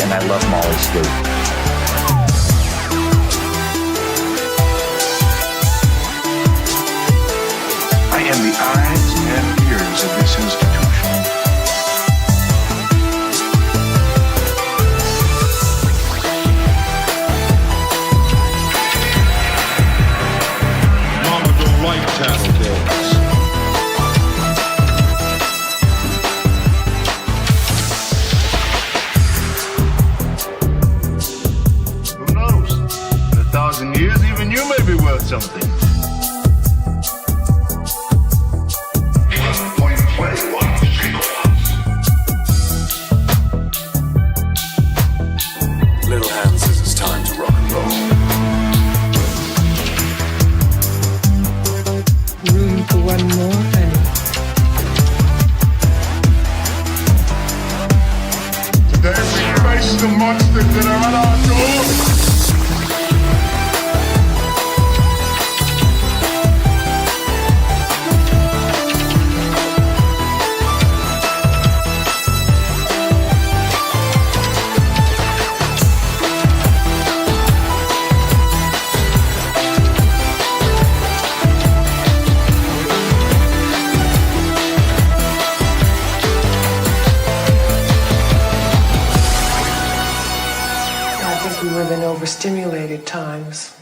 and I love Molly Sleuth. I am the eyes and ears of this institution. Mama don't like tattletales. Who knows? In 1,000 years, even you may be worth something. Little Hand says it's time to rock and roll. Room for one more penny. Today we face the monsters that are at our door. I think we live in overstimulated times.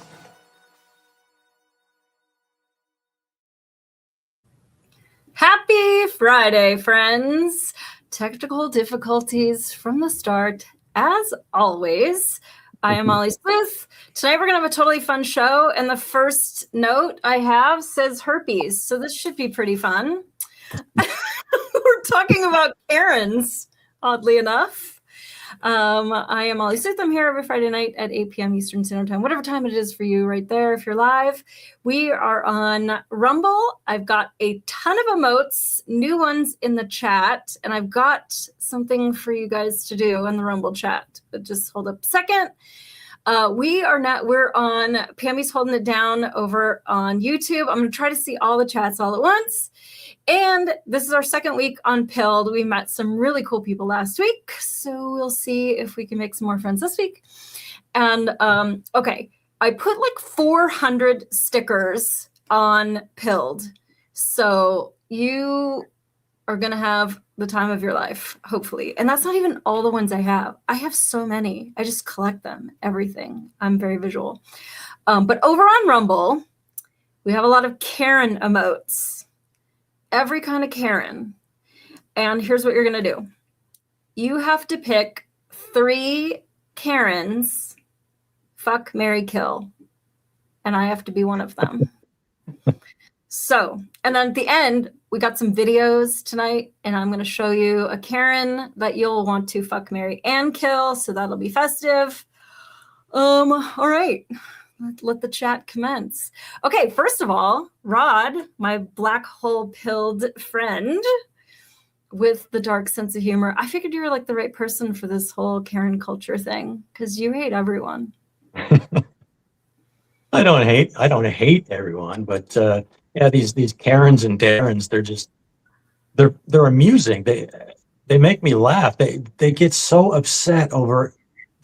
Happy Friday, friends. Technical difficulties from the start, as always. I am Molly Sleuth. Tonight we're going to have a totally fun show, and the first note I have says herpes, so this should be pretty fun. We're talking about Karens, oddly enough. I am Molly Sleuth. I'm here every Friday night at 8 p.m. Eastern Standard Time, whatever time it is for you right there if you're live. We are on Rumble. I've got a ton of emotes, new ones in the chat, and I've got something for you guys to do in the Rumble chat. But just hold up a second. We're on Pammy's holding it down over on YouTube. I'm going to try to see all the chats all at once. And this is our second week on Pilled. We met some really cool people last week, so we'll see if we can make some more friends this week. And okay, I put like 400 stickers on Pilled, so you are gonna have the time of your life, hopefully. And that's not even all the ones I have. I have so many. I just collect them, everything. I'm very visual. But over on Rumble, we have a lot of Karen emotes. Every kind of Karen. And here's what you're going to do. You have to pick 3 Karens, fuck, marry, kill. And I have to be one of them. So, and then at the end, we got some videos tonight, and I'm going to show you a Karen that you'll want to fuck, marry, and kill. So that'll be festive. All right. Let the chat commence. Okay, first of all, Rod, my black hole pilled friend with the dark sense of humor. I figured you were like the right person for this whole Karen culture thing because you hate everyone. I don't hate everyone, but yeah, these Karens and Darrens, they're amusing. They make me laugh. They get so upset over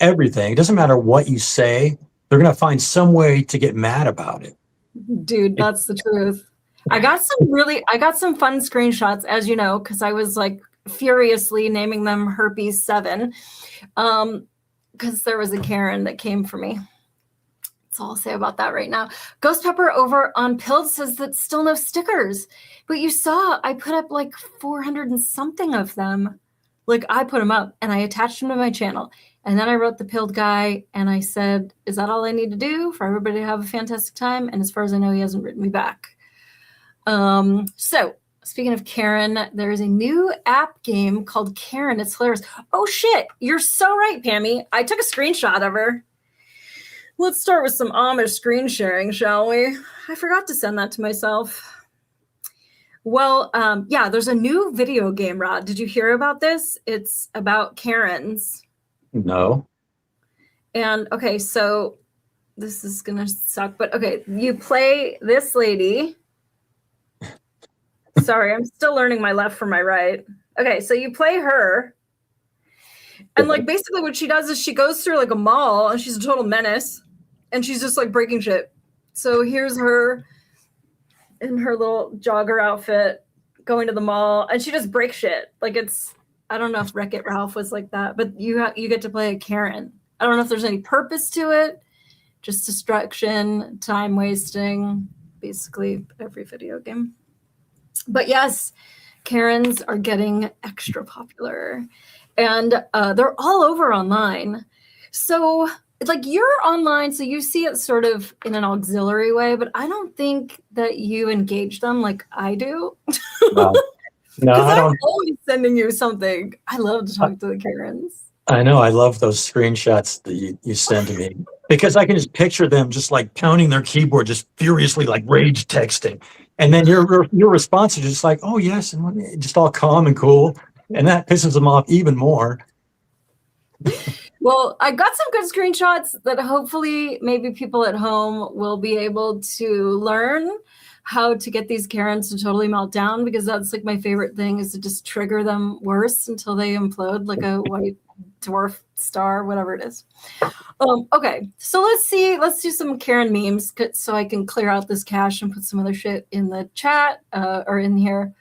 everything. It doesn't matter what you say. They're going to find some way to get mad about it. Dude, that's the truth. I got some fun screenshots, as you know, because I was like furiously naming them herpes 7 because there was a Karen that came for me. That's all I'll say about that right now. Ghost Pepper over on Pilled says that still no stickers. But you saw I put up like 400 and something of them. Like I put them up and I attached them to my channel. And then I wrote the Pilled guy and I said, is that all I need to do for everybody to have a fantastic time? And as far as I know, he hasn't written me back. So speaking of Karen, there is a new app game called Karen. It's hilarious. Oh shit, you're so right, Pammy. I took a screenshot of her. Let's start with some Amish screen sharing, shall we? I forgot to send that to myself. Well, yeah, there's a new video game, Rod. Did you hear about this? It's about Karens. No. And okay, so this is gonna suck, but okay, you play this lady. Sorry, I'm still learning my left from my right. Okay, so you play her, And like basically what she does is she goes through like a mall and she's a total menace and she's just like breaking shit. So here's her in her little jogger outfit going to the mall and she just breaks shit. Like it's, I don't know if Wreck-It Ralph was like that, but you get to play a Karen. I don't know if there's any purpose to it, just destruction, time wasting, basically every video game. But yes, Karens are getting extra popular and they're all over online. So like you're online, so you see it sort of in an auxiliary way, but I don't think that you engage them like I do. No, I I'm don't. always sending you something. I love to talk to the Karens. I know. I love those screenshots that you send to me because I can just picture them just like pounding their keyboard, just furiously like rage texting. And then your response is just like, oh, yes, and just all calm and cool. And that pisses them off even more. Well, I got some good screenshots that hopefully maybe people at home will be able to learn how to get these Karens to totally melt down, because that's like my favorite thing is to just trigger them worse until they implode like a white dwarf star, whatever it is. Okay, so let's do some Karen memes so I can clear out this cache and put some other shit in the chat or in here.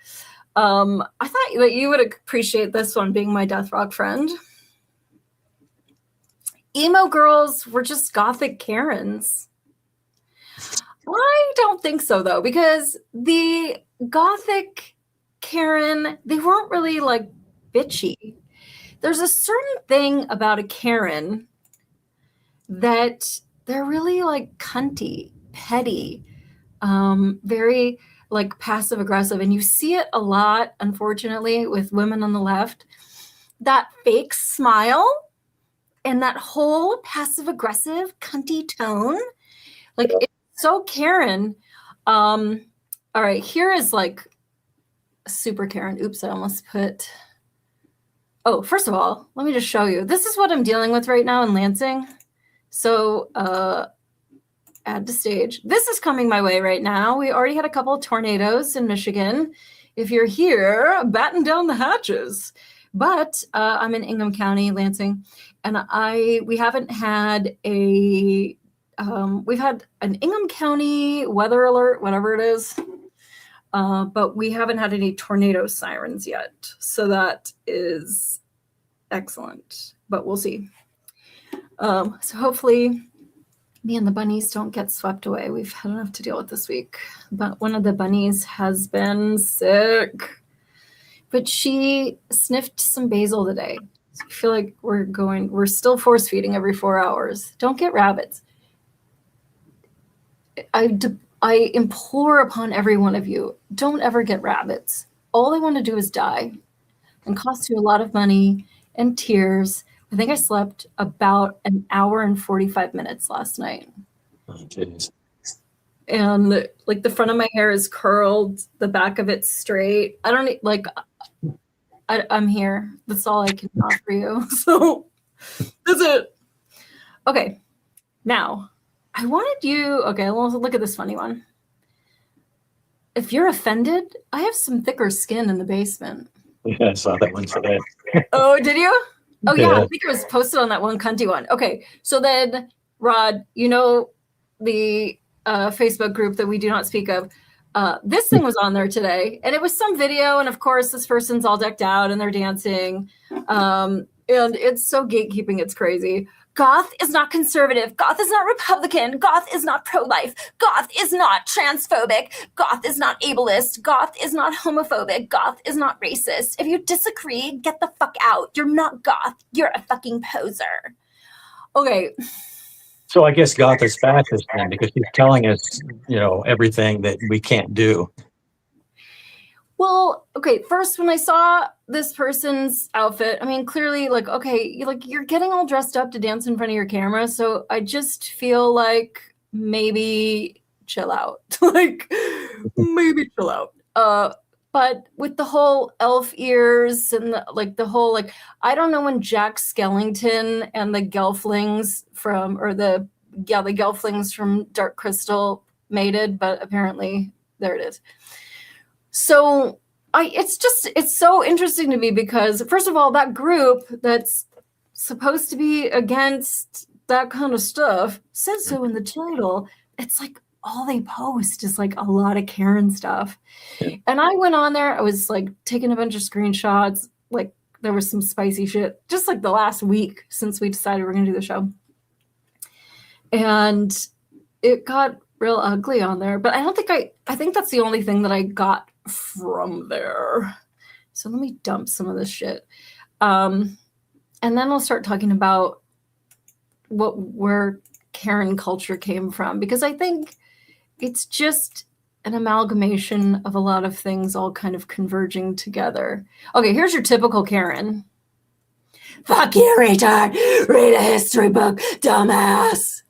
I thought that you would appreciate this one, being my death rock friend. Emo girls were just gothic Karens. I don't think so, though, because the gothic Karen, they weren't really like bitchy. There's a certain thing about a Karen that they're really like cunty, petty, very like passive aggressive. And you see it a lot, unfortunately, with women on the left. That fake smile and that whole passive aggressive cunty tone, like it's so Karen. All right, here is like super Karen. Oops, I almost put. Oh, first of all, let me just show you. This is what I'm dealing with right now in Lansing. So add to stage. This is coming my way right now. We already had a couple of tornadoes in Michigan. If you're here, batten down the hatches. But I'm in Ingham County, Lansing, and we haven't had a we've had an Ingham County weather alert, whatever it is, but we haven't had any tornado sirens yet. So that is excellent, but we'll see. So hopefully me and the bunnies don't get swept away. We've had enough to deal with this week, but one of the bunnies has been sick. But she sniffed some basil today. So I feel like we're still force feeding every 4 hours. Don't get rabbits. I implore upon every one of you, don't ever get rabbits. All they want to do is die and cost you a lot of money and tears. I think I slept about an hour and 45 minutes last night. Oh, jeez. And like the front of my hair is curled, the back of it's straight. I don't like. I'm here. That's all I can offer you. So that's it. Okay. Now, I wanted you. Okay, well, look at this funny one. If you're offended, I have some thicker skin in the basement. Yeah, I saw that one today. Oh, did you? Oh, yeah. Yeah. I think it was posted on that one cunty one. Okay. So then, Rod, you know the Facebook group that we do not speak of. This thing was on there today, and it was some video, and of course this person's all decked out and they're dancing, and it's so gatekeeping, it's crazy. Goth is not conservative. Goth is not Republican. Goth is not pro-life. Goth is not transphobic. Goth is not ableist. Goth is not homophobic. Goth is not racist. If you disagree, get the fuck out. You're not goth. You're a fucking poser. Okay. So I guess goth is fascist then, because she's telling us, everything that we can't do. Well, okay, first, when I saw this person's outfit, I mean, clearly, like, okay, you're getting all dressed up to dance in front of your camera, so I just feel like maybe chill out. Maybe chill out. But with the whole elf ears and the whole, I don't know when Jack Skellington and the Gelflings the Gelflings from Dark Crystal mated, but apparently there it is. So it's so interesting to me because, first of all, that group that's supposed to be against that kind of stuff. Said so in the title. It's like all they post is like a lot of Karen stuff. And I went on there. I was like taking a bunch of screenshots. Like there was some spicy shit just like the last week since we decided we're going to do the show. And it got real ugly on there. But I think that's the only thing that I got from there. So let me dump some of this shit. And then we'll start talking about where Karen culture came from, because I think it's just an amalgamation of a lot of things all kind of converging together. Okay, here's your typical Karen. Fuck you, retard. Read a history book, dumbass.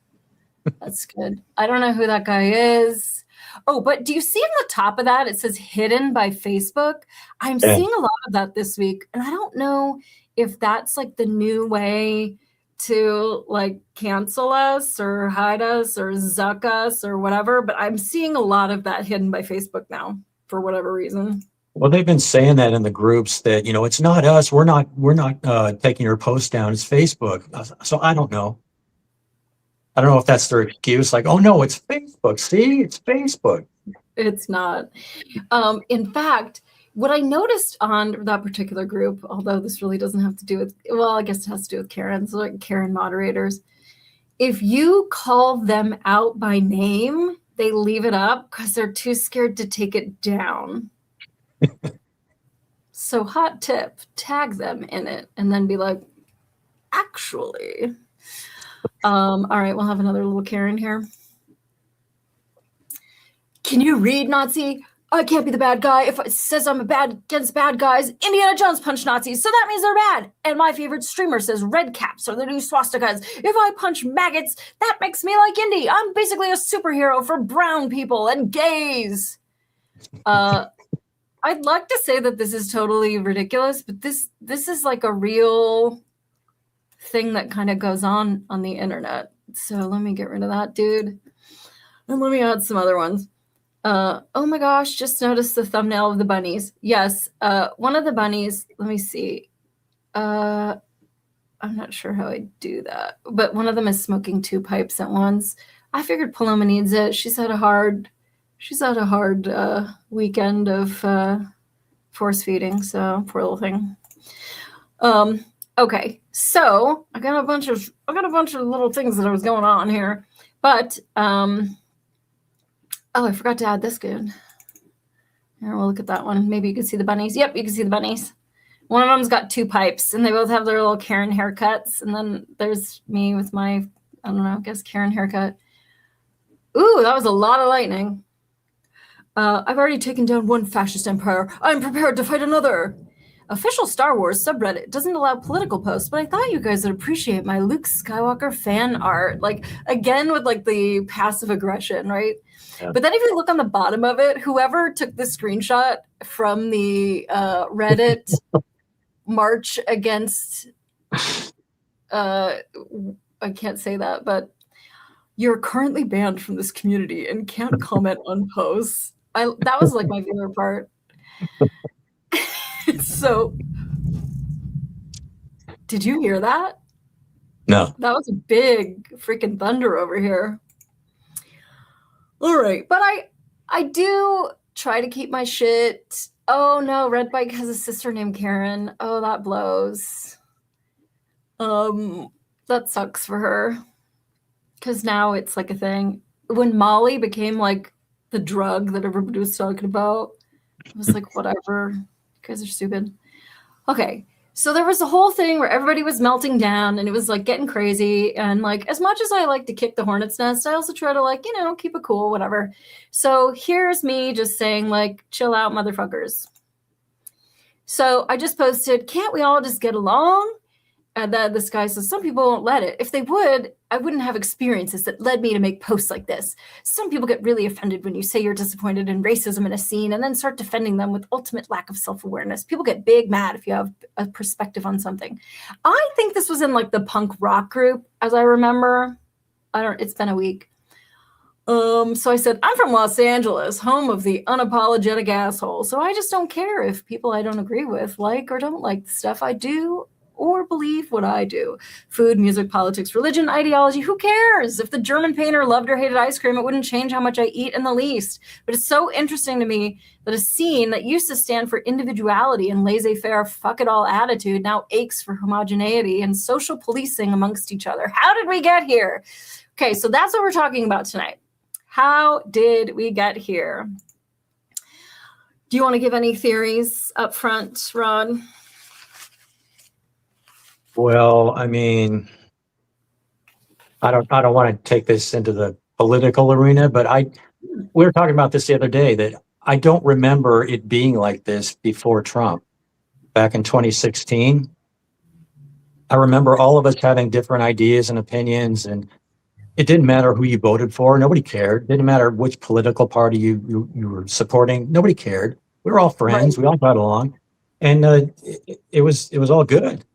That's good. I don't know who that guy is. Oh, but do you see on the top of that, it says hidden by Facebook? I'm seeing a lot of that this week. And I don't know if that's like the new way to like cancel us or hide us or zuck us or whatever. But I'm seeing a lot of that hidden by Facebook now for whatever reason. Well, they've been saying that in the groups that, it's not us. We're not taking your post down. It's Facebook. So I don't know. I don't know if that's their excuse. Like, oh no, it's Facebook. See, it's Facebook. It's not. In fact, what I noticed on that particular group, although this really doesn't have to do with, well, I guess it has to do with Karens, like Karen moderators. If you call them out by name, they leave it up because they're too scared to take it down. So hot tip, tag them in it and then be like, actually. All right, we'll have another little Karen here. Can you read, Nazi? I can't be the bad guy. If it says I'm against bad guys, Indiana Jones punched Nazis, so that means they're bad. And my favorite streamer says red caps are the new swastikas. If I punch maggots, that makes me like Indy. I'm basically a superhero for brown people and gays. I'd like to say that this is totally ridiculous, but this is like a real thing that kind of goes on the internet. So let me get rid of that dude. And let me add some other ones. Oh my gosh, just noticed the thumbnail of the bunnies. Yes, one of the bunnies, let me see. I'm not sure how I do that, but one of them is smoking 2 pipes at once. I figured Paloma needs it. She's had a hard weekend of force feeding, so poor little thing. Okay, so I got a bunch of little things that was going on here, but oh, I forgot to add this dude. Here, we'll look at that one. Maybe you can see the bunnies. Yep, you can see the bunnies. One of them's got 2 pipes, and they both have their little Karen haircuts. And then there's me with my, I don't know, I guess Karen haircut. Ooh, that was a lot of lightning. I've already taken down one fascist empire. I'm prepared to fight another. Official Star Wars subreddit doesn't allow political posts, but I thought you guys would appreciate my Luke Skywalker fan art. Like, again, with like the passive aggression, right? Yeah. But then if you look on the bottom of it, whoever took the screenshot from the Reddit march against, I can't say that, but you're currently banned from this community and can't comment on posts. That was like my favorite part. So, did you hear that? No. That was a big freaking thunder over here. All right, but I do try to keep my shit. Oh no, Red Bike has a sister named Karen. Oh, that blows. That sucks for her. Because now it's like a thing. When Molly became like the drug that everybody was talking about, it was like, whatever. You guys are stupid. Okay, so there was a whole thing where everybody was melting down and it was like getting crazy. And like, as much as I like to kick the hornet's nest, I also try to like, keep it cool, whatever. So here's me just saying like, chill out, motherfuckers. So I just posted, can't we all just get along? And then this guy says, some people won't let it. If they would, I wouldn't have experiences that led me to make posts like this. Some people get really offended when you say you're disappointed in racism in a scene and then start defending them with ultimate lack of self-awareness. People get big mad if you have a perspective on something. I think this was in like the punk rock group, as I remember. It's been a week. So I said, I'm from Los Angeles, home of the unapologetic asshole. So I just don't care if people I don't agree with like or don't like the stuff I do. or believe what I do. Food, music, politics, religion, ideology, who cares? If the German painter loved or hated ice cream, it wouldn't change how much I eat in the least. But it's so interesting to me that a scene that used to stand for individuality and laissez-faire, fuck-it-all attitude now aches for homogeneity and social policing amongst each other. How did we get here? Okay, so that's what we're talking about tonight. How did we get here? Do you want to give any theories up front, Rod? Well, I mean, I don't want to take this into the political arena, but we were talking about this the other day, that I don't remember it being like this before Trump. Back in 2016, I remember all of us having different ideas and opinions, and it didn't matter who you voted for. Nobody cared. It didn't matter which political party you were supporting. Nobody cared. We were all friends. Right. We all got along, and it was all good.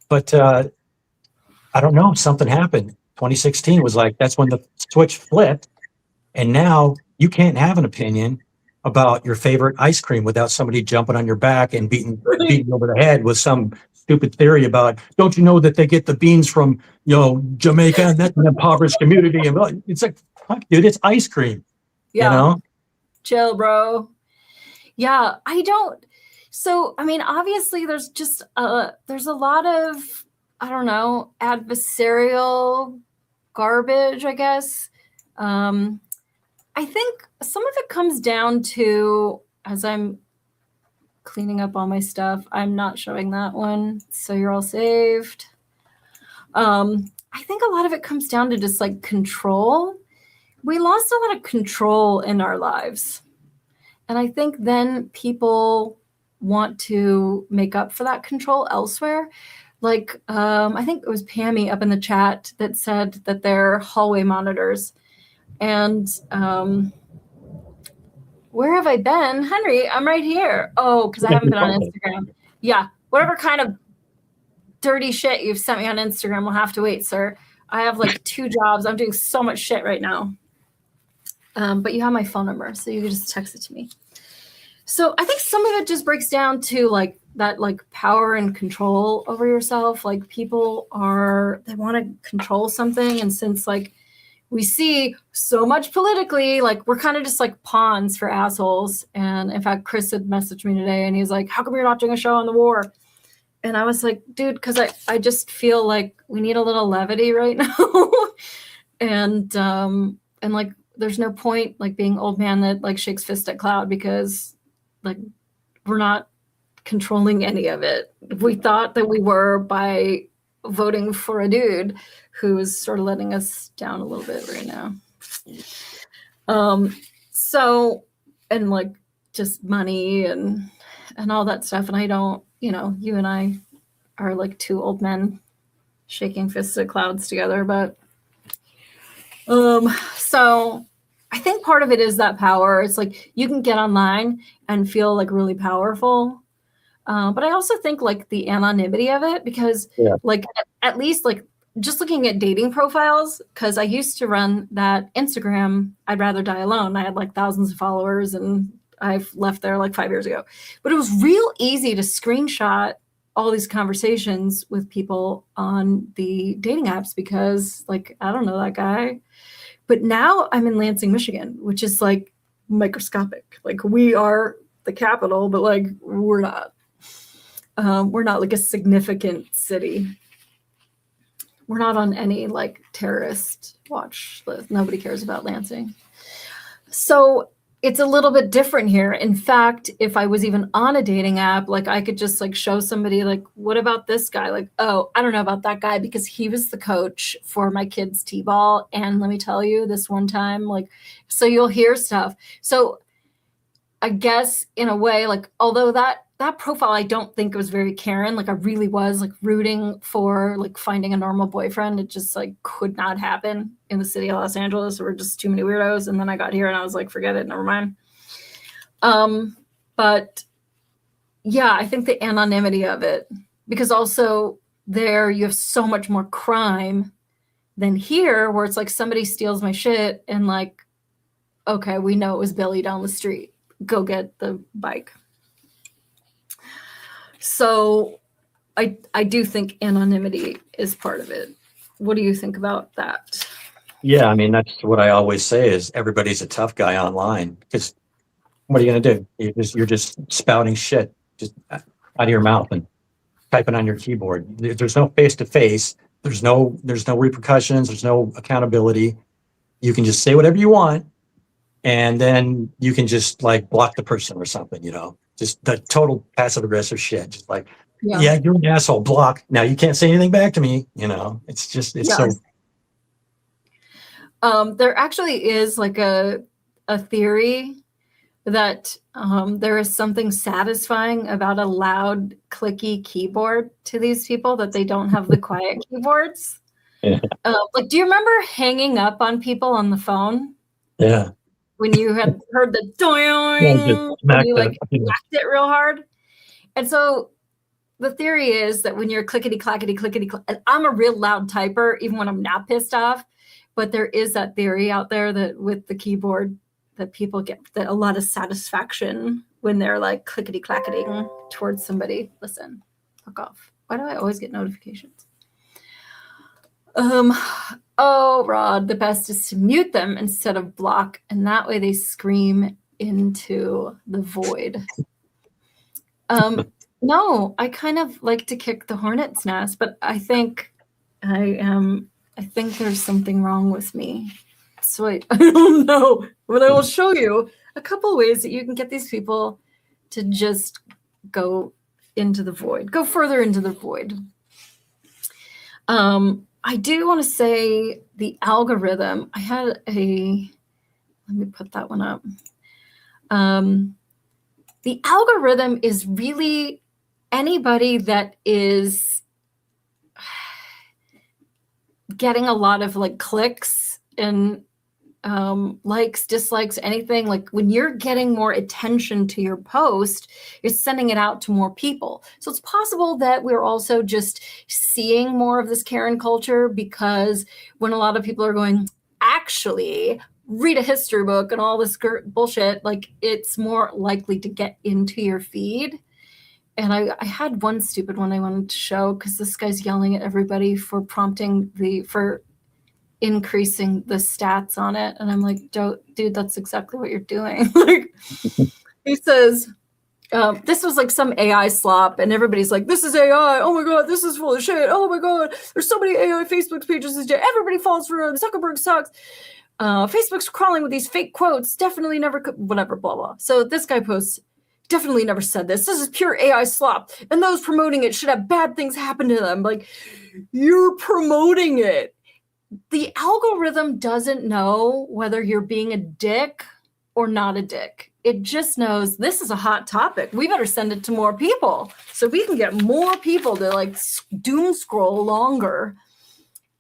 But I don't know. Something happened. 2016 was like, that's when the switch flipped, and now you can't have an opinion about your favorite ice cream without somebody jumping on your back and beating you over the head with some stupid theory about, don't you know that they get the beans from, Jamaica, and that's an impoverished community? And it's like, fuck, dude, it's ice cream. Yeah. Chill, bro. Yeah, I don't. So, I mean, obviously there's just, there's a lot of, I don't know, adversarial garbage, I guess. I think some of it comes down to, as I'm cleaning up all my stuff, I'm not showing that one, so you're all saved. I think a lot of it comes down to just like control. We lost a lot of control in our lives. And I think then people want to make up for that control elsewhere. Like, I think it was Pammy up in the chat that said that they're hallway monitors. And where have I been? Henry, I'm right here. Oh, because I haven't been on Instagram. Yeah, whatever kind of dirty shit you've sent me on Instagram will have to wait, sir. I have like 2 jobs. I'm doing so much shit right now. But you have my phone number, so you can just text it to me. So I think some of it just breaks down to like that, like power and control over yourself. Like people they want to control something. And since like we see so much politically, like we're kind of just like pawns for assholes. And in fact, Chris had messaged me today and he's like, how come you're not doing a show on the war? And I was like, dude, because I just feel like we need a little levity right now. and like, there's no point like being old man that like shakes fist at cloud, because like we're not controlling any of it. We thought that we were by voting for a dude who's sort of letting us down a little bit right now. So, and like just money and all that stuff. And I don't, you and I are like 2 old men shaking fists at clouds together. But, so I think part of it is that power. It's like you can get online and feel like really powerful. But I also think like the anonymity of it, because like at least like just looking at dating profiles, because I used to run that Instagram, I'd rather die alone. I had like thousands of followers and I've left there like 5 years ago. But it was real easy to screenshot all these conversations with people on the dating apps because like, I don't know that guy. But now I'm in Lansing, Michigan, which is like microscopic. Like we are the capital, but like we're not. We're not like a significant city. We're not on any like terrorist watch list. Nobody cares about Lansing. So it's a little bit different here. In fact, if I was even on a dating app, like I could just like show somebody like, what about this guy? Like, oh, I don't know about that guy because he was the coach for my kids' t-ball. And let me tell you this one time, like, so you'll hear stuff. So I guess in a way, like, although that profile, I don't think it was very Karen. Like I really was like rooting for like finding a normal boyfriend. It just like could not happen in the city of Los Angeles. There were just too many weirdos. And then I got here and I was like, forget it, never mind. But yeah, I think the anonymity of it, because also there you have so much more crime than here, where it's like somebody steals my shit and like, okay, we know it was Billy down the street. Go get the bike. So I do think anonymity is part of it. What do you think about that? Yeah, I mean, that's what I always say is everybody's a tough guy online because what are you going to do? You're just spouting shit just out of your mouth and typing on your keyboard. There's no face to face. There's no repercussions. There's no accountability. You can just say whatever you want, and then you can just like block the person or something. Just the total passive aggressive shit. Just like, yeah, you're an asshole. Block. Now you can't say anything back to me. It's so. There actually is like a theory that there is something satisfying about a loud, clicky keyboard to these people that they don't have the quiet keyboards. Yeah. Like, do you remember hanging up on people on the phone? Yeah. When you had heard the doing, and you like whacked it real hard. And so the theory is that when you're clickety clackety clickety, and I'm a real loud typer, even when I'm not pissed off. But there is that theory out there that with the keyboard that people get that a lot of satisfaction when they're like clickety clacketing towards somebody. Listen, fuck off. Why do I always get notifications? Oh, Rod, the best is to mute them instead of block, and that way they scream into the void. No, I kind of like to kick the hornet's nest, but I think I think there's something wrong with me. So I don't know, but I will show you a couple ways that you can get these people to just go into the void, go further into the void. I do want to say the algorithm. Let me put that one up. The algorithm is really anybody that is getting a lot of like clicks and likes, dislikes, anything. Like when you're getting more attention to your post, it's sending it out to more people. So it's possible that we're also just seeing more of this Karen culture because when a lot of people are going, actually read a history book and all this bullshit, like it's more likely to get into your feed. And I had one stupid one I wanted to show because this guy's yelling at everybody for for increasing the stats on it. And I'm like, dude, that's exactly what you're doing. Like, he says, this was like some AI slop, and everybody's like, this is AI. Oh my God, this is full of shit. Oh my God, there's so many AI Facebook pages this day. Everybody falls for him. Zuckerberg sucks. Facebook's crawling with these fake quotes. Definitely never could, whatever, blah, blah. So this guy posts, definitely never said this. This is pure AI slop. And those promoting it should have bad things happen to them. Like, you're promoting it. The algorithm doesn't know whether you're being a dick or not a dick. It just knows this is a hot topic. We better send it to more people so we can get more people to like doom scroll longer.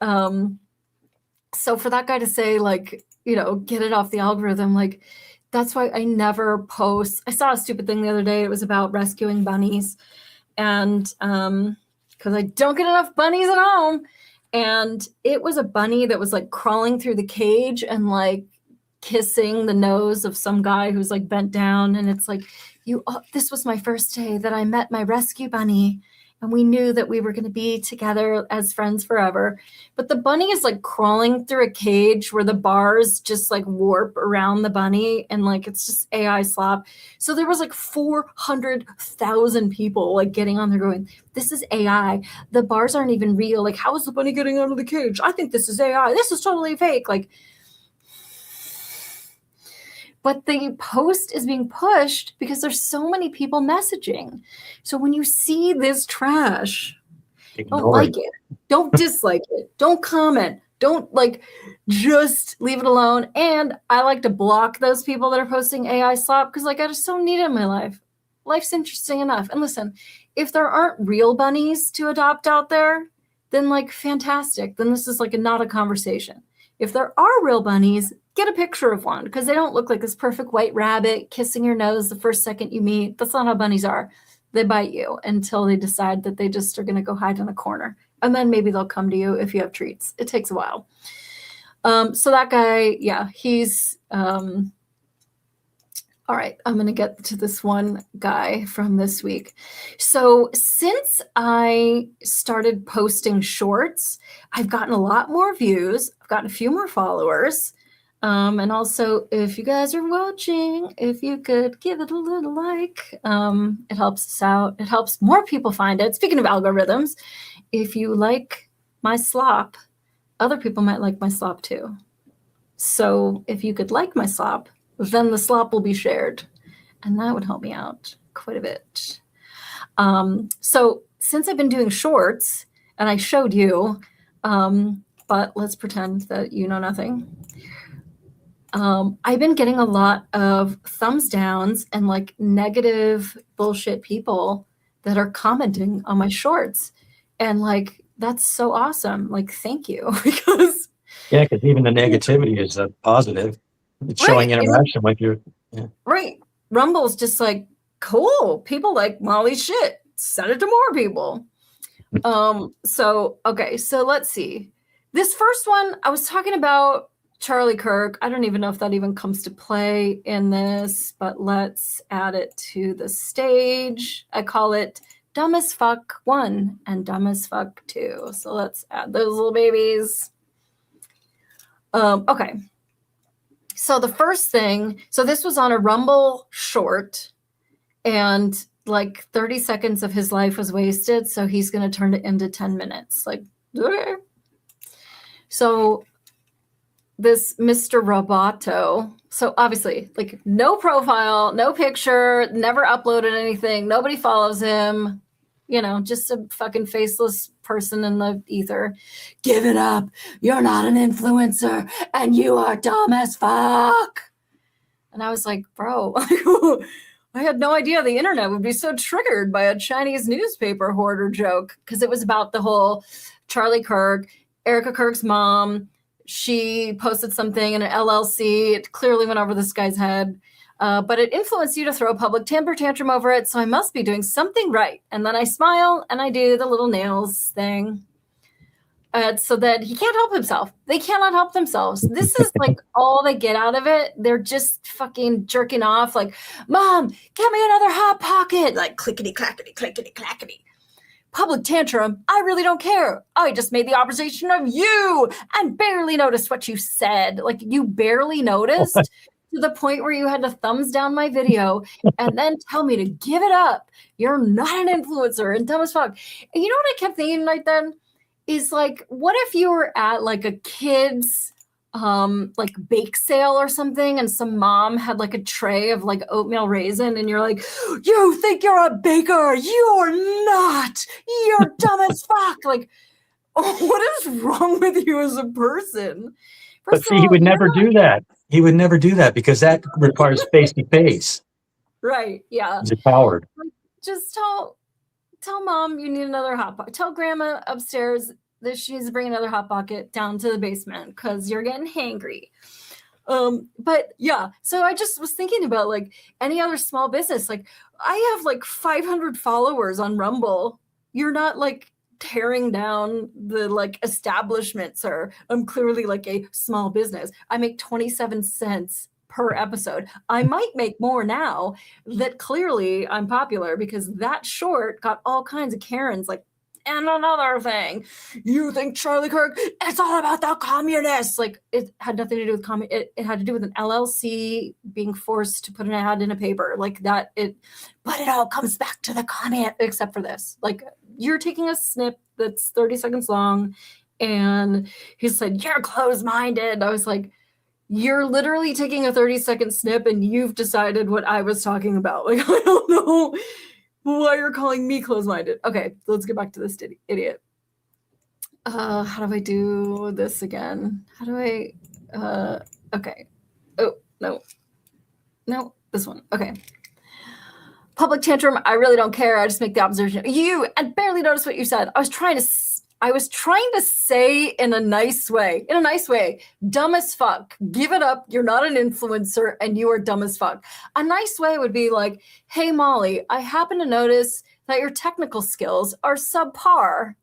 So for that guy to say like, get it off the algorithm, like, that's why I never post. I saw a stupid thing the other day. It was about rescuing bunnies. And because I don't get enough bunnies at home. And it was a bunny that was like crawling through the cage and like kissing the nose of some guy who's like bent down. And it's like, this was my first day that I met my rescue bunny. And we knew that we were going to be together as friends forever. But the bunny is like crawling through a cage where the bars just like warp around the bunny. And like, it's just AI slop. So there was like 400,000 people like getting on there going, this is AI. The bars aren't even real. Like, how is the bunny getting out of the cage? I think this is AI. This is totally fake. Like, but the post is being pushed because there's so many people messaging. So when you see this trash, don't like it. Don't dislike it. Don't comment. Don't like, just leave it alone. And I like to block those people that are posting AI slop because like I just don't need it in my life. Life's interesting enough. And listen, if there aren't real bunnies to adopt out there, then like fantastic. Then this is like not a conversation. If there are real bunnies, get a picture of one because they don't look like this perfect white rabbit kissing your nose the first second you meet. That's not how bunnies are. They bite you until they decide that they just are going to go hide in a corner. And then maybe they'll come to you if you have treats. It takes a while. So that guy, yeah, he's our All right, I'm going to get to this one guy from this week. So since I started posting shorts, I've gotten a lot more views. I've gotten a few more followers. And also, if you guys are watching, if you could give it a little like, it helps us out. It helps more people find it. Speaking of algorithms, if you like my slop, other people might like my slop too. So if you could like my slop, then the slop will be shared. And that would help me out quite a bit. So since I've been doing shorts, and I showed you, but let's pretend that you know nothing. I've been getting a lot of thumbs downs and like negative bullshit people that are commenting on my shorts. And like, that's so awesome. Like, thank you. Because Yeah, because even the negativity is a positive. It's showing interaction with you. Yeah. Right. Rumble's just like, cool. People like Molly's shit. Send it to more people. So let's see. This first one, I was talking about Charlie Kirk. I don't even know if that even comes to play in this, but let's add it to the stage. I call it Dumb as Fuck 1 and Dumb as Fuck 2. So let's add those little babies. Okay. So the first thing, so this was on a Rumble short, and like 30 seconds of his life was wasted. So he's going to turn it into 10 minutes. Like, okay. So this Mr. Roboto, so obviously like no profile, no picture, never uploaded anything. Nobody follows him. You know, just a fucking faceless person in the ether. Give it up. You're not an influencer and you are dumb as fuck. And I was like, bro, I had no idea the internet would be so triggered by a Chinese newspaper hoarder joke, because it was about the whole Charlie Kirk, Erica Kirk's mom. She posted something in an LLC. It clearly went over this guy's head. But it influenced you to throw a public temper tantrum over it, so I must be doing something right. And then I smile and I do the little nails thing. So that he can't help himself. They cannot help themselves. This is like all they get out of it. They're just fucking jerking off like, Mom, get me another Hot Pocket. Like clickety, clackety, clickety, clackety. Public tantrum, I really don't care. I just made the observation of you and barely noticed what you said. Like you barely noticed. To the point where you had to thumbs down my video and then tell me to give it up. You're not an influencer and dumb as fuck. And you know what I kept thinking right then? Is like, what if you were at like a kid's like bake sale or something, and some mom had like a tray of like oatmeal raisin, and you're like, you think you're a baker? You're not. You're dumb as fuck. Like, what is wrong with you as a person? But see, he would never do that. He would never do that because that requires face to face. Right. Yeah. He's a coward. Just tell Mom you need another Hot Pocket. Tell Grandma upstairs that she needs to bring another Hot Pocket down to the basement because you're getting hangry. But yeah, so I just was thinking about like any other small business. Like I have like 500 followers on Rumble. You're not like tearing down the like establishments, or I'm clearly like a small business. I make 27 cents per episode. I might make more now that clearly I'm popular, because that short got all kinds of Karens like, and another thing, you think Charlie Kirk, it's all about the communists. Like it had nothing to do with it had to do with an LLC being forced to put an ad in a paper like that. But it all comes back to the comment, except for this. Like you're taking a snip that's 30 seconds long, and he said, you're closed-minded. I was like, you're literally taking a 30-second snip and you've decided what I was talking about. Like, I don't know why you're calling me closed-minded. Okay, let's get back to this idiot. How do I do this again? How do I, okay. Oh, no, this one. Okay. Public tantrum, I really don't care. I just make the observation. You, and barely notice what you said. I was trying to say in a nice way, dumb as fuck. Give it up. You're not an influencer and you are dumb as fuck. A nice way would be like, hey, Molly, I happen to notice that your technical skills are subpar.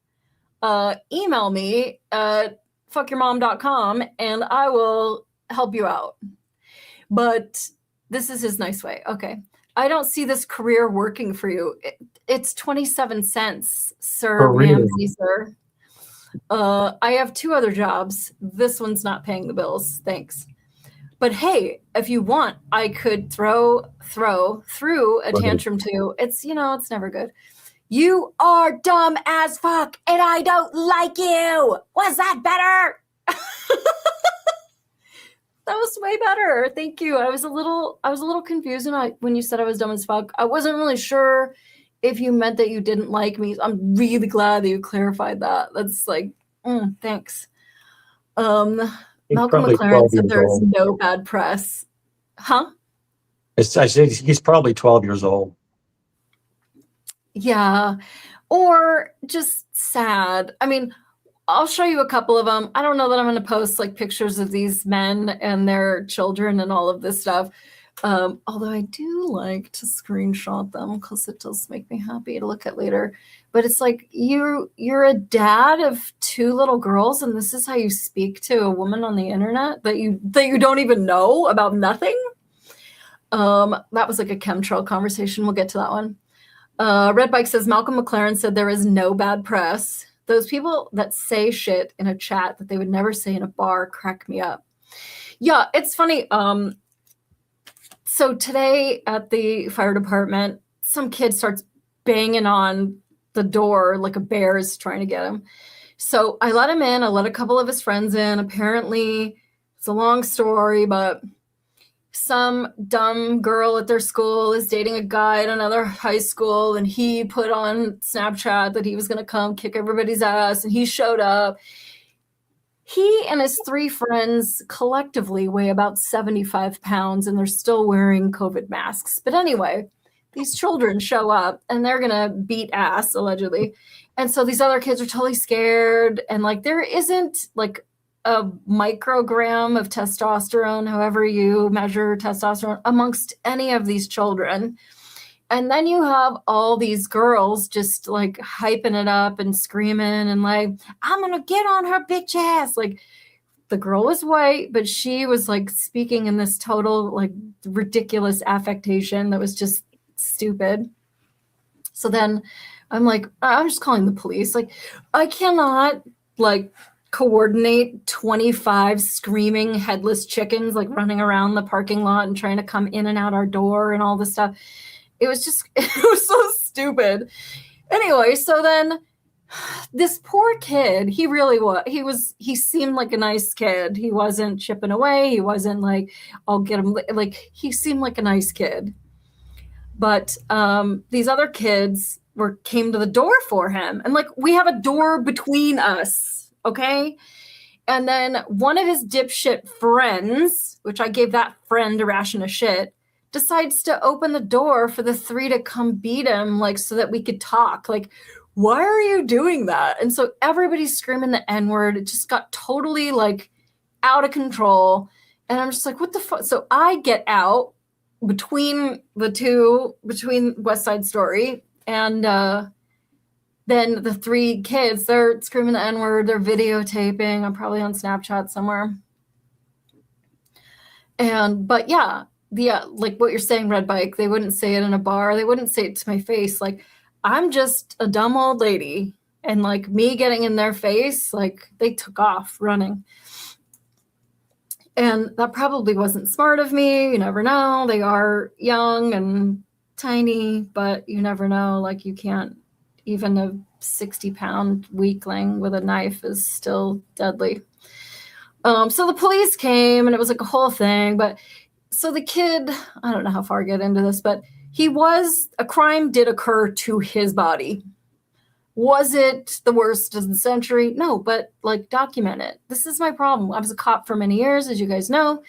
Email me at fuckyourmom.com and I will help you out. But This is his nice way. Okay. I don't see this career working for you. It's 27 cents, sir, Career. Ramsey, sir. I have 2 other jobs. This one's not paying the bills. Thanks. But hey, if you want, I could throw through a tantrum too. It's, it's never good. You are dumb as fuck and I don't like you. Was that better? That was way better. Thank you. I was a little confused when you said I was dumb as fuck. I wasn't really sure if you meant that you didn't like me. I'm really glad that you clarified that. That's like, thanks. Malcolm McLaren said there's no bad press. Huh? I said he's probably 12 years old. Yeah. Or just sad. I mean, I'll show you a couple of them. I don't know that I'm going to post like pictures of these men and their children and all of this stuff. Although I do like to screenshot them because it does make me happy to look at later. But it's like you're a dad of 2 little girls, and this is how you speak to a woman on the internet that you don't even know about nothing. That was like a chemtrail conversation. We'll get to that one. Red Bike says Malcolm McLaren said there is no bad press. Those people that say shit in a chat that they would never say in a bar crack me up. Yeah, it's funny. So today at the fire department, some kid starts banging on the door like a bear is trying to get him. So I let him in. I let a couple of his friends in. Apparently, it's a long story, but some dumb girl at their school is dating a guy at another high school, and he put on Snapchat that he was going to come kick everybody's ass, and he showed up. He and his 3 friends collectively weigh about 75 pounds, and they're still wearing COVID masks. But anyway, these children show up, and they're going to beat ass, allegedly. And so these other kids are totally scared, and like there isn't like a microgram of testosterone, however you measure testosterone, amongst any of these children. And then you have all these girls just like hyping it up and screaming and like, I'm going to get on her bitch ass. Like the girl was white, but she was like speaking in this total like ridiculous affectation that was just stupid. So then I'm like, I'm just calling the police. Like I cannot like coordinate 25 screaming headless chickens like running around the parking lot and trying to come in and out our door and all this stuff. It was so stupid. Anyway, so then this poor kid, he seemed like a nice kid. He wasn't chipping away. He wasn't like, I'll get him. Like he seemed like a nice kid. But these other kids came to the door for him. And like, we have a door between us. Okay. And then one of his dipshit friends, which I gave that friend a ration of shit, decides to open the door for the 3 to come beat him, like, so that we could talk. Like, why are you doing that? And so everybody's screaming the N-word. It just got totally like out of control. And I'm just like, what the fuck? So I get out between West Side Story and then the 3 kids, they're screaming the N-word, they're videotaping. I'm probably on Snapchat somewhere. But yeah, like what you're saying, Red Bike, they wouldn't say it in a bar. They wouldn't say it to my face. Like, I'm just a dumb old lady. And like me getting in their face, like they took off running. And that probably wasn't smart of me. You never know. They are young and tiny, but you never know. Like you can't, even a 60-pound weakling with a knife is still deadly. So the police came and it was like a whole thing. But so the kid, I don't know how far I get into this, but a crime did occur to his body. Was it the worst of the century? No, but like document it. This is my problem. I was a cop for many years, as you guys know.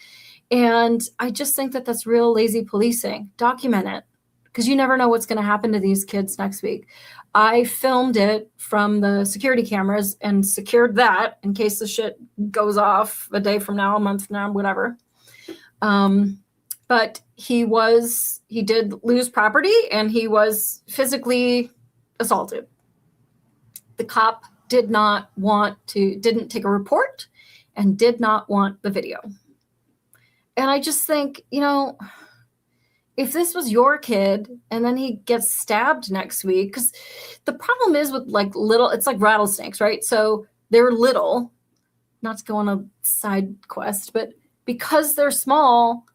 And I just think that that's real lazy policing. Document it. Because you never know what's going to happen to these kids next week. I filmed it from the security cameras and secured that in case the shit goes off a day from now, a month from now, whatever. But he did lose property and he was physically assaulted. The cop didn't take a report and did not want the video. And I just think, if this was your kid and then he gets stabbed next week, because the problem is with like little, it's like rattlesnakes, right? So they're little, not to go on a side quest, but because they're small,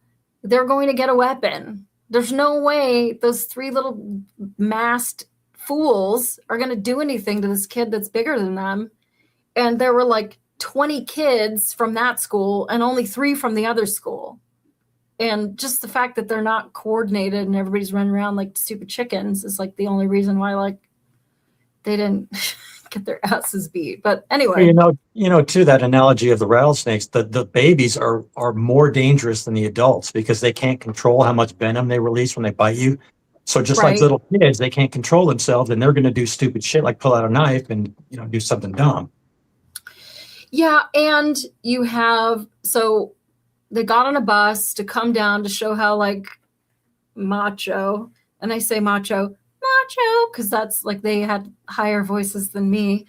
they're going to get a weapon. There's no way those three little masked fools are going to do anything to this kid that's bigger than them. And there were like 20 kids from that school and only 3 from the other school. And just the fact that they're not coordinated and everybody's running around like stupid chickens is like the only reason why like they didn't get their asses beat. But anyway, to that analogy of the rattlesnakes, the babies are more dangerous than the adults because they can't control how much venom they release when they bite you. So just like little kids, they can't control themselves and they're going to do stupid shit like pull out a knife and do something dumb. Yeah, and you have, so they got on a bus to come down to show how like macho, and I say macho because that's like they had higher voices than me.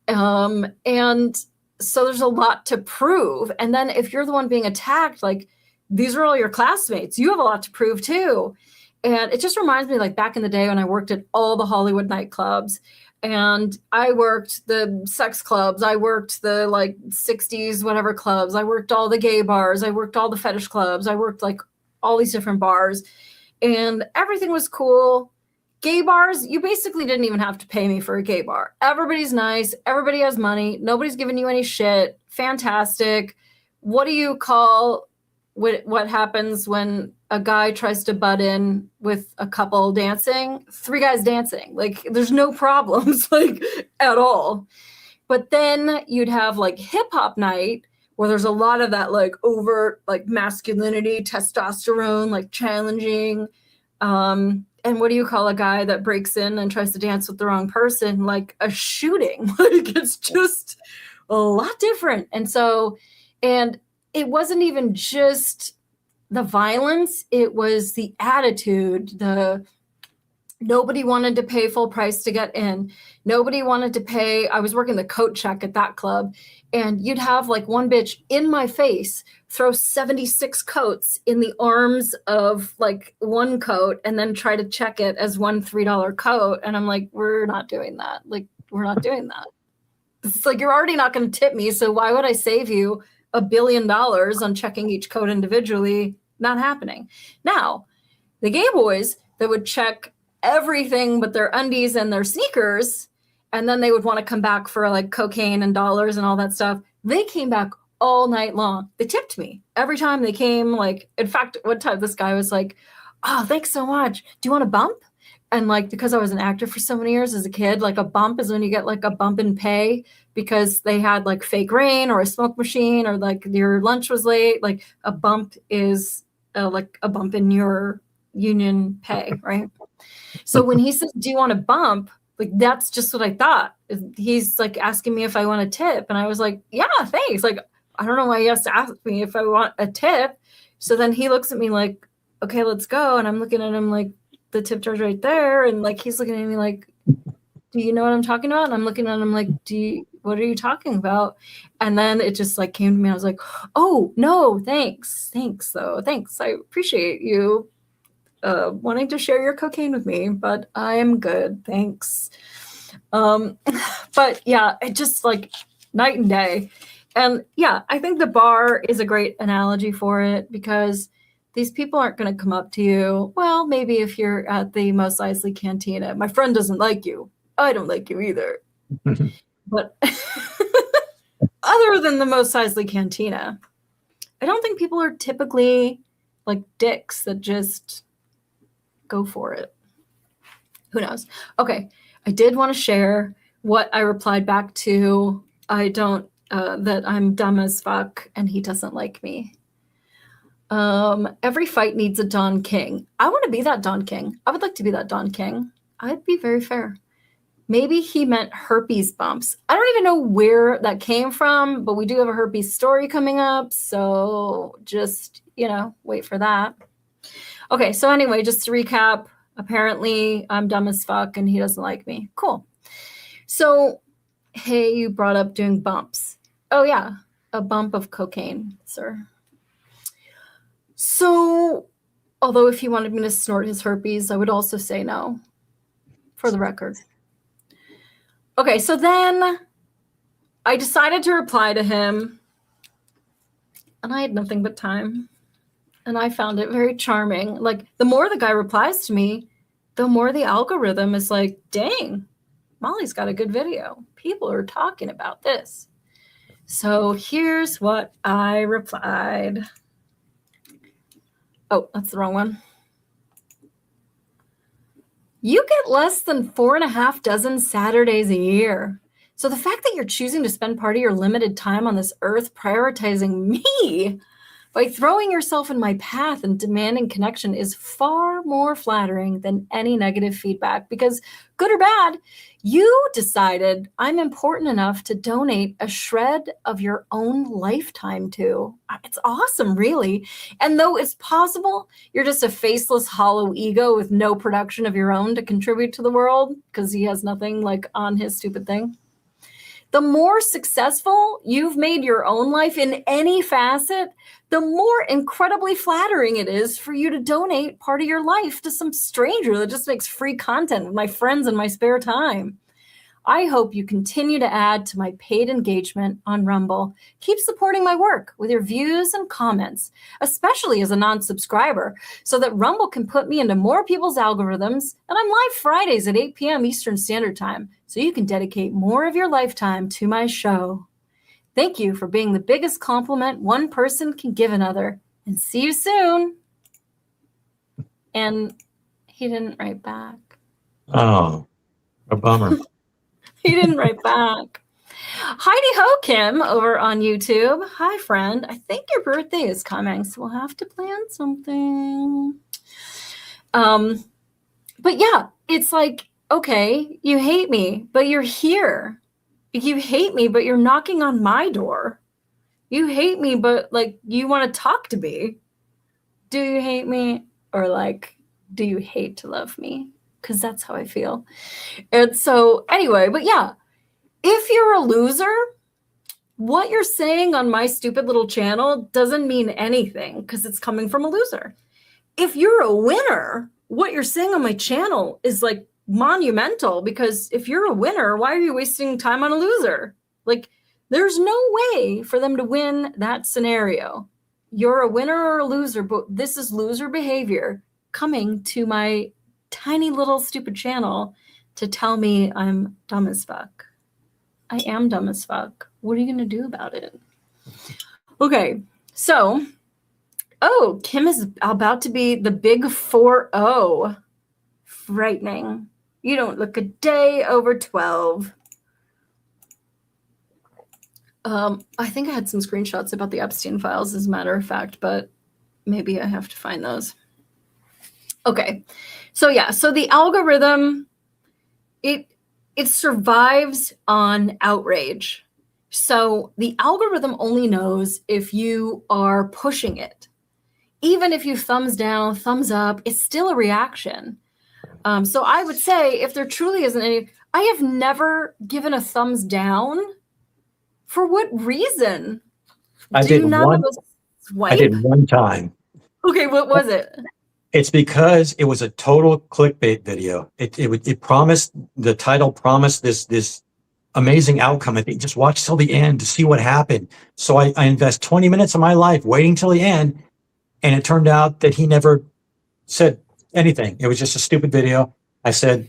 And so there's a lot to prove. And then if you're the one being attacked, like these are all your classmates, you have a lot to prove too. And it just reminds me like back in the day when I worked at all the Hollywood nightclubs. And I worked the sex clubs. I worked the like 60s, whatever clubs. I worked all the gay bars. I worked all the fetish clubs. I worked like all these different bars and everything was cool. Gay bars, you basically didn't even have to pay me for a gay bar. Everybody's nice. Everybody has money. Nobody's giving you any shit. Fantastic. What do you call what happens when a guy tries to butt in with a couple dancing? 3 guys dancing. Like there's no problems like at all. But then you'd have like hip hop night where there's a lot of that like overt like masculinity, testosterone, like challenging. And what do you call a guy that breaks in and tries to dance with the wrong person? Like a shooting. Like it's just a lot different. And it wasn't even just the violence, it was the attitude, nobody wanted to pay full price to get in. Nobody wanted to pay. I was working the coat check at that club, and you'd have like one bitch in my face throw 76 coats in the arms of like one coat and then try to check it as one $3 coat. And I'm like, we're not doing that. Like, we're not doing that. It's like, you're already not going to tip me. So why would I save you $1 billion on checking each coat individually? Not happening. Now, the gay boys that would check everything but their undies and their sneakers, and then they would want to come back for like cocaine and dollars and all that stuff. They came back all night long. They tipped me every time they came. Like, in fact, one time this guy was like, "Oh, thanks so much. Do you want a bump?" And like, because I was an actor for so many years as a kid, like a bump is when you get like a bump in pay because they had like fake rain or a smoke machine or like your lunch was late. Like a bump is like a bump in your union pay, right? So when he says, "Do you want a bump?" Like, that's just what I thought. He's like asking me if I want a tip. And I was like, yeah, thanks. Like, I don't know why he has to ask me if I want a tip. So then he looks at me like, okay, let's go. And I'm looking at him like, the tip jar's right there. And like, he's looking at me like, do you know what I'm talking about? And I'm looking at him like, what are you talking about? And then it just like came to me. I was like, oh, no, thanks. Thanks, though. Thanks. I appreciate you wanting to share your cocaine with me, but I am good. Thanks. But yeah, it just like night and day. And yeah, I think the bar is a great analogy for it because these people aren't going to come up to you. Well, maybe if you're at the Mos Eisley Cantina. My friend doesn't like you. I don't like you either. But other than the Mos Eisley Cantina, I don't think people are typically like dicks that just go for it. Who knows? Okay. I did want to share what I replied back to. That I'm dumb as fuck and he doesn't like me. Every fight needs a Don King. I want to be that Don King. I would like to be that Don King. I'd be very fair. Maybe he meant herpes bumps. I don't even know where that came from, but we do have a herpes story coming up. So just, wait for that. Okay, so anyway, just to recap, apparently I'm dumb as fuck and he doesn't like me. Cool. So, hey, you brought up doing bumps. Oh, yeah, a bump of cocaine, sir. So Although if he wanted me to snort his herpes, I would also say no, for the record. Okay, so then I decided to reply to him, and I had nothing but time. And I found it very charming. Like, the more the guy replies to me, the more the algorithm is like, dang, Molly's got a good video. People are talking about this. So here's what I replied. Oh, that's the wrong one. You get less than 4.5 dozen Saturdays a year. So the fact that you're choosing to spend part of your limited time on this earth prioritizing me by throwing yourself in my path and demanding connection is far more flattering than any negative feedback, because good or bad, you decided I'm important enough to donate a shred of your own lifetime to. It's awesome, really. And though it's possible you're just a faceless, hollow ego with no production of your own to contribute to the world because he has nothing like on his stupid thing, the more successful you've made your own life in any facet, the more incredibly flattering it is for you to donate part of your life to some stranger that just makes free content with my friends in my spare time. I hope you continue to add to my paid engagement on Rumble. Keep supporting my work with your views and comments, especially as a non-subscriber, so that Rumble can put me into more people's algorithms. And I'm live Fridays at 8 p.m. Eastern Standard Time, so you can dedicate more of your lifetime to my show. Thank you for being the biggest compliment one person can give another. And see you soon. And he didn't write back. Oh, a bummer. He didn't write back. Heidi Ho Kim over on YouTube. Hi, friend. I think your birthday is coming, so we'll have to plan something. But yeah, it's like, okay, you hate me, but you're here. You hate me, but you're knocking on my door. You hate me, but like you want to talk to me. Do you hate me? Or like, do you hate to love me? Because that's how I feel. And so anyway, but yeah, if you're a loser, what you're saying on my stupid little channel doesn't mean anything because it's coming from a loser. If you're a winner, what you're saying on my channel is like monumental, because if you're a winner, why are you wasting time on a loser? Like, there's no way for them to win that scenario. You're a winner or a loser, but this is loser behavior coming to my tiny little stupid channel to tell me I'm dumb as fuck. I am dumb as fuck. What are you going to do about it? Okay, so, oh, Kim is about to be the big 4-0. Frightening. You don't look a day over 12. I think I had some screenshots about the Epstein files, as a matter of fact, but maybe I have to find those. Okay, so yeah, so the algorithm, it survives on outrage. So the algorithm only knows if you are pushing it. Even if you thumbs down, thumbs up, it's still a reaction. So I would say if there truly isn't any, I have never given a thumbs down. For what reason? I did one time. Okay, what was it? It's because it was a total clickbait video. It promised, the title promised this amazing outcome. I think just watch till the end to see what happened. So I invest 20 minutes of my life waiting till the end, and it turned out that he never said anything. It was just a stupid video. I said,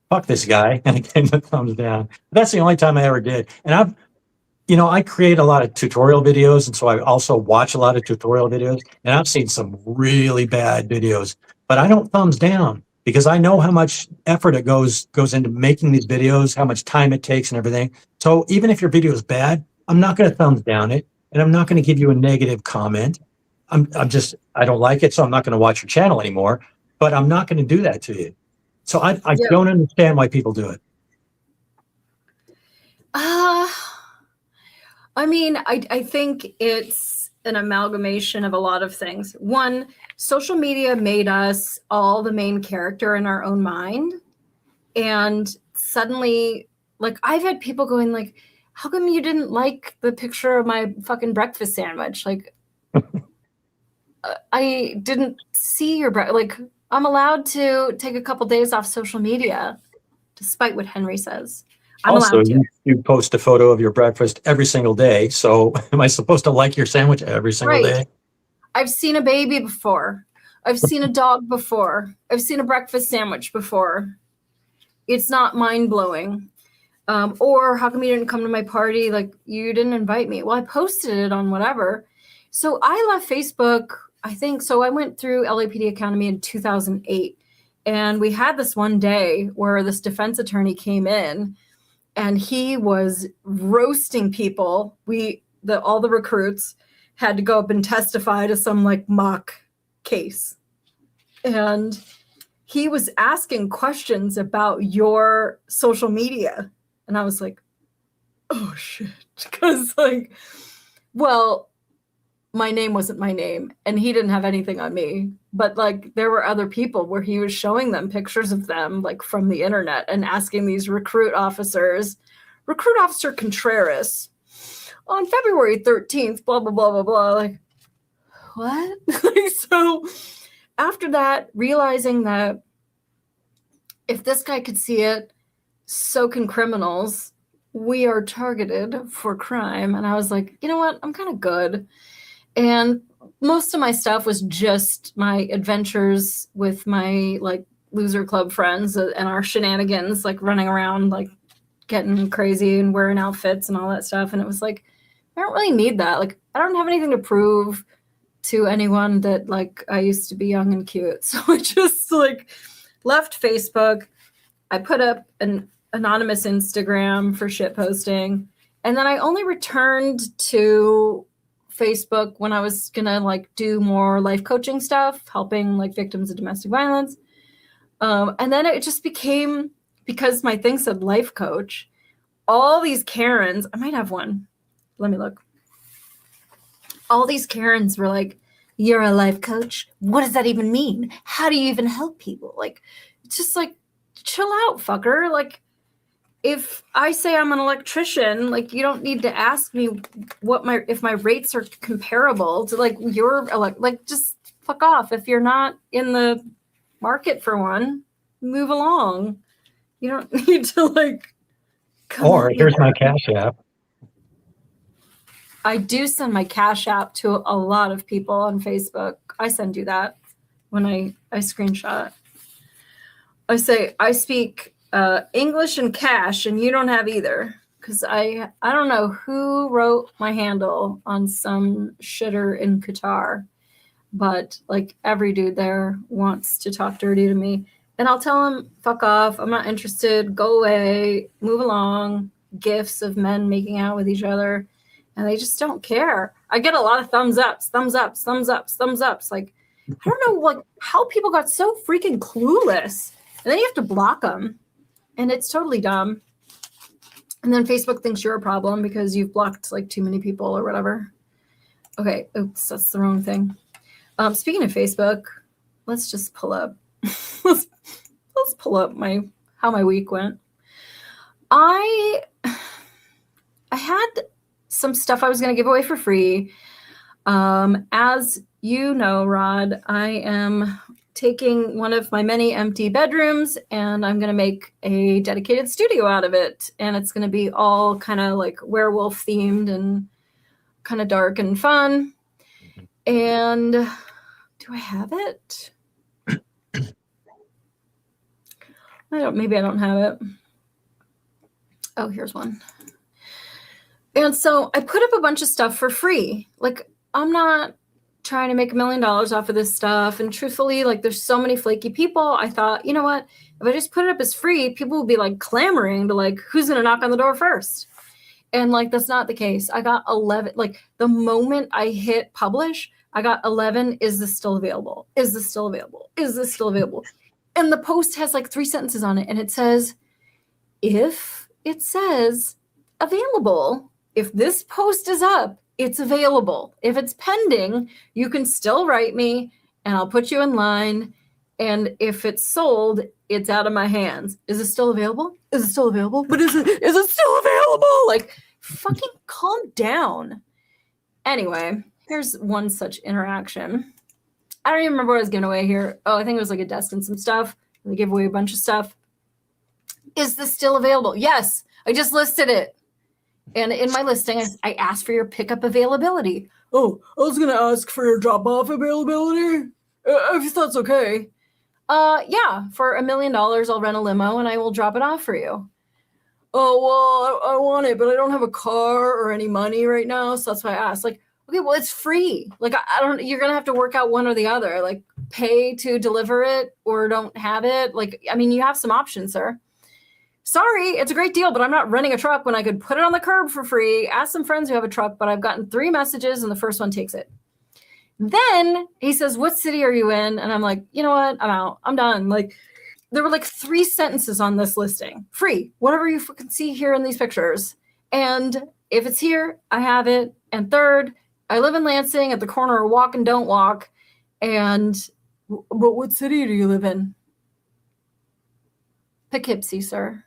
fuck this guy, and I gave him a thumbs down. That's the only time I ever did. And I create a lot of tutorial videos, and so I also watch a lot of tutorial videos, and I've seen some really bad videos, but I don't thumbs down because I know how much effort it goes into making these videos, how much time it takes and everything. So even if your video is bad, I'm not going to thumbs down it, and I'm not going to give you a negative comment. I don't like it, so I'm not going to watch your channel anymore, but I'm not going to do that to you. So I don't understand why people do it. I mean, I think it's an amalgamation of a lot of things. One, social media made us all the main character in our own mind. And suddenly, like, I've had people going like, how come you didn't like the picture of my fucking breakfast sandwich? Like, I didn't see your like, I'm allowed to take a couple days off social media, despite what Henry says. I'm Also, allowed to. you post a photo of your breakfast every single day. So am I supposed to like your sandwich every single Right. day? I've seen a baby before. I've seen a dog before. I've seen a breakfast sandwich before. It's not mind-blowing. Or how come you didn't come to my party? Like, you didn't invite me. Well, I posted it on whatever. So I left Facebook, I think. So I went through LAPD Academy in 2008. And we had this one day where this defense attorney came in and he was roasting people. All the recruits had to go up and testify to some like mock case. And he was asking questions about your social media. And I was like, oh shit. Because like, well, my name wasn't my name and he didn't have anything on me. But like there were other people where he was showing them pictures of them like from the internet and asking these recruit officer Contreras on February 13th, blah, blah, blah, blah, blah. Like, what? So after that, realizing that if this guy could see it, so can criminals. We are targeted for crime. And I was like, you know what? I'm kind of good. And most of my stuff was just my adventures with my like loser club friends and our shenanigans, like running around, like getting crazy and wearing outfits and all that stuff. And it was like, I don't really need that. Like, I don't have anything to prove to anyone that like I used to be young and cute. So I just like left Facebook. I put up an anonymous Instagram for shit posting. And then I only returned to Facebook when I was gonna like do more life coaching stuff, helping like victims of domestic violence. And then it just became, because my thing said life coach, all these Karens, I might have one. Let me look. All these Karens were like, you're a life coach? What does that even mean? How do you even help people? Like, it's just like, chill out, fucker. Like, if I say I'm an electrician, like, you don't need to ask me if my rates are comparable to like your, like, just fuck off. If you're not in the market for one, move along. You don't need to like. Or here's my Cash App. I do send my Cash App to a lot of people on Facebook. I send you that when I screenshot. I say, I speak English and cash, and you don't have either. Because I don't know who wrote my handle on some shitter in Qatar. But like every dude there wants to talk dirty to me. And I'll tell him, fuck off. I'm not interested. Go away. Move along. GIFs of men making out with each other. And they just don't care. I get a lot of thumbs ups, thumbs ups, thumbs ups, thumbs ups. Like, I don't know like how people got so freaking clueless. And then you have to block them. And it's totally dumb. And then Facebook thinks you're a problem because you've blocked like too many people or whatever. Okay. Oops, that's the wrong thing. Speaking of Facebook, let's just pull up. let's pull up how my week went. I had some stuff I was going to give away for free. As you know, Rod, I am taking one of my many empty bedrooms and I'm going to make a dedicated studio out of it. And it's going to be all kind of like werewolf themed and kind of dark and fun. And do I have it? Maybe I don't have it. Oh, here's one. And so I put up a bunch of stuff for free. Like, I'm not trying to make $1 million off of this stuff. And truthfully, like, there's so many flaky people. I thought, you know what? If I just put it up as free, people will be like clamoring to like, who's going to knock on the door first? And like, that's not the case. I got 11, like the moment I hit publish, I got 11. Is this still available? Is this still available? Is this still available? And the post has like 3 sentences on it. And it says, if it says available, if this post is up, it's available. If it's pending, you can still write me and I'll put you in line. And if it's sold, it's out of my hands. Is it still available? Is it still available? But is it still available? Like, fucking calm down. Anyway, here's one such interaction. I don't even remember what I was giving away here. Oh, I think it was like a desk and some stuff. They gave away a bunch of stuff. Is this still available? Yes, I just listed it. And in my listing, I asked for your pickup availability. Oh, I was going to ask for your drop-off availability, if that's okay. Yeah, for $1 million, I'll rent a limo and I will drop it off for you. Oh, well, I want it, but I don't have a car or any money right now, so that's why I asked. Like, okay, well, it's free. Like, I don't, you're going to have to work out one or the other. Like, pay to deliver it or don't have it. Like, I mean, you have some options, sir. Sorry, it's a great deal, but I'm not renting a truck when I could put it on the curb for free. Ask some friends who have a truck, but I've gotten 3 messages and the first one takes it. Then he says, what city are you in? And I'm like, you know what? I'm out. I'm done. Like, there were like 3 sentences on this listing. Free, whatever you can see here in these pictures. And if it's here, I have it. And third, I live in Lansing at the corner of Walk and Don't Walk. And, but what city do you live in? Poughkeepsie, sir.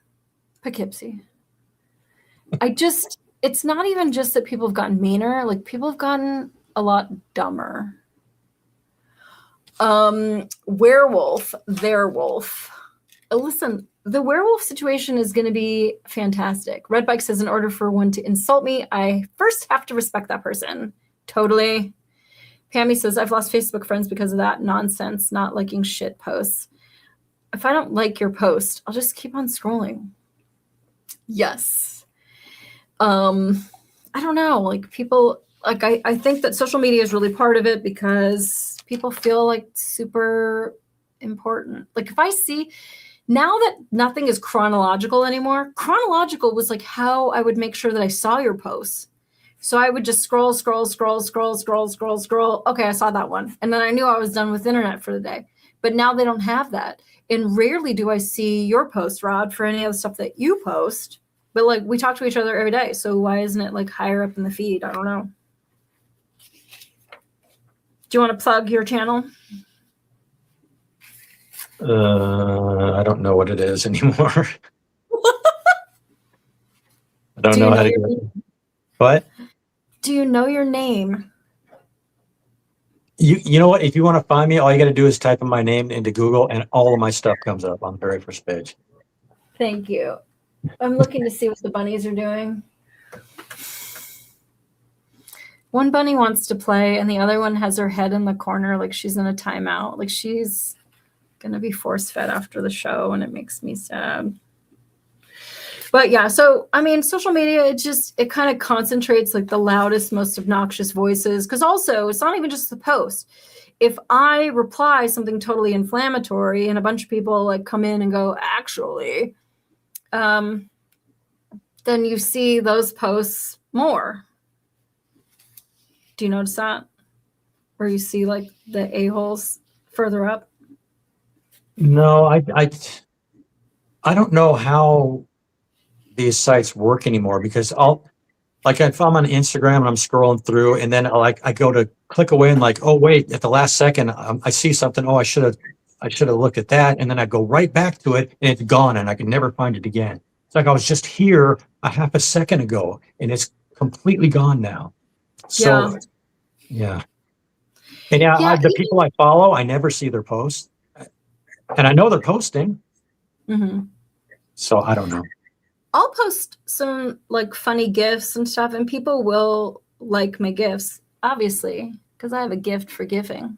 Poughkeepsie. It's not even just that people have gotten meaner, like people have gotten a lot dumber. Werewolf, their wolf. Listen, the werewolf situation is going to be fantastic. Red Bike says, in order for one to insult me, I first have to respect that person. Totally. Pammy says, I've lost Facebook friends because of that nonsense, not liking shit posts. If I don't like your post, I'll just keep on scrolling. Yes. I don't know. Like people, like I think that social media is really part of it because people feel like super important. Like if I see now that nothing is chronological anymore, chronological was like how I would make sure that I saw your posts. So I would just scroll. Okay, I saw that one. And then I knew I was done with internet for the day. But now they don't have that. And rarely do I see your post, Rod, for any of the stuff that you post. But like we talk to each other every day. So why isn't it like higher up in the feed? I don't know. Do you want to plug your channel? I don't know what it is anymore. I don't know how to do it. What? Do you know your name? You know what? If you want to find me, all you got to do is type in my name into Google and all of my stuff comes up on the very first page. Thank you. I'm looking to see what the bunnies are doing. One bunny wants to play and the other one has her head in the corner like she's in a timeout. Like she's going to be force-fed after the show and it makes me sad. But yeah, so I mean, social media, it kind of concentrates like the loudest, most obnoxious voices. Because also, it's not even just the post. If I reply something totally inflammatory and a bunch of people like come in and go, actually, then you see those posts more. Do you notice that? Where you see like the a-holes further up? No, I don't know how these sites work anymore because if I'm on Instagram and I'm scrolling through and then I go to click away and like, oh wait, at the last second I see something. Oh, I should have looked at that. And then I go right back to it and it's gone and I can never find it again. It's like I was just here a half a second ago and it's completely gone now. So yeah. And the people I follow, I never see their posts and I know they're posting. Mm-hmm. So I don't know. I'll post some like funny GIFs and stuff and people will like my GIFs, obviously, because I have a gift for giving.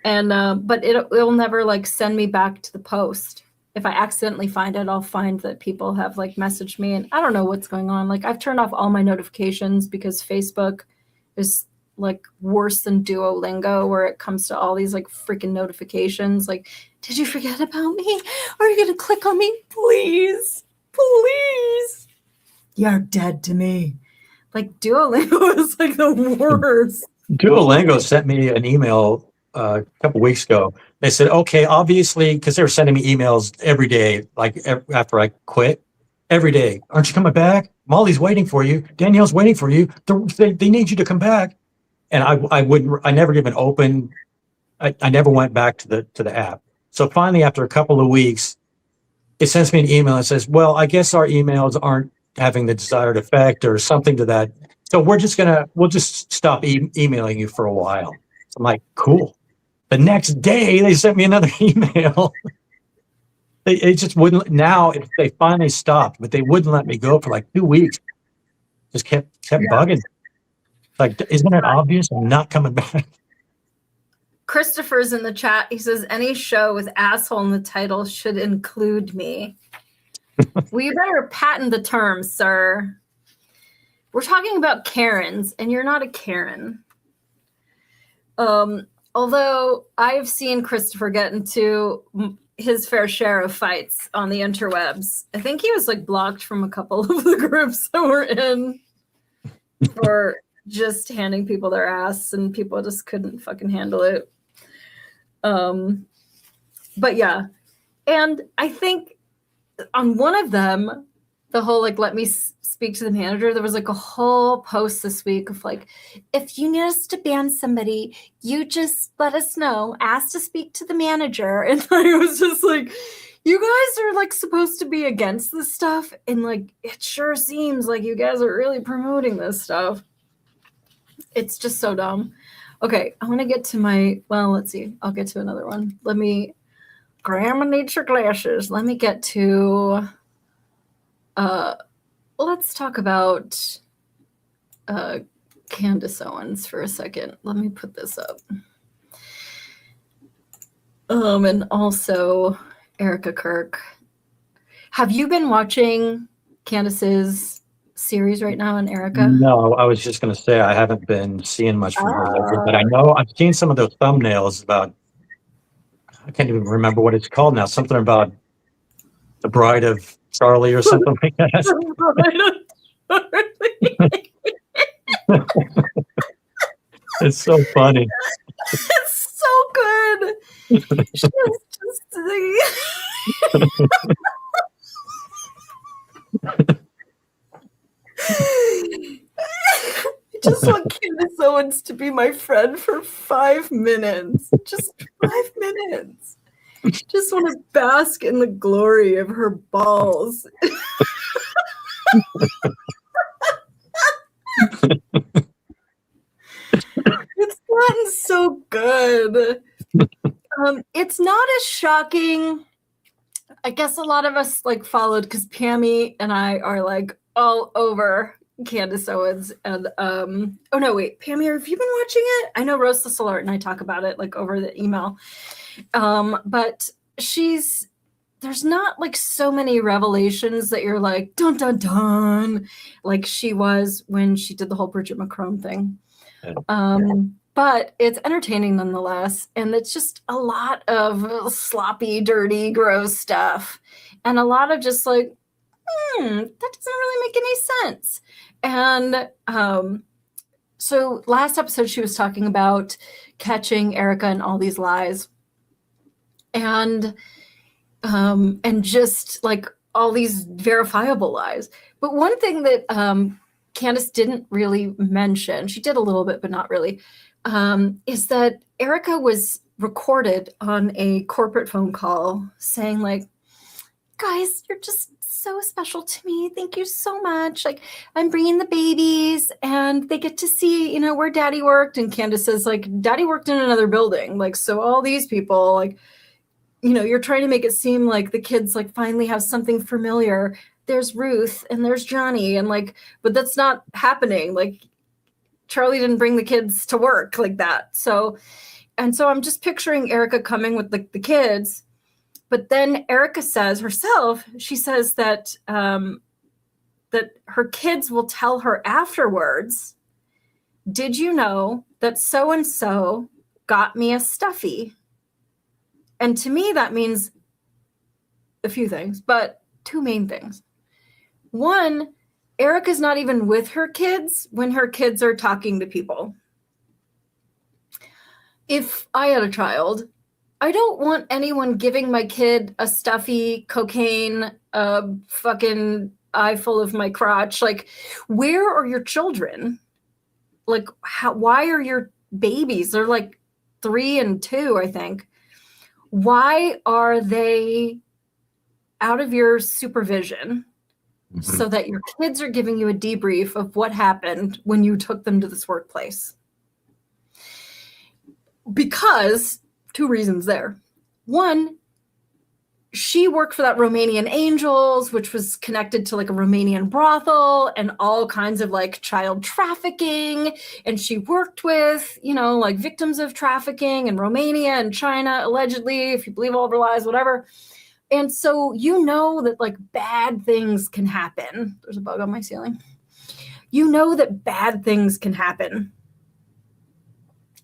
And, but it'll never like send me back to the post. If I accidentally find it, I'll find that people have like messaged me and I don't know what's going on. Like I've turned off all my notifications because Facebook is like worse than Duolingo where it comes to all these like freaking notifications. Like, did you forget about me? Are you going to click on me? Please. Please. You're dead to me. Like Duolingo is like the worst. Duolingo sent me an email a couple weeks ago. They said, okay, obviously, because they were sending me emails every day, like after I quit, every day. Aren't you coming back? Molly's waiting for you. Danielle's waiting for you. They need you to come back. And I never even opened. I never went back to the app. So finally, after a couple of weeks, it sends me an email and says, well, I guess our emails aren't having the desired effect or something to that. So we'll just stop emailing you for a while. So I'm like, cool. The next day, they sent me another email. They just wouldn't. Now they finally stopped, but they wouldn't let me go for like 2 weeks. Just kept bugging. Like, isn't it obvious I'm not coming back? Christopher's in the chat. He says, any show with asshole in the title should include me. Well, you better patent the term, sir. We're talking about Karens, and you're not a Karen. Although I've seen Christopher get into his fair share of fights on the interwebs. I think he was like blocked from a couple of the groups that we're in for just handing people their ass, and people just couldn't fucking handle it. But yeah, and I think on one of them, the whole like let me speak to the manager, there was like a whole post this week of like, if you need us to ban somebody, you just let us know, ask to speak to the manager. And I was just like, you guys are like supposed to be against this stuff, and like it sure seems like you guys are really promoting this stuff. It's just so dumb. Okay, I want to get to my, well, let's see. I'll get to another one. Let me, Grandma needs your glasses. Let me get to, let's talk about Candace Owens for a second. Let me put this up. And also Erica Kirk. Have you been watching Candace's series right now on Erica? No, I was just going to say I haven't been seeing much from her lately, but I know I've seen some of those thumbnails about, I can't even remember what it's called now, something about the Bride of Charlie or something like that. It's so funny. It's so good. She's just I just want Candace Owens to be my friend for 5 minutes. Just 5 minutes. Just want to bask in the glory of her balls. It's gotten so good. It's not as shocking. I guess a lot of us like followed because Pammy and I are like all over Candace Owens. And oh no, wait, Pammy, have you been watching it? I know Roastless Alert and I talk about it like over the email. But there's not like so many revelations that you're like dun dun dun like she was when she did the whole Bridget McCrone thing. But it's entertaining nonetheless, and it's just a lot of sloppy, dirty, gross stuff, and a lot of just like, that doesn't really make any sense. And so last episode she was talking about catching Erica in all these lies, and just like all these verifiable lies. But one thing that Candace didn't really mention, she did a little bit, but not really, is that Erica was recorded on a corporate phone call saying like, guys, you're just so special to me. Thank you so much. Like, I'm bringing the babies and they get to see, where daddy worked. And Candace says like, daddy worked in another building. Like, so all these people, like, you're trying to make it seem like the kids like finally have something familiar. There's Ruth and there's Johnny and like, but that's not happening. Like, Charlie didn't bring the kids to work like that. So I'm just picturing Erica coming with the kids, but then Erica says herself, she says that that her kids will tell her afterwards, did you know that so-and-so got me a stuffy? And to me, that means a few things, but 2 main things. One, Erica's not even with her kids when her kids are talking to people. If I had a child, I don't want anyone giving my kid a stuffy, cocaine, a fucking eye full of my crotch. Like, where are your children? Like, why are your babies? They're like 3 and 2, I think. Why are they out of your supervision? So that your kids are giving you a debrief of what happened when you took them to this workplace. Because two reasons there. One, she worked for that Romanian Angels, which was connected to like a Romanian brothel and all kinds of like child trafficking. And she worked with, you know, like victims of trafficking in Romania and China, allegedly, if you believe all of her lies, whatever. And so you know that like bad things can happen. There's a bug on my ceiling. You know that bad things can happen.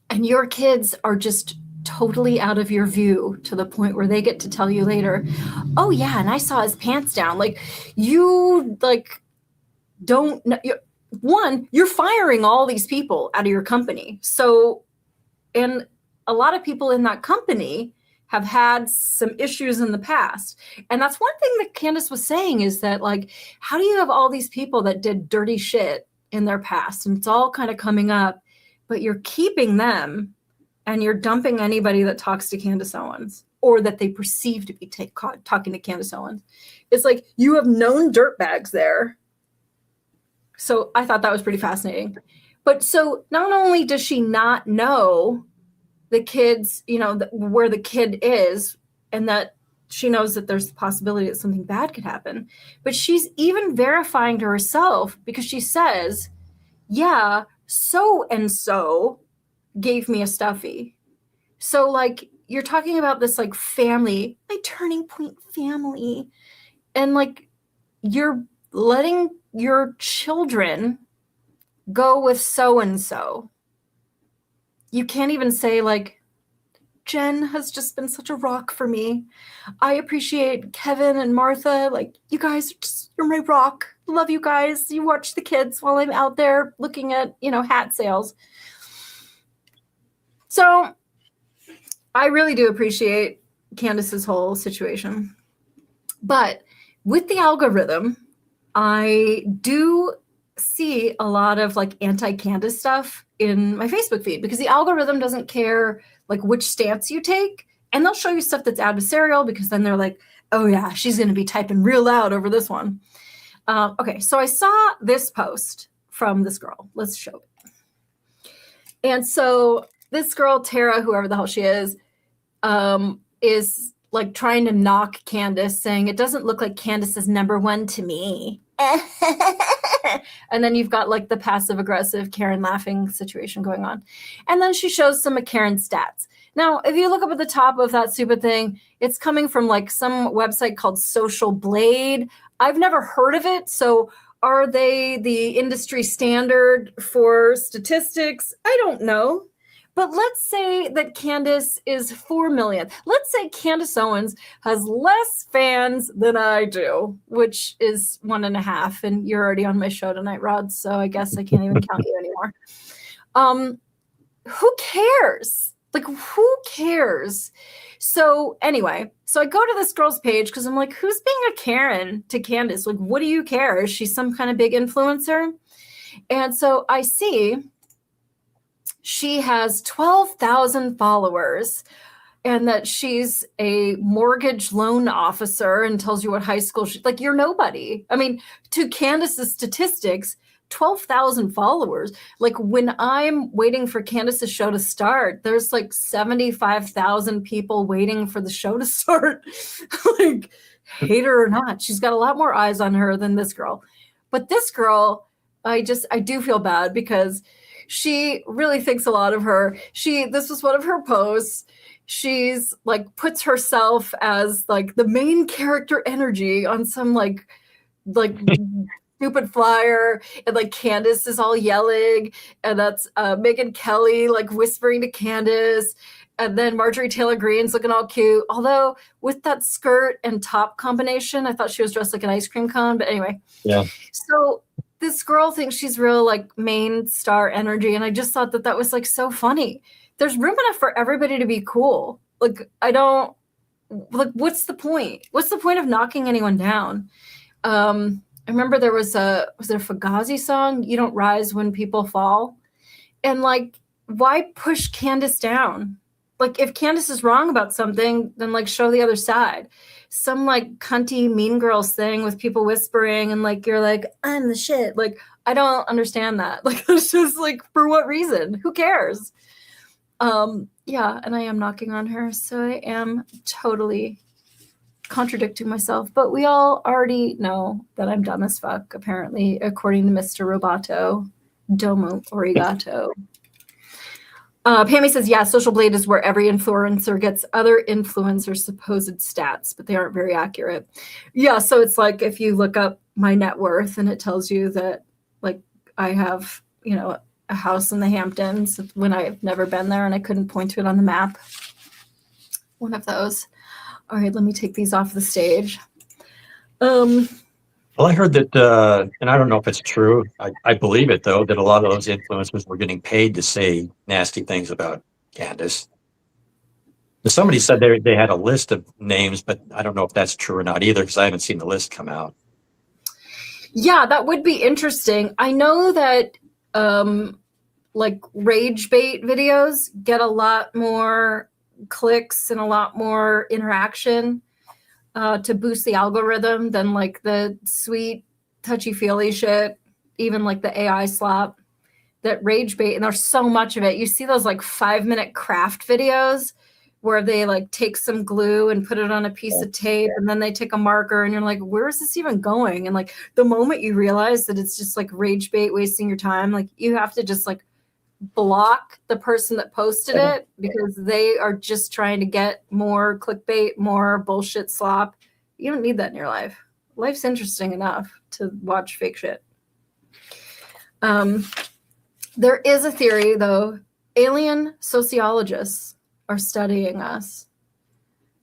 And your kids are just totally out of your view to the point where they get to tell you later, oh yeah, and I saw his pants down. Like, you like don't know. One, you're firing all these people out of your company. So, and a lot of people in that company have had some issues in the past. And that's one thing that Candace was saying, is that like, how do you have all these people that did dirty shit in their past? And it's all kind of coming up, but you're keeping them and you're dumping anybody that talks to Candace Owens or that they perceive to be talking to Candace Owens. It's like you have known dirtbags there. So I thought that was pretty fascinating. But so not only does she not know the kids, you know, where the kid is, and that she knows that there's the possibility that something bad could happen, but she's even verifying to herself, because she says, yeah, so-and-so gave me a stuffy. So like, you're talking about this like family, my turning point family, and like you're letting your children go with so-and-so. You can't even say like, Jen has just been such a rock for me. I appreciate Kevin and Martha. Like, you guys, you're my rock. Love you guys. You watch the kids while I'm out there looking at, you know, hat sales. So I really do appreciate Candace's whole situation. But with the algorithm, I do see a lot of like anti-Candace stuff in my Facebook feed, because the algorithm doesn't care like which stance you take, and they'll show you stuff that's adversarial, because then they're like, oh yeah, she's going to be typing real loud over this one. Okay, so I saw this post from this girl. Let's show it. And so this girl, Tara, whoever the hell she is like trying to knock Candace, saying it doesn't look like Candace is number one to me. And then you've got like the passive aggressive Karen laughing situation going on. And then she shows some of Karen's stats. Now, if you look up at the top of that stupid thing, it's coming from like some website called Social Blade. I've never heard of it. So are they the industry standard for statistics? I don't know. But let's say that Candace is 4 million. Let's say Candace Owens has less fans than I do, which is 1.5. And you're already on my show tonight, Rod. So I guess I can't even count you anymore. Who cares? Like, who cares? So anyway, so I go to this girl's page because I'm like, who's being a Karen to Candace? Like, what do you care? Is she some kind of big influencer? And so I see she has 12,000 followers, and that she's a mortgage loan officer and tells you what high school like, you're nobody. I mean, to Candace's statistics, 12,000 followers. Like, when I'm waiting for Candace's show to start, there's like 75,000 people waiting for the show to start. Like, hate her or not, she's got a lot more eyes on her than this girl. But this girl, I do feel bad, because she really thinks a lot of her. This was one of her posts. She's like puts herself as like the main character energy on some like stupid flyer, and like Candace is all yelling, and that's Megyn Kelly like whispering to Candace, and then Marjorie Taylor Greene's looking all cute. Although with that skirt and top combination, I thought she was dressed like an ice cream cone. But anyway, yeah. So this girl thinks she's real like main star energy, and I just thought that was like so funny. There's room enough for everybody to be cool. Like, I don't like, what's the point? What's the point of knocking anyone down? I remember there was there a Fugazi song, You Don't Rise When People Fall? And like, why push Candace down? Like, if Candace is wrong about something, then like show the other side. Some like cunty Mean Girls thing with people whispering and like, you're like, I'm the shit. Like, I don't understand that. Like, it's just like, for what reason? Who cares? Yeah, and I am knocking on her, so I am totally contradicting myself. But we all already know that I'm dumb as fuck, apparently, according to Mr. Roboto. Domo arigato. Pammy says, yeah, Social Blade is where every influencer gets other influencers' supposed stats, but they aren't very accurate. Yeah, so it's like if you look up my net worth and it tells you that, like, I have, a house in the Hamptons when I've never been there and I couldn't point to it on the map. One of those. All right, let me take these off the stage. Well, I heard that, and I don't know if it's true. I believe it, though, that a lot of those influencers were getting paid to say nasty things about Candace. Somebody said they had a list of names, but I don't know if that's true or not either, because I haven't seen the list come out. Yeah, that would be interesting. I know that like rage bait videos get a lot more clicks and a lot more interaction to boost the algorithm than like the sweet touchy-feely shit, even like the AI slap. That rage bait, and there's so much of it. You see those like 5-minute craft videos where they like take some glue and put it on a piece of tape, and then they take a marker, and you're like, where is this even going? And like the moment you realize that it's just like rage bait, wasting your time, like you have to just like block the person that posted it, because they are just trying to get more clickbait, more bullshit slop. You don't need that in your life. Life's interesting enough to watch fake shit. There is a theory, though. Alien sociologists are studying us.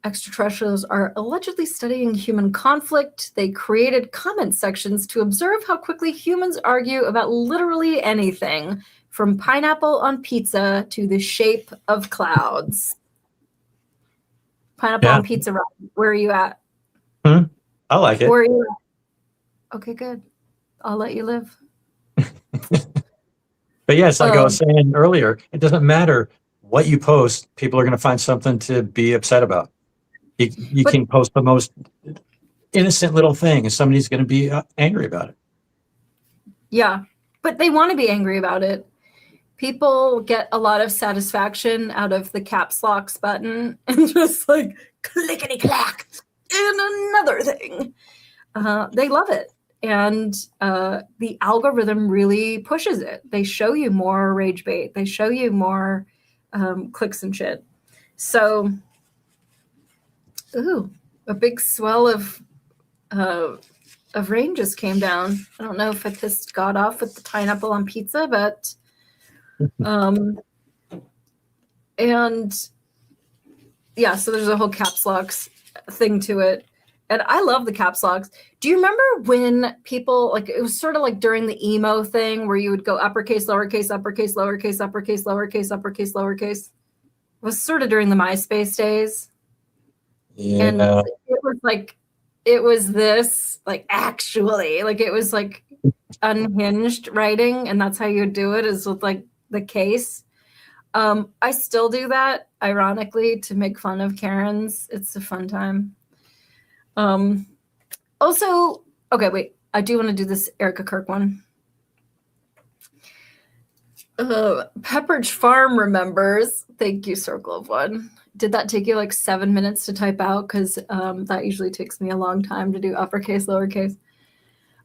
Extraterrestrials are allegedly studying human conflict. They created comment sections to observe how quickly humans argue about literally anything, from pineapple on pizza to the shape of clouds. Pineapple on pizza, Rob. Where are you at? I like it. Where are you at? Okay, good. I'll let you live. But yes, like I was saying earlier, it doesn't matter what you post, people are going to find something to be upset about. You can post the most innocent little thing and somebody's going to be angry about it. Yeah, but they want to be angry about it. People get a lot of satisfaction out of the caps locks button and just like clickety clack and another thing. They love it. And the algorithm really pushes it. They show you more rage bait. They show you more clicks and shit. So, a big swell of rain just came down. I don't know if I pissed God off with the pineapple on pizza, but and yeah, so there's a whole caps locks thing to it. And I love the caps locks. Do you remember when people, like, it was sort of like during the emo thing where you would go uppercase, lowercase, uppercase, lowercase, uppercase, lowercase, uppercase, lowercase? It was sort of during the MySpace days. Yeah. And it was this, like, actually, like, it was like unhinged writing, and that's how you would do it, is with like the case. I still do that, ironically, to make fun of Karens. It's a fun time. Also, okay, wait, I do want to do this Erica Kirk one. Pepperidge Farm remembers. Thank you, Circle of One. Did that take you like 7 minutes to type out? Because that usually takes me a long time to do uppercase, lowercase.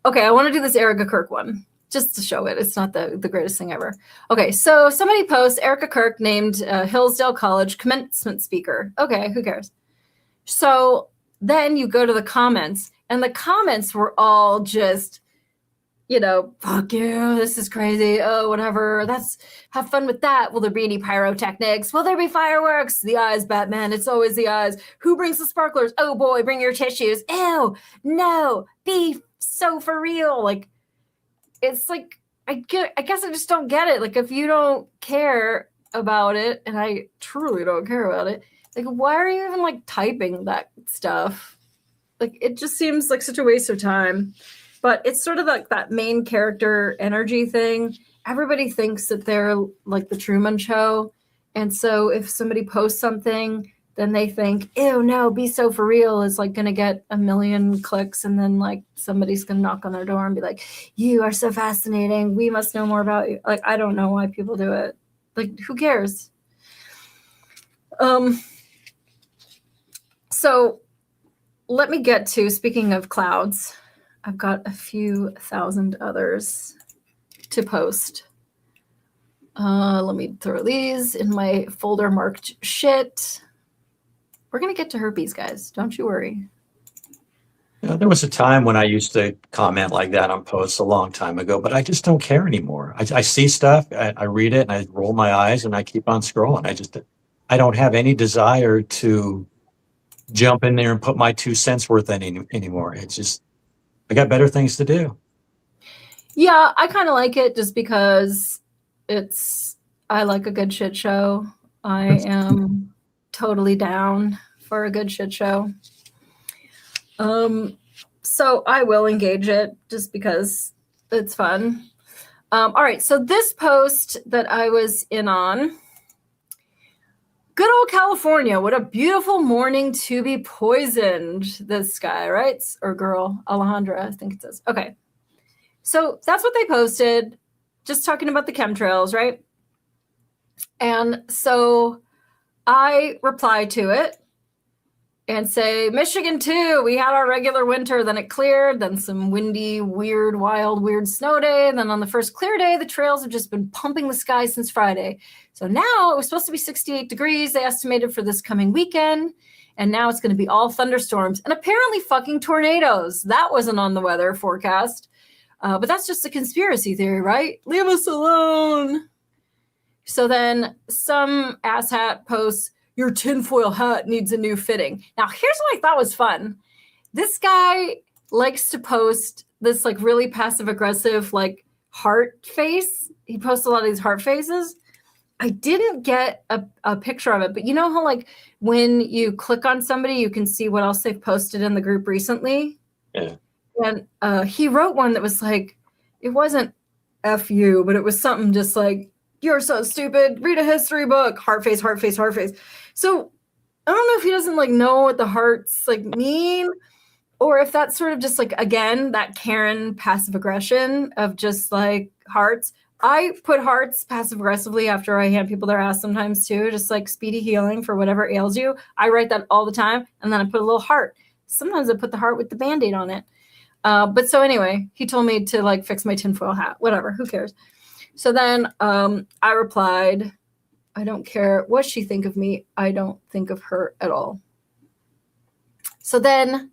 Okay, I want to do this Erica Kirk one just to show it. It's not the greatest thing ever. Okay, so somebody posts Erica Kirk named Hillsdale College commencement speaker. Okay, who cares? So then you go to the comments, and the comments were all just, fuck you, this is crazy, oh, whatever, have fun with that. Will there be any pyrotechnics? Will there be fireworks? The eyes, Batman, it's always the eyes. Who brings the sparklers? Oh boy, bring your tissues. Ew, no, be so for real. Like, it's like, I guess I just don't get it. Like, if you don't care about it, and I truly don't care about it, like, why are you even like typing that stuff? Like, it just seems like such a waste of time. But it's sort of like that main character energy thing. Everybody thinks that they're like the Truman Show. And so if somebody posts something, then they think, ew, no, be so for real is like going to get 1 million clicks. And then like somebody's going to knock on their door and be like, you are so fascinating. We must know more about you. Like, I don't know why people do it. Like, who cares? So let me get to, speaking of clouds, I've got a few thousand others to post. Let me throw these in my folder marked shit. We're going to get to herpes, guys. Don't you worry. There was a time when I used to comment like that on posts a long time ago, but I just don't care anymore. I see stuff, I read it, and I roll my eyes, and I keep on scrolling. I don't have any desire to jump in there and put my 2 cents worth in anymore. It's just, I got better things to do. Yeah, I kind of like it just because I like a good shit show. I am totally down for a good shit show. So I will engage it just because it's fun. All right, so this post that I was in on, good old California, what a beautiful morning to be poisoned, this guy writes, or girl, Alejandra, I think it says. Okay, so that's what they posted, just talking about the chemtrails, right? And so I replied to it and say, Michigan too, we had our regular winter, then it cleared, then some windy, weird, wild, weird snow day. Then on the first clear day, the trails have just been pumping the sky since Friday. So now it was supposed to be 68 degrees, they estimated for this coming weekend. And now it's going to be all thunderstorms and apparently fucking tornadoes. That wasn't on the weather forecast. But that's just a conspiracy theory, right? Leave us alone. So then some asshat posts, your tinfoil hat needs a new fitting. Now, here's what I thought was fun. This guy likes to post this like really passive aggressive like heart face. He posts a lot of these heart faces. I didn't get a picture of it, but you know how like when you click on somebody, you can see what else they've posted in the group recently? Yeah. And he wrote one that was like, it wasn't F you, but it was something just like, you're so stupid, read a history book, heart face, heart face, heart face. So I don't know if he doesn't like know what the hearts like mean, or if that's sort of just like, again, that Karen passive aggression of just like hearts. I put hearts passive aggressively after I hand people their ass sometimes too, just like speedy healing for whatever ails you. I write that all the time. And then I put a little heart. Sometimes I put the heart with the Band-Aid on it. But so anyway, he told me to like fix my tinfoil hat, whatever, who cares? So then I replied, I don't care what she think of me. I don't think of her at all. So then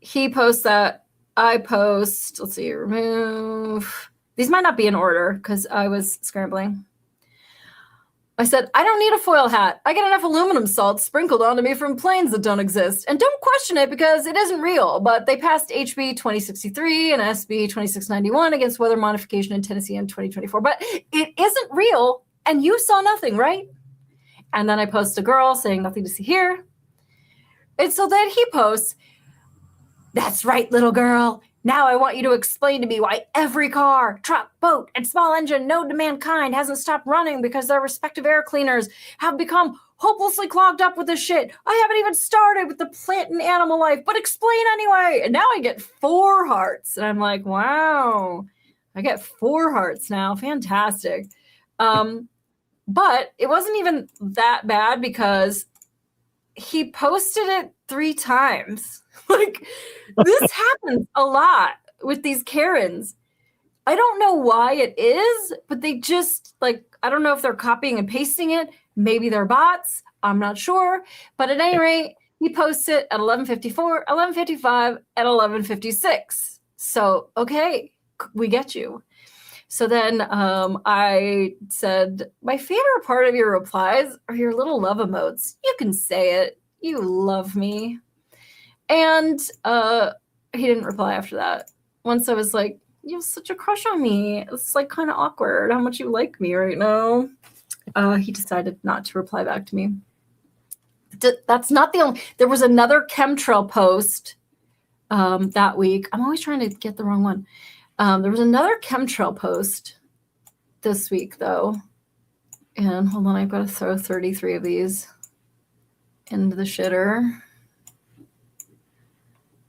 he posts that. I post, let's see, remove. These might not be in order because I was scrambling. I said, I don't need a foil hat. I get enough aluminum salt sprinkled onto me from planes that don't exist. And don't question it because it isn't real. But they passed HB 2063 and SB 2691 against weather modification in Tennessee in 2024. But it isn't real. And you saw nothing, right? And then I post a girl saying nothing to see here. And so then he posts, that's right, little girl. Now I want you to explain to me why every car, truck, boat, and small engine known to mankind hasn't stopped running because their respective air cleaners have become hopelessly clogged up with this shit. I haven't even started with the plant and animal life, but explain anyway. And now I get 4 hearts. And I'm like, wow, I get 4 hearts now. Fantastic. But it wasn't even that bad because he posted it 3 times. Like, this happens a lot with these Karens. I don't know why it is, but they just, like, I don't know if they're copying and pasting it. Maybe they're bots. I'm not sure. But at any rate, he posts it at 11:54, 11:55, at 11:56. So, okay, we get you. So then I said, my favorite part of your replies are your little love emotes. You can say it. You love me. And he didn't reply after that. Once I was like, you have such a crush on me. It's like kind of awkward how much you like me right now. He decided not to reply back to me. That's not the only. There was another chemtrail post that week. I'm always trying to get the wrong one. There was another chemtrail post this week, though. And hold on, I've got to throw 33 of these into the shitter.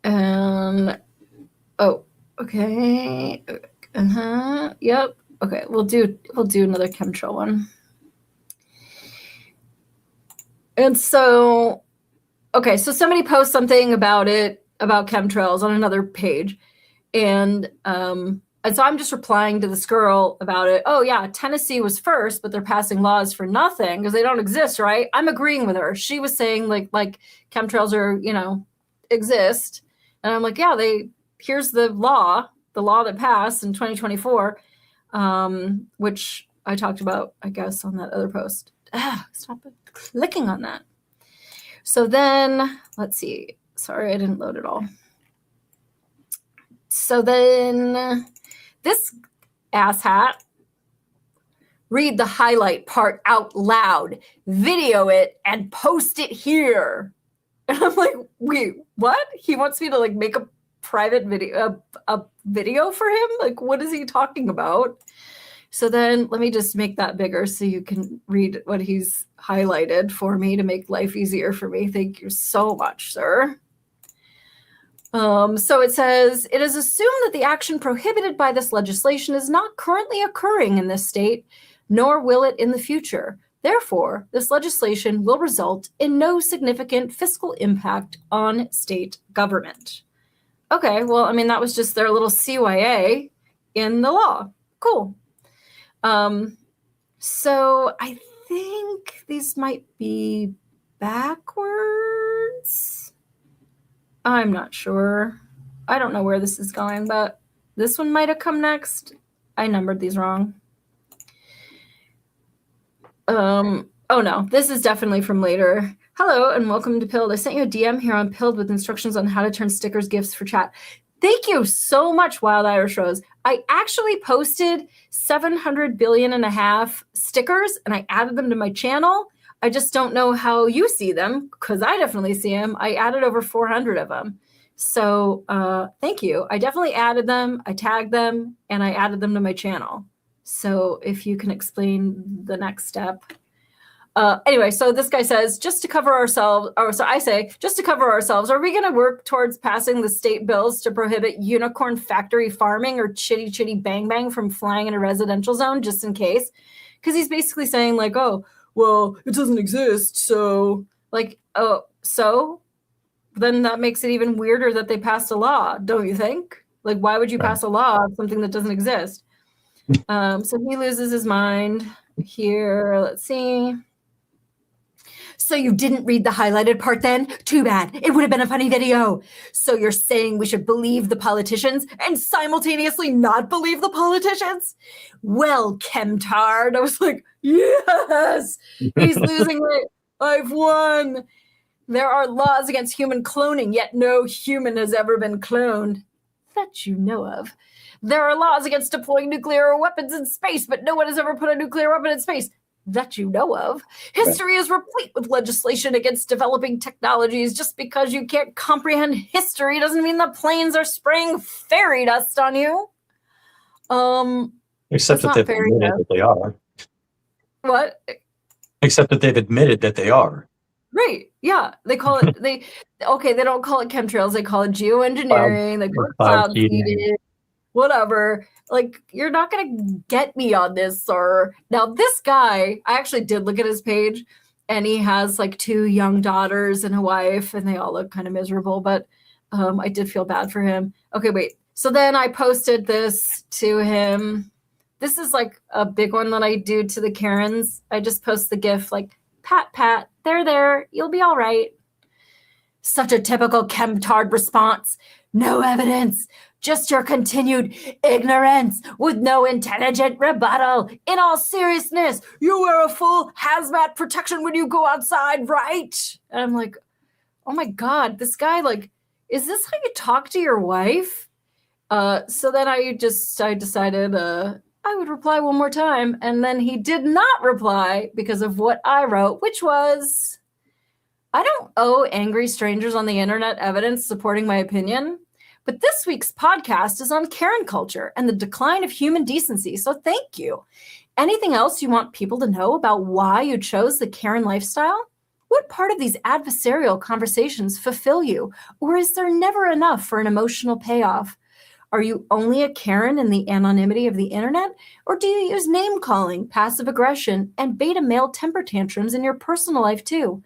And oh, okay. Yep. Okay, we'll do another chemtrail one. And so, okay, so somebody posts something about it, about chemtrails on another page. And so I'm just replying to this girl about it. Oh yeah, Tennessee was first, but they're passing laws for nothing because they don't exist, right? I'm agreeing with her. She was saying like chemtrails are, exist. And I'm like, yeah, here's the law that passed in 2024, which I talked about, I guess, on that other post. Stop clicking on that. So then, let's see. Sorry, I didn't load it all. So then this asshat, read the highlight part out loud, video it, and post it here. And I'm like, wait, what? He wants me to like make a private video, a video for him? Like, what is he talking about? So then let me just make that bigger so you can read what he's highlighted for me to make life easier for me. Thank you so much, sir. So it says, it is assumed that the action prohibited by this legislation is not currently occurring in this state, nor will it in the future. Therefore, this legislation will result in no significant fiscal impact on state government. Okay, well, I mean, that was just their little CYA in the law. Cool. So I think these might be backwards. I'm not sure. I don't know where this is going, but this one might have come next. I numbered these wrong. Oh no, this is definitely from later. Hello and welcome to Pilled. I sent you a DM here on Pilled with instructions on how to turn stickers gifts for chat. Thank you so much, Wild Irish Rose. I actually posted 700 billion and a half stickers and I added them to my channel. I just don't know how you see them because I definitely see them. I added over 400 of them. So thank you. I definitely added them. I tagged them and I added them to my channel. So if you can explain the next step. Anyway, so this guy says, just to cover ourselves, or so I say, just to cover ourselves, are we going to work towards passing the state bills to prohibit unicorn factory farming or chitty chitty bang bang from flying in a residential zone just in case? Because he's basically saying like, oh, well, it doesn't exist. So like, oh, so then that makes it even weirder that they passed a law, don't you think? Like, why would you pass a law on something that doesn't exist? So he loses his mind here. Let's see. So you didn't read the highlighted part then? Too bad. It would have been a funny video. So you're saying we should believe the politicians and simultaneously not believe the politicians? Well, Chemtard. I was like, yes, he's losing it. I've won. There are laws against human cloning, yet no human has ever been cloned that you know of. There are laws against deploying nuclear weapons in space, but no one has ever put a nuclear weapon in space that you know of. History is replete with legislation against developing technologies. Just because you can't comprehend history doesn't mean the planes are spraying fairy dust on you. Except that they've admitted that they are. What? Except that they've admitted that they are. Right. Yeah. They call it, they don't call it chemtrails. They call it geoengineering. They call it cloud seeding. Whatever. Like, you're not going to get me on this, sir. Now, this guy, I actually did look at his page, and he has like 2 young daughters and a wife, and they all look kind of miserable, but I did feel bad for him. Okay, wait. So then I posted this to him. This is like a big one that I do to the Karens. I just post the GIF like, pat, pat, there, you'll be all right. Such a typical chemtard response. No evidence. Just your continued ignorance with no intelligent rebuttal. In all seriousness, you wear a full hazmat protection when you go outside, right? And I'm like, oh my God, this guy, like, is this how you talk to your wife? So then I decided I would reply one more time. And then he did not reply because of what I wrote, which was, I don't owe angry strangers on the internet evidence supporting my opinion. But this week's podcast is on Karen culture and the decline of human decency, so thank you. Anything else you want people to know about why you chose the Karen lifestyle? What part of these adversarial conversations fulfill you? Or is there never enough for an emotional payoff? Are you only a Karen in the anonymity of the internet? Or do you use name-calling, passive aggression, and beta male temper tantrums in your personal life too?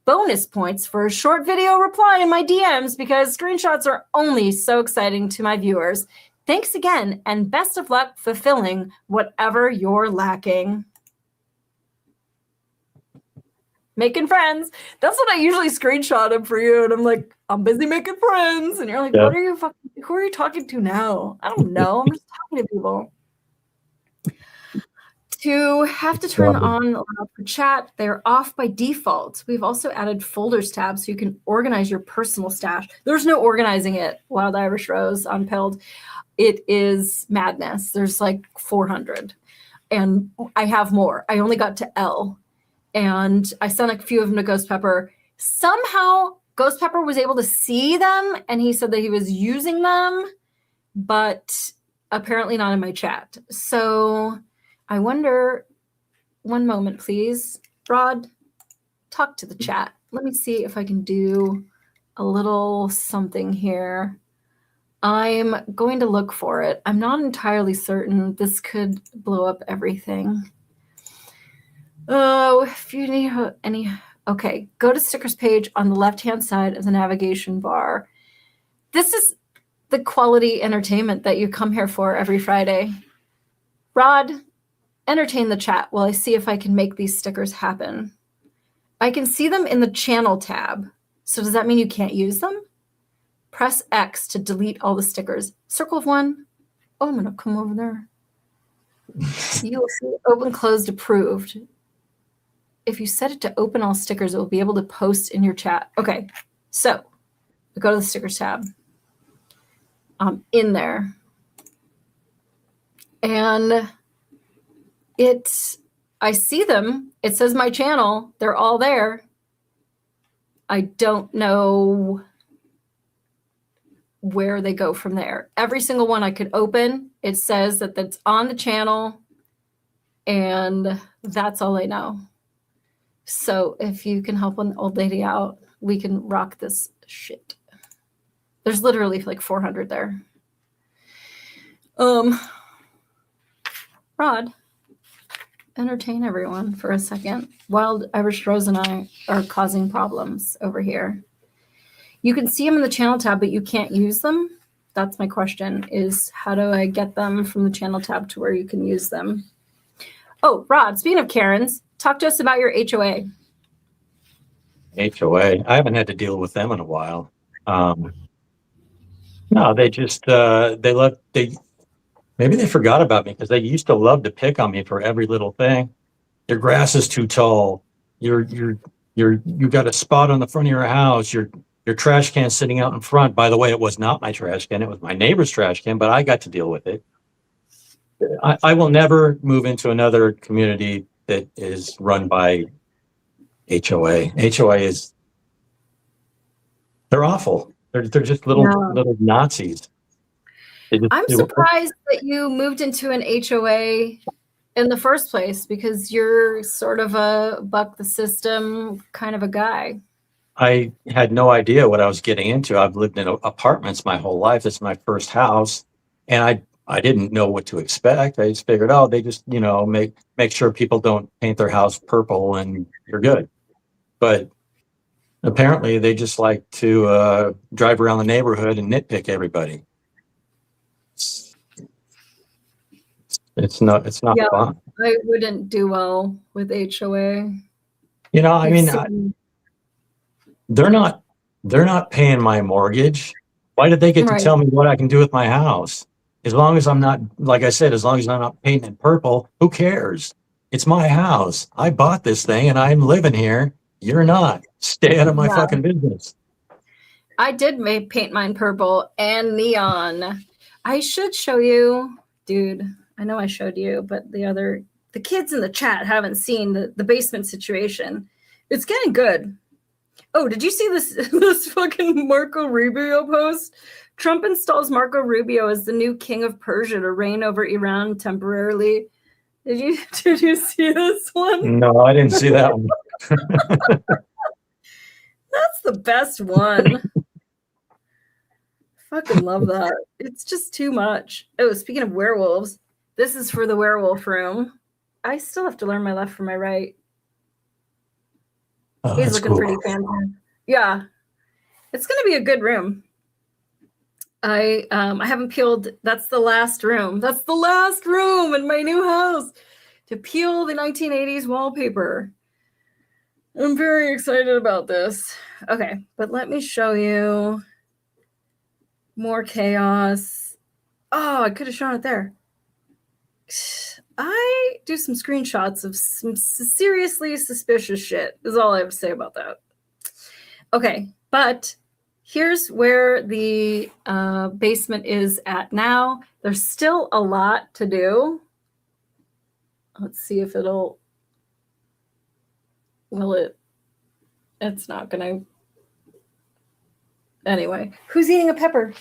bonus points for a short video reply in my DMs because screenshots are only so exciting to my viewers. Thanks again, and best of luck fulfilling whatever you're lacking. Making friends. That's what I usually screenshot them for you. And I'm like, I'm busy making friends. And you're like, Yeah. who are you talking to now? I don't know. I'm just talking to people. To have to turn on for chat, they're off by default. We've also added folders tab so you can organize your personal stash. There's no organizing it, Wild Irish Rose on Pilled. It is madness. There's like 400. And I have more. I only got to L. And I sent a few of them to Ghost Pepper. Somehow, Ghost Pepper was able to see them, and he said that he was using them, but apparently not in my chat. So I wonder, one moment, please. Rod, talk to the chat. Let me see if I can do a little something here. I'm going to look for it. I'm not entirely certain. This could blow up everything. Oh, if you need any, okay, go to stickers page on the left-hand side of the navigation bar. This is the quality entertainment that you come here for every Friday. Rod, entertain the chat while I see if I can make these stickers happen. I can see them in the channel tab. So does that mean you can't use them? Press X to delete all the stickers. Circle of one. Oh, I'm going to come over there. You will see open, closed, approved. If you set it to open all stickers, it will be able to post in your chat. Okay, so we go to the stickers tab. I'm in there. And I see them. It says my channel. They're all there. I don't know where they go from there. Every single one I could open, it says that that's on the channel. And that's all I know. So if you can help an old lady out, we can rock this shit. There's literally like 400 there. Rod, entertain everyone for a second. Wild Irish Rose and I are causing problems over here. You can see them in the channel tab, but you can't use them. That's my question, is how do I get them from the channel tab to where you can use them? Oh, Rod, speaking of Karens, talk to us about your HOA. HOA. I haven't had to deal with them in a while. No, they just maybe they forgot about me because they used to love to pick on me for every little thing. Your grass is too tall. You got a spot on the front of your house. Your trash can sitting out in front. By the way, it was not my trash can. It was my neighbor's trash can, but I got to deal with it. I will never move into another community that is run by HOA. HOA is, they're awful. They're just little Nazis. I'm surprised that you moved into an HOA in the first place because you're sort of a buck the system kind of a guy. I had no idea what I was getting into. I've lived in apartments my whole life. It's my first house, and I didn't know what to expect. I just figured, oh, they just, make sure people don't paint their house purple and you're good. But apparently they just like to drive around the neighborhood and nitpick everybody. It's not fun. I wouldn't do well with HOA. They're not paying my mortgage. Why did they get to tell me what I can do with my house? As long as I'm not, like I said, as long as I'm not painting it purple, who cares? It's my house. I bought this thing and I'm living here. You're not. Stay out of my fucking business. I did paint mine purple and neon. I should show you, dude. I know I showed you, but the kids in the chat haven't seen the basement situation. It's getting good. Oh, did you see this fucking Marco Rubio post? Trump installs Marco Rubio as the new king of Persia to reign over Iran temporarily. Did you see this one? No, I didn't see that one. That's the best one. Fucking love that. It's just too much. Oh, speaking of werewolves, this is for the werewolf room. I still have to learn my left from my right. Oh, He's that's looking cool. pretty fancy. Yeah. It's going to be a good room. I haven't peeled. That's the last room. That's the last room in my new house to peel the 1980s wallpaper. I'm very excited about this. Okay, but let me show you more chaos. Oh, I could have shown it there. I do some screenshots of some seriously suspicious shit, is all I have to say about that. Okay, but here's where the basement is at now. There's still a lot to do. Let's see if it'll, it's not gonna. Anyway, who's eating a pepper?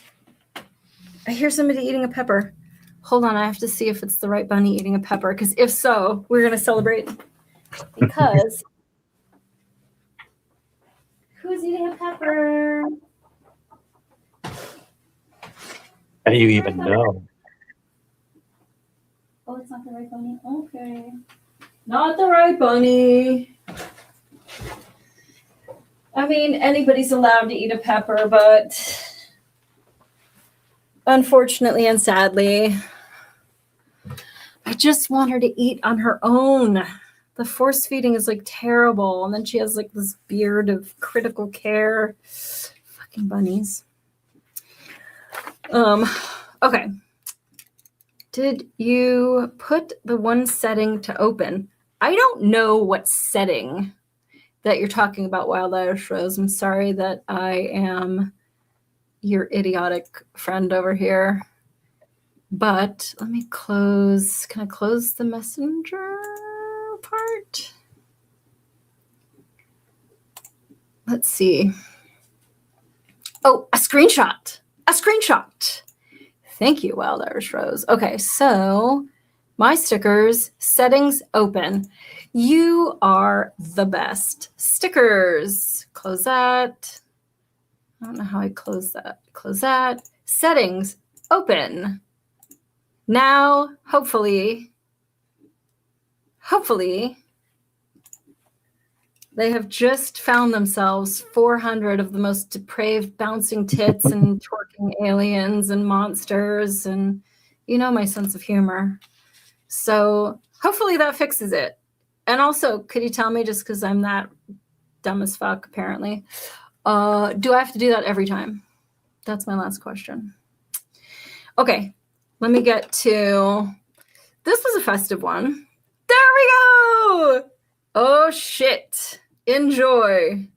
I hear somebody eating a pepper. Hold on, I have to see if it's the right bunny eating a pepper, because if so, we're gonna celebrate. Because who's eating a pepper? How do you even know? Oh, it's not the right bunny? Okay. Not the right bunny. I mean, anybody's allowed to eat a pepper, but unfortunately and sadly, I just want her to eat on her own. The force feeding is like terrible. And then she has like this beard of critical care. Fucking bunnies. Okay. Did you put the one setting to open? I don't know what setting that you're talking about, Wild Irish Rose. I'm sorry that I am your idiotic friend over here. But let me close. Can I close the messenger part? Let's see. Oh, a screenshot. A screenshot. Thank you, Wild Irish Rose. Okay, so my stickers, settings open. You are the best. Stickers. Close that. I don't know how I close that. Close that. Settings open. Now, hopefully, they have just found themselves 400 of the most depraved bouncing tits and twerking aliens and monsters, and you know my sense of humor. So hopefully that fixes it. And also, could you tell me, just because I'm that dumb as fuck, apparently, do I have to do that every time? That's my last question. Okay, let me get to, this was a festive one. There we go! Oh, shit. Enjoy.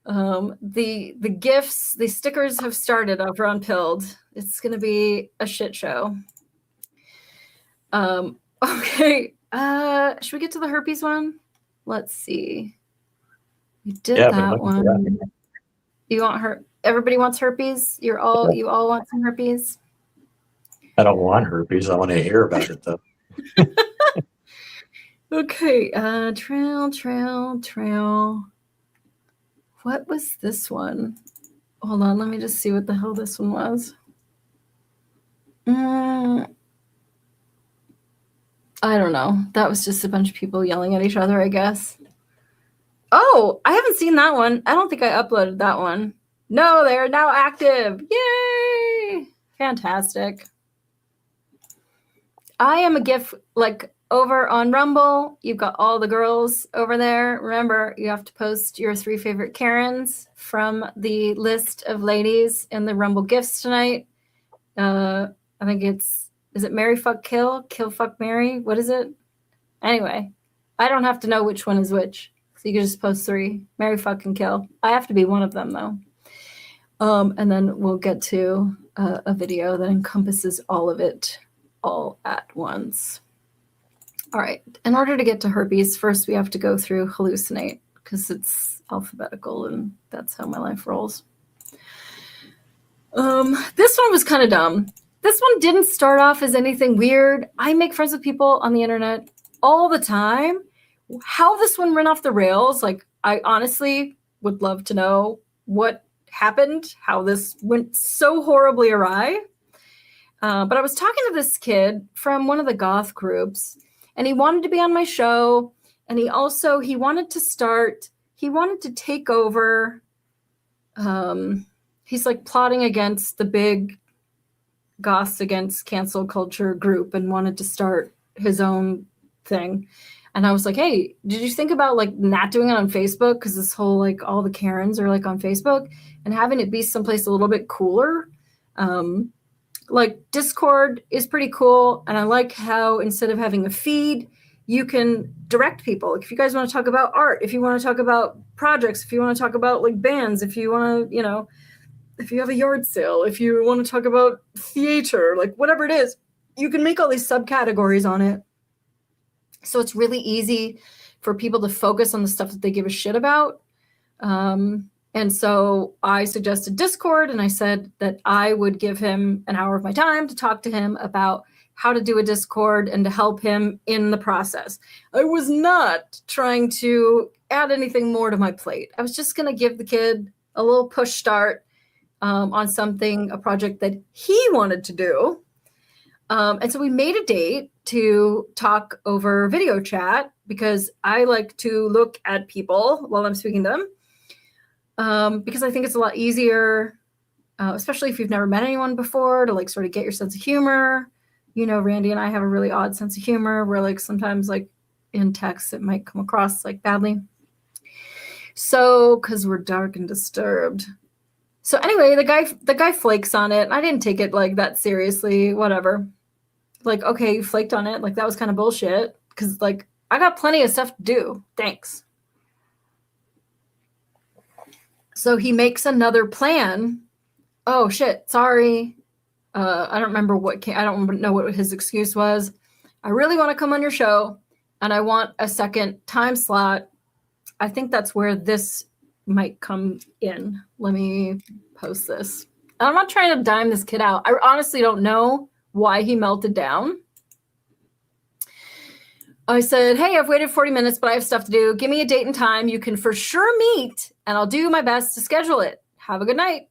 The gifts, the stickers have started over on Pilled. It's going to be a shit show. Okay. Should we get to the herpes one? Let's see. We did that one. That. You want her? Everybody wants herpes? You all want some herpes? I don't want herpes. I want to hear about it though. Okay. Trail. What was this one? Hold on. Let me just see what the hell this one was. I don't know. That was just a bunch of people yelling at each other, I guess. Oh, I haven't seen that one. I don't think I uploaded that one. No, they are now active. Yay! Fantastic. I am a GIF, like over on Rumble. You've got all the girls over there. Remember, you have to post your 3 favorite Karens from the list of ladies in the Rumble gifts tonight. I think is it Marry, Fuck, Kill? Kill, Fuck, Marry? What is it? Anyway, I don't have to know which one is which. So you can just post 3. Marry, Fuck, and Kill. I have to be one of them, though. And then we'll get to a video that encompasses all of it all at once. All right. In order to get to herpes, first we have to go through hallucinate, because it's alphabetical, and that's how my life rolls. This one was kind of dumb. This one didn't start off as anything weird. I make friends with people on the internet all the time. How this one ran off the rails, like, I honestly would love to know what happened, how this went so horribly awry. But I was talking to this kid from one of the goth groups, and he wanted to be on my show, And he wanted to take over. He's like plotting against the big Goths Against Cancel Culture group and wanted to start his own thing. And I was like, hey, did you think about like not doing it on Facebook? Because this whole like all the Karens are like on Facebook, and having it be someplace a little bit cooler. Like Discord is pretty cool. And I like how instead of having a feed, you can direct people. Like if you guys want to talk about art, if you want to talk about projects, if you want to talk about like bands, if you want to, you know, if you have a yard sale, if you want to talk about theater, like whatever it is, you can make all these subcategories on it. So it's really easy for people to focus on the stuff that they give a shit about. And so I suggested Discord, and I said that I would give him an hour of my time to talk to him about how to do a Discord and to help him in the process. I was not trying to add anything more to my plate. I was just going to give the kid a little push start on a project that he wanted to do. And so we made a date to talk over video chat because I like to look at people while I'm speaking to them. Because I think it's a lot easier, especially if you've never met anyone before, to like sort of get your sense of humor. You know, Randy and I have a really odd sense of humor where like sometimes like in text it might come across like badly. So, because we're dark and disturbed. So anyway, the guy flakes on it. I didn't take it like that seriously, whatever. Like, okay, you flaked on it. Like that was kind of bullshit. Because like I got plenty of stuff to do. Thanks. So he makes another plan. Oh shit, sorry. I don't remember I don't know what his excuse was. I really want to come on your show and I want a second time slot. I think that's where this might come in. Let me post this. I'm not trying to dime this kid out. I honestly don't know why he melted down. I said, hey, I've waited 40 minutes, but I have stuff to do. Give me a date and time. You can for sure meet, and I'll do my best to schedule it. Have a good night.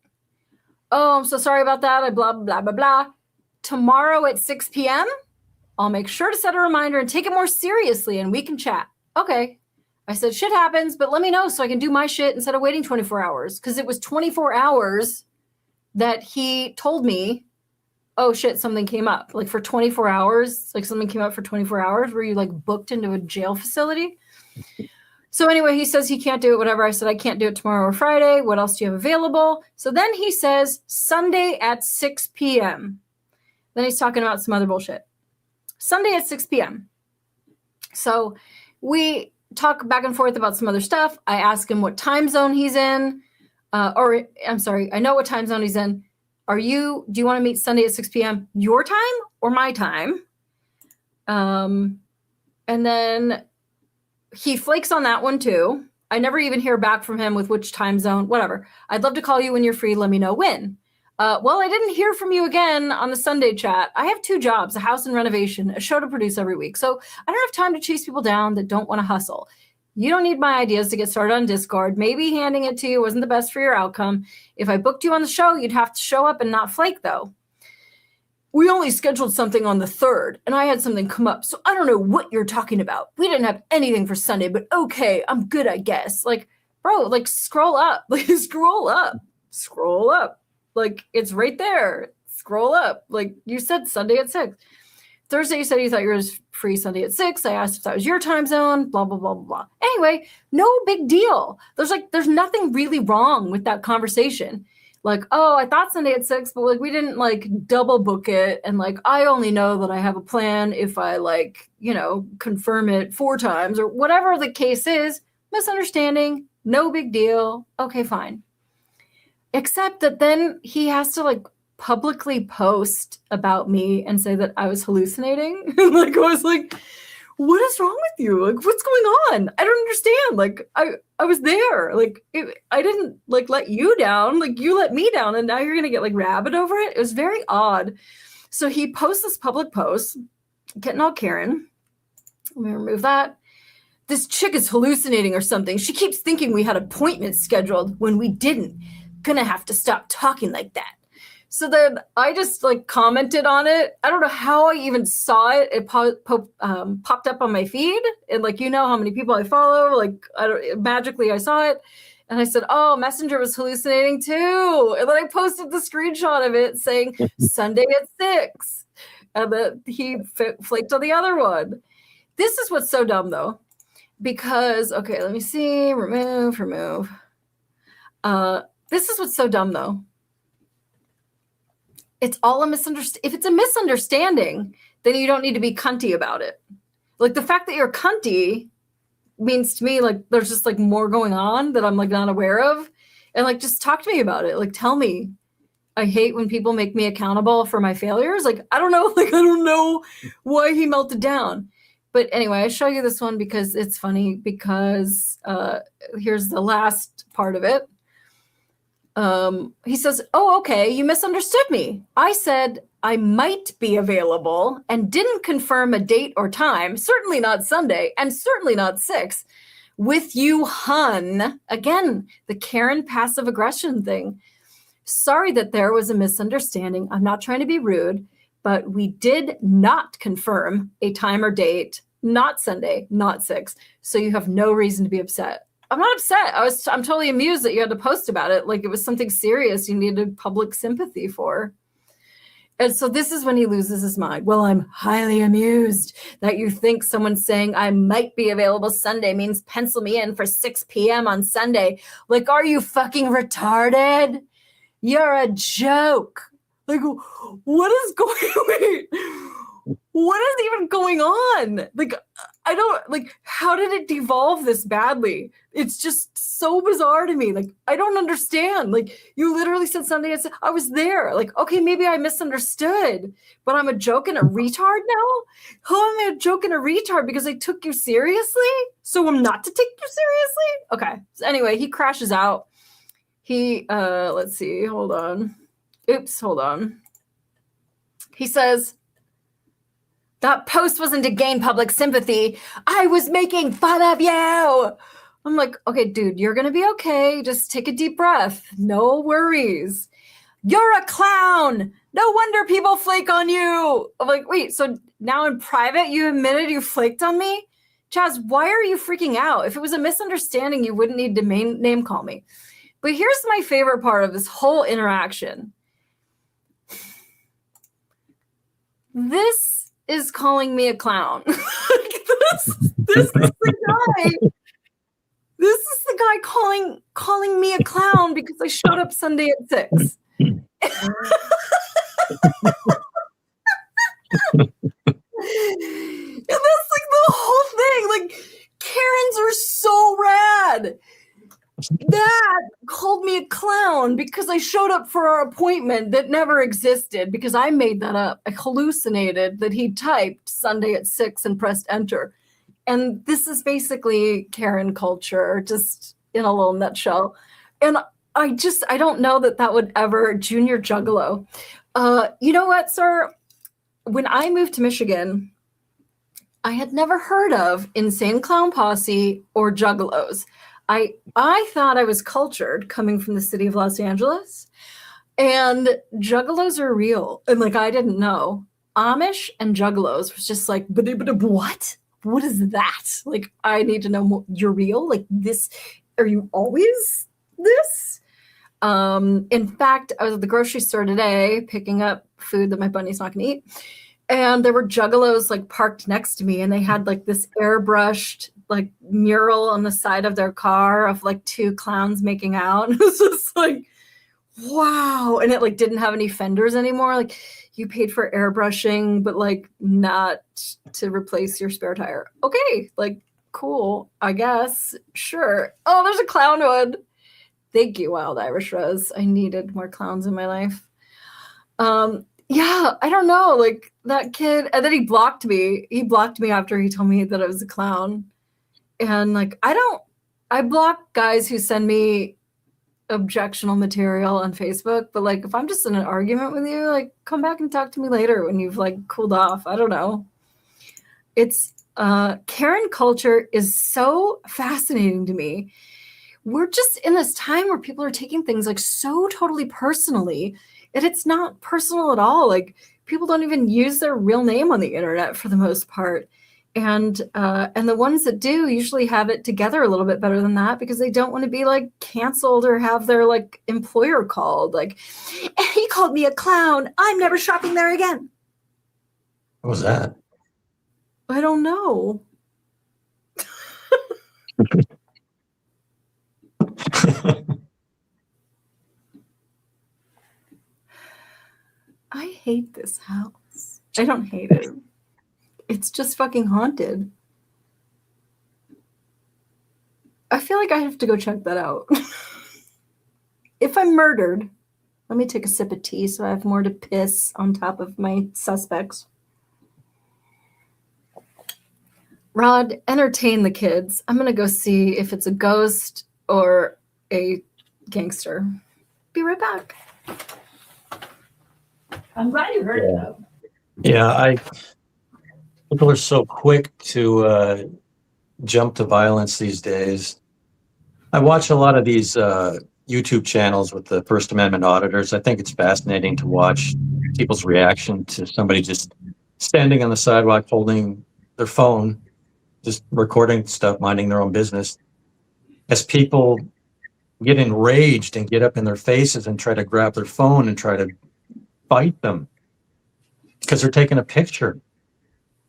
Oh, I'm so sorry about that. I blah, blah, blah, blah. Tomorrow at 6 p.m., I'll make sure to set a reminder and take it more seriously, and we can chat. Okay. I said, shit happens, but let me know so I can do my shit instead of waiting 24 hours. Because it was 24 hours that he told me, oh shit, something came up. Like for 24 hours, like something came up for 24 hours. Were you like booked into a jail facility? So anyway, he says he can't do it, whatever. I said, I can't do it tomorrow or Friday. What else do you have available? So then he says Sunday at 6 p.m. Then he's talking about some other bullshit. Sunday at 6 p.m. So we talk back and forth about some other stuff. I ask him what time zone he's in. Or I'm sorry, I know what time zone he's in. Do you want to meet Sunday at 6 p.m. your time or my time? And then he flakes on that one too. I never even hear back from him with which time zone, whatever. I'd love to call you when you're free. Let me know when. Well, I didn't hear from you again on the Sunday chat. I have 2 jobs, a house and renovation, a show to produce every week. So I don't have time to chase people down that don't want to hustle. You don't need my ideas to get started on Discord. Maybe handing it to you wasn't the best for your outcome. If I booked you on the show, you'd have to show up and not flake, though. We only scheduled something on the 3rd, and I had something come up, so I don't know what you're talking about. We didn't have anything for Sunday, but okay, I'm good, I guess. Like, bro, like, scroll up. Like, scroll up. Scroll up. Like, it's right there. Scroll up. Like, you said Sunday at 6. Thursday, you said you thought you were free Sunday at 6. I asked if that was your time zone, blah, blah, blah, blah, blah. Anyway, no big deal. There's nothing really wrong with that conversation. Like, oh, I thought Sunday at 6, but like we didn't like double book it. And like, I only know that I have a plan if I like, confirm it 4 times or whatever the case is. Misunderstanding, no big deal. Okay, fine. Except that then he has to like publicly post about me and say that I was hallucinating. Like, I was like, what is wrong with you? Like, what's going on? I don't understand. Like, I was there. Like, I didn't like let you down. Like, you let me down, and now you're gonna get like rabid over it. It was very odd. So he posts this public post, getting all Karen. Let me remove that. This chick is hallucinating or something. She keeps thinking we had appointments scheduled when we didn't. Gonna have to stop talking like that. So then I just like commented on it. I don't know how I even saw it. It popped up on my feed, and like, you know how many people I follow. Like, magically I saw it, and I said, "Oh, Messenger was hallucinating too." And then I posted the screenshot of it saying Sunday at 6, and then he flaked on the other one. This is what's so dumb though, because okay, let me see. Remove. This is what's so dumb though. It's all a misunderstanding. If it's a misunderstanding, then you don't need to be cunty about it. Like the fact that you're cunty means to me like there's just like more going on that I'm like not aware of. And like just talk to me about it. Like tell me. I hate when people make me accountable for my failures. Like I don't know, like I don't know why he melted down. But anyway, I show you this one because it's funny because here's the last part of it. He says, "Oh, okay, you misunderstood me. I said I might be available and didn't confirm a date or time, certainly not Sunday, and certainly not 6. With you, hun." Again, the Karen passive aggression thing. "Sorry that there was a misunderstanding. I'm not trying to be rude, but we did not confirm a time or date, not Sunday, not 6. So you have no reason to be upset." I'm not upset. I'm totally amused that you had to post about it. Like it was something serious you needed public sympathy for. And so this is when he loses his mind. "Well, I'm highly amused that you think someone saying I might be available Sunday means pencil me in for 6 p.m. on Sunday. Like, are you fucking retarded? You're a joke." Like, what is even going on? Like, I don't, like, how did it devolve this badly? It's just so bizarre to me. Like, I don't understand. Like, you literally said Sunday, I was there. Like, okay, maybe I misunderstood, but I'm a joke and a retard now? How am I a joke and a retard? Because I took you seriously? So I'm not to take you seriously? Okay. So anyway, he crashes out. He, let's see, hold on. He says, "That post wasn't to gain public sympathy. I was making fun of you." I'm like, okay, dude, you're going to be okay. Just take a deep breath. No worries. "You're a clown. No wonder people flake on you." I'm like, wait, so now in private, you admitted you flaked on me? Chaz, why are you freaking out? If it was a misunderstanding, you wouldn't need to name call me. But here's my favorite part of this whole interaction. This is calling me a clown. this is the guy. This is the guy calling me a clown because I showed up Sunday at 6. And that's like the whole thing. Like Karens are so rad. That called me a clown because I showed up for our appointment that never existed because I made that up. I hallucinated that he typed Sunday at 6 and pressed enter. And this is basically Karen culture, just in a little nutshell. And I don't know that would ever, Junior Juggalo. You know what, sir? When I moved to Michigan, I had never heard of Insane Clown Posse or Juggalos. I thought I was cultured coming from the city of Los Angeles, and Juggalos are real. And like, I didn't know. Amish and Juggalos was just like, what? What is that? Like, I need to know more. You're real? Like this, are you always this? In fact, I was at the grocery store today picking up food that my bunny's not gonna eat. And there were Juggalos like parked next to me, and they had like this airbrushed like mural on the side of their car of like 2 clowns making out. And it was just like, wow. And it like didn't have any fenders anymore. Like you paid for airbrushing, but like not to replace your spare tire. Okay, like cool, I guess. Sure. Oh, there's a clown one. Thank you, Wild Irish Rose. I needed more clowns in my life. Yeah, I don't know. Like that kid, and then he blocked me. He blocked me after he told me that I was a clown. And like, I block guys who send me objectionable material on Facebook. But like, if I'm just in an argument with you, like come back and talk to me later when you've like cooled off. I don't know. It's Karen culture is so fascinating to me. We're just in this time where people are taking things like so totally personally. And it's not personal at all. Like, people don't even use their real name on the internet for the most part. And the ones that do usually have it together a little bit better than that, because they don't want to be like canceled or have their like employer called. Like, he called me a clown. I'm never shopping there again. What was that? I don't know. I hate this house. I don't hate it. It's just fucking haunted. I feel like I have to go check that out. If I'm murdered, let me take a sip of tea so I have more to piss on top of my suspects. Rod, entertain the kids. I'm going to go see if it's a ghost or a gangster. Be right back. I'm glad you heard it, though. Yeah, people are so quick to jump to violence these days. I watch a lot of these YouTube channels with the First Amendment auditors. I think it's fascinating to watch people's reaction to somebody just standing on the sidewalk holding their phone, just recording stuff, minding their own business. As people get enraged and get up in their faces and try to grab their phone and try to fight them because they're taking a picture.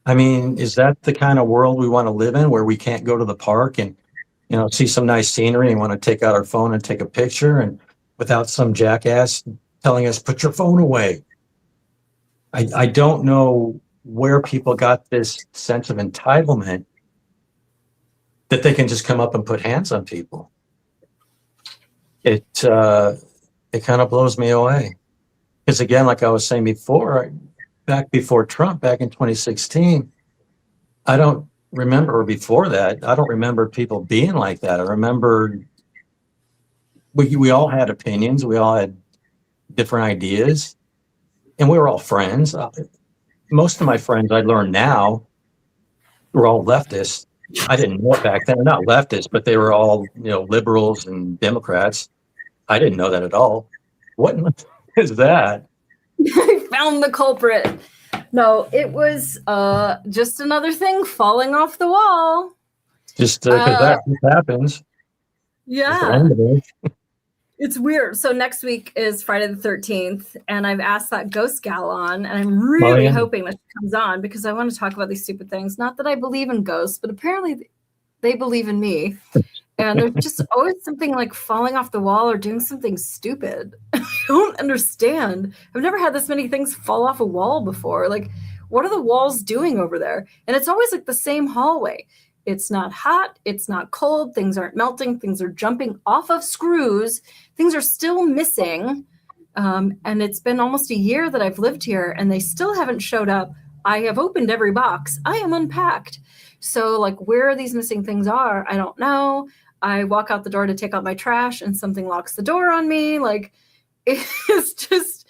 I mean, is that the kind of world we want to live in, where we can't go to the park and, you know, see some nice scenery and want to take out our phone and take a picture, and without some jackass telling us, put your phone away? I don't know where people got this sense of entitlement that they can just come up and put hands on people. It kind of blows me away. Because again, like I was saying before, back before Trump, back in 2016, I don't remember, or before that, I don't remember people being like that. I remember we all had opinions, we all had different ideas, and we were all friends. Most of my friends I learned now were all leftists. I didn't know it back then. They're not leftists, but they were all, you know, liberals and Democrats. I didn't know that at all. What is that? I found the culprit. No, it was just another thing falling off the wall. Just because that happens. Yeah. It's weird. So next week is Friday the 13th, and I've asked that ghost gal on, and I'm really hoping that she comes on because I want to talk about these stupid things. Not that I believe in ghosts, but apparently they believe in me. And there's just always something like falling off the wall or doing something stupid. I don't understand. I've never had this many things fall off a wall before. Like, what are the walls doing over there? And it's always like the same hallway. It's not hot. It's not cold. Things aren't melting. Things are jumping off of screws. Things are still missing. And it's been almost a year that I've lived here, and they still haven't showed up. I have opened every box. I am unpacked. So, like, where these missing things are, I don't know. I walk out the door to take out my trash, and something locks the door on me. Like, it's just,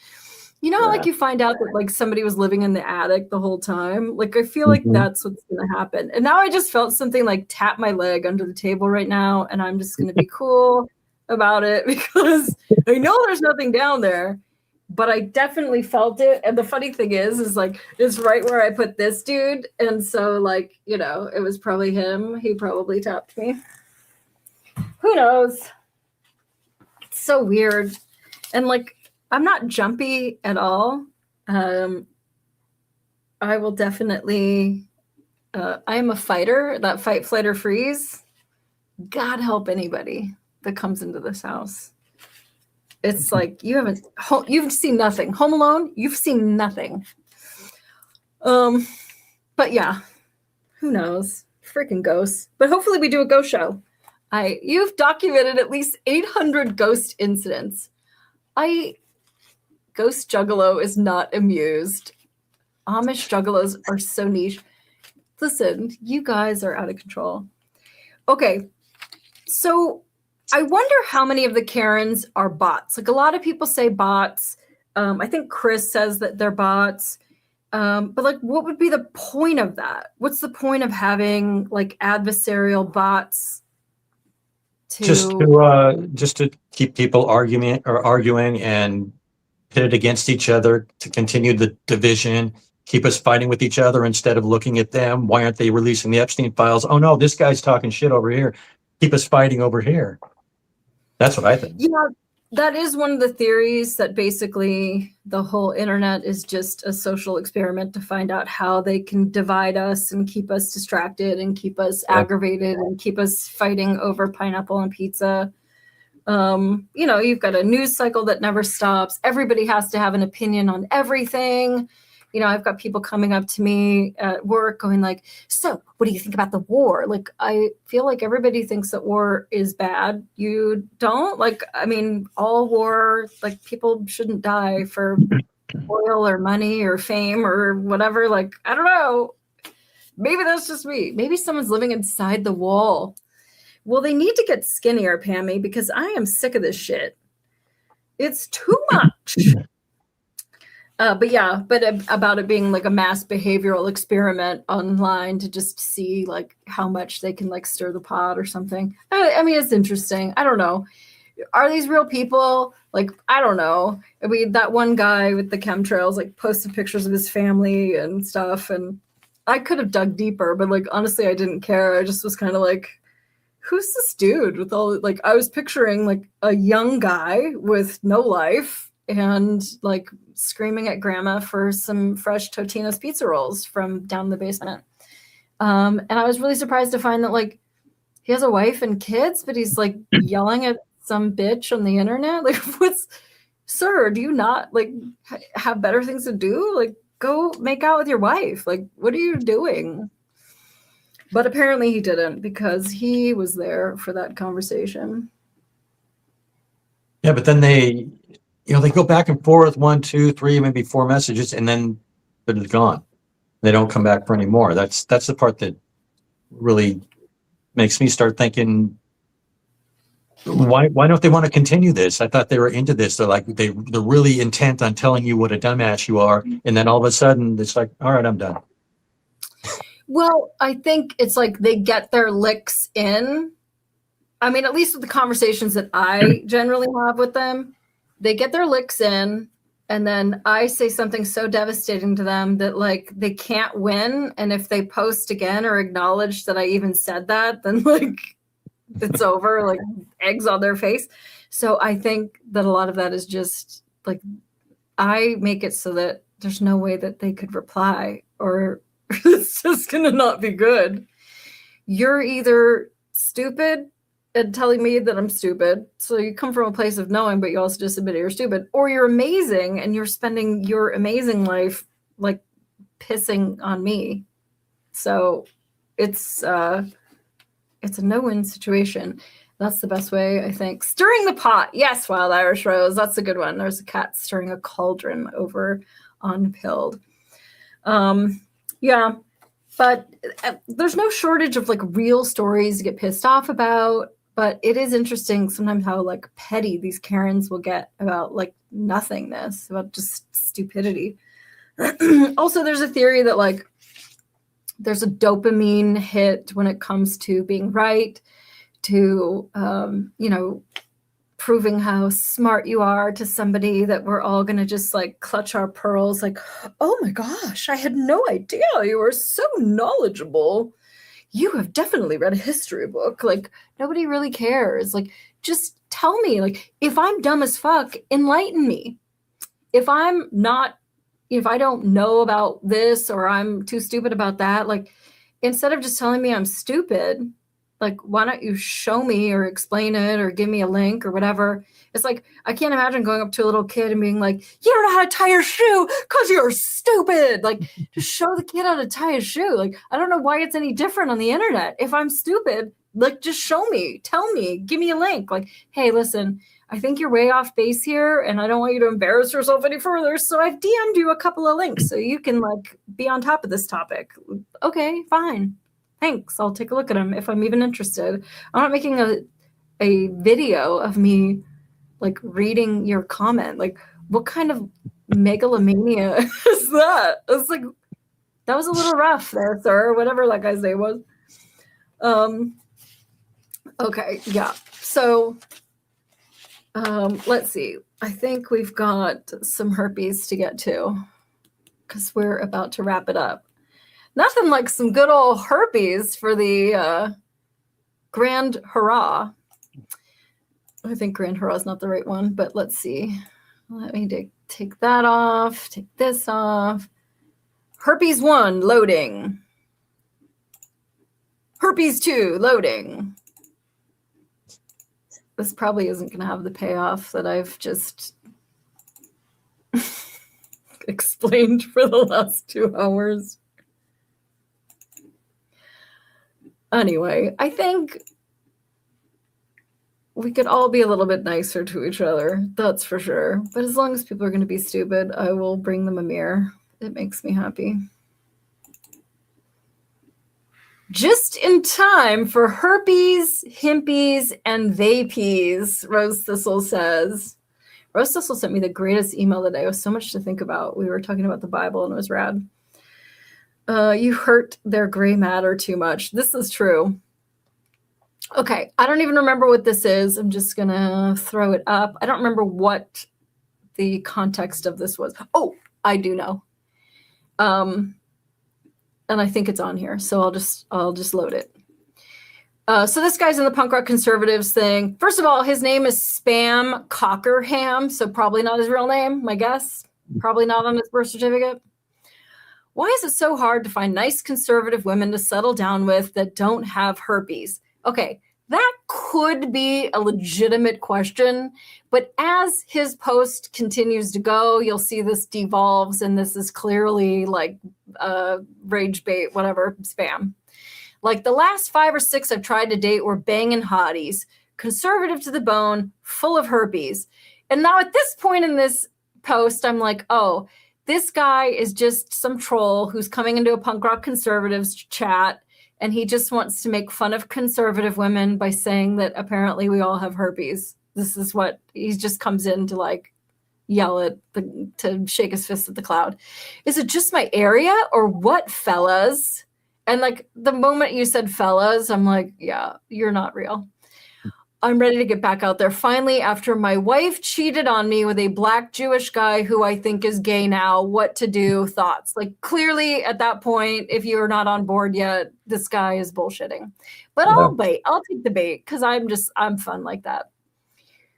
you know, like you find out that like somebody was living in the attic the whole time. Like, I feel like that's what's going to happen. And now I just felt something like tap my leg under the table right now, and I'm just going to be cool about it because I know there's nothing down there, but I definitely felt it. And the funny thing is like, it's right where I put this dude. And so, like, you know, it was probably him. He probably tapped me. Who knows? It's so weird. And like, I'm not jumpy at all. I will definitely, I am a fighter, that fight, flight, or freeze. God help anybody that comes into this house. It's like, you've seen nothing. Home Alone, you've seen nothing. But yeah, who knows? Freaking ghosts. But hopefully we do a ghost show. You've documented at least 800 ghost incidents. Ghost Juggalo is not amused. Amish Juggalos are so niche. Listen, you guys are out of control. Okay, so I wonder how many of the Karens are bots. Like, a lot of people say bots. I think Chris says that they're bots. But like, what would be the point of that? What's the point of having like adversarial bots? Just to keep people arguing and pit it against each other to continue the division, keep us fighting with each other instead of looking at them. Why aren't they releasing the Epstein files? Oh no, this guy's talking shit over here. Keep us fighting over here. That's what I think. Yeah, that is one of the theories, that basically the whole internet is just a social experiment to find out how they can divide us and keep us distracted and keep us aggravated and keep us fighting over pineapple and pizza. You've got a news cycle that never stops. Everybody has to have an opinion on everything. I've got people coming up to me at work going like, so what do you think about the war? Like, I feel like everybody thinks that war is bad. You don't? Like, I mean, all war, like, people shouldn't die for oil or money or fame or whatever. Like, I don't know. Maybe that's just me. Maybe someone's living inside the wall. Well, they need to get skinnier, Pammy, because I am sick of this shit. It's too much. But about it being like a mass behavioral experiment online to just see like how much they can like stir the pot or something. I mean, it's interesting. I don't know. Are these real people? Like, I don't know. I mean, that one guy with the chemtrails like posted pictures of his family and stuff, and I could have dug deeper, but like honestly, I didn't care. I just was kind of like, who's this dude with all like, I was picturing like a young guy with no life and like screaming at grandma for some fresh Totino's pizza rolls from down the basement. And I was really surprised to find that like he has a wife and kids, but he's like yelling at some bitch on the internet. Like, sir, do you not like have better things to do? Like, go make out with your wife. Like, what are you doing? But apparently he didn't, because he was there for that conversation. Yeah, but then they go back and forth, 1, 2, 3, maybe 4 messages, and then they're gone. They don't come back for any more. That's the part that really makes me start thinking, why don't they want to continue this? I thought they were into this. They're like, they're really intent on telling you what a dumbass you are, and then all of a sudden it's like, all right, I'm done. Well, I think it's like they get their licks in. I mean, at least with the conversations that I generally have with them, they get their licks in, and then I say something so devastating to them that like they can't win. And if they post again or acknowledge that I even said that, then like it's over, like eggs on their face. So I think that a lot of that is just like, I make it so that there's no way that they could reply, or it's just going to not be good. You're either stupid and telling me that I'm stupid, so you come from a place of knowing, but you also just admit you're stupid, or you're amazing and you're spending your amazing life like pissing on me. So it's a no-win situation. That's the best way, I think. Stirring the pot. Yes, Wild Irish Rose. That's a good one. There's a cat stirring a cauldron over on Pilled. Yeah, but there's no shortage of like real stories to get pissed off about. But it is interesting sometimes how like petty these Karens will get about like nothingness, about just stupidity. Also, there's a theory that like there's a dopamine hit when it comes to being right, to proving how smart you are to somebody, that we're all going to just like clutch our pearls like, oh my gosh, I had no idea you were so knowledgeable. You have definitely read a history book. Like, nobody really cares. Like, just tell me, like, if I'm dumb as fuck, enlighten me. If I don't know about this, or I'm too stupid about that, like, instead of just telling me I'm stupid, like, why don't you show me or explain it or give me a link or whatever? It's like, I can't imagine going up to a little kid and being like, you don't know how to tie your shoe because you're stupid. Like, just show the kid how to tie his shoe. Like, I don't know why it's any different on the internet. If I'm stupid, like, just show me, tell me, give me a link. Like, hey, listen, I think you're way off base here, and I don't want you to embarrass yourself any further. So I've DM'd you a couple of links so you can like be on top of this topic. Okay, fine. Thanks. I'll take a look at them if I'm even interested. I'm not making a video of me like reading your comment. Like, what kind of megalomania is that? It's like, that was a little rough there, sir. Whatever that guy's name was. Okay, yeah. So Let's see. I think we've got some herpes to get to because we're about to wrap it up. Nothing like some good old herpes for the grand hurrah. I think grand hurrah is not the right one, but let's see. Let me take that off, take this off. Herpes 1, loading. Herpes 2, loading. This probably isn't going to have the payoff that I've just explained for the last 2 hours. Anyway, I think we could all be a little bit nicer to each other, that's for sure. But as long as people are going to be stupid, I will bring them a mirror. It makes me happy. Just in time for herpes, himpies, and vapies, Rose Thistle says. Rose Thistle sent me the greatest email today. It was so much to think about. We were talking about the Bible, and it was rad. You hurt their gray matter too much. This is true. Okay, I don't even remember what this is. I'm just going to throw it up. I don't remember what the context of this was. Oh, I do know. And I think it's on here, so I'll just load it. So this guy's in the punk rock conservatives thing. First of all, his name is Spam Cockerham, so probably not his real name, my guess. Probably not on his birth certificate. Why is it so hard to find nice conservative women to settle down with that don't have herpes? Okay, that could be a legitimate question, but as his post continues to go, you'll see this devolves, and this is clearly like rage bait, whatever, spam. Like the last 5 or 6 I've tried to date were banging hotties, conservative to the bone, full of herpes. And now at this point in this post, I'm like, oh, this guy is just some troll who's coming into a punk rock conservatives chat, and he just wants to make fun of conservative women by saying that apparently we all have herpes. This is what he just comes in to like yell at to shake his fist at the cloud. Is it just my area or what, fellas? And like the moment you said fellas, I'm like, yeah, you're not real. I'm ready to get back out there. Finally, after my wife cheated on me with a black Jewish guy who I think is gay now, what to do, thoughts. Like clearly at that point, if you're not on board yet, this guy is bullshitting. But I'll bait. I'll take the bait because I'm fun like that.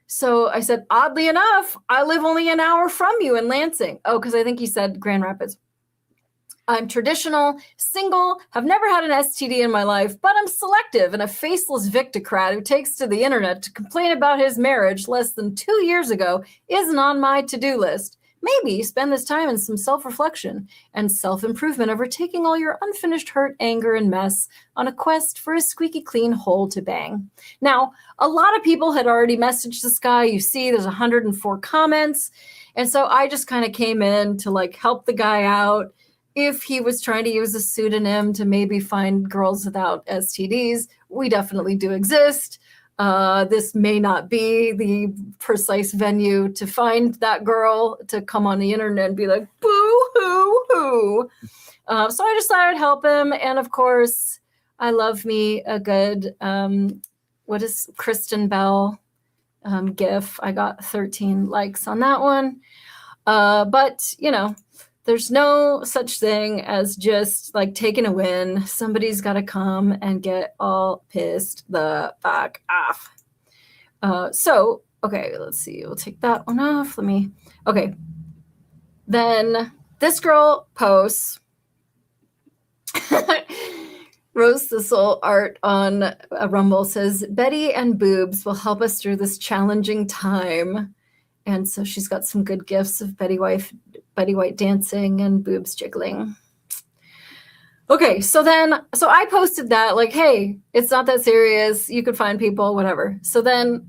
So I said, oddly enough, I live only an hour from you in Lansing. Oh, because I think he said Grand Rapids. I'm traditional, single, have never had an STD in my life, but I'm selective and a faceless victocrat who takes to the internet to complain about his marriage less than 2 years ago isn't on my to-do list. Maybe spend this time in some self-reflection and self-improvement over taking all your unfinished hurt, anger, and mess on a quest for a squeaky clean hole to bang. Now, a lot of people had already messaged this guy. You see there's 104 comments. And so I just kind of came in to like help the guy out. If he was trying to use a pseudonym to maybe find girls without STDs, we definitely do exist. This may not be the precise venue to find that girl to come on the internet and be like, boo, hoo, hoo. So I just thought I'd help him. And of course, I love me a good, what is Kristen Bell GIF? I got 13 likes on that one. But, you know, there's no such thing as just like taking a win. Somebody's got to come and get all pissed the fuck off. So, okay, let's see. We'll take that one off. Okay. Then this girl posts Rose Thistle art on a Rumble says, Betty and boobs will help us through this challenging time. And so she's got some good gifts of Betty White dancing and boobs jiggling. Okay, so I posted that like, hey, it's not that serious. You could find people, whatever. So then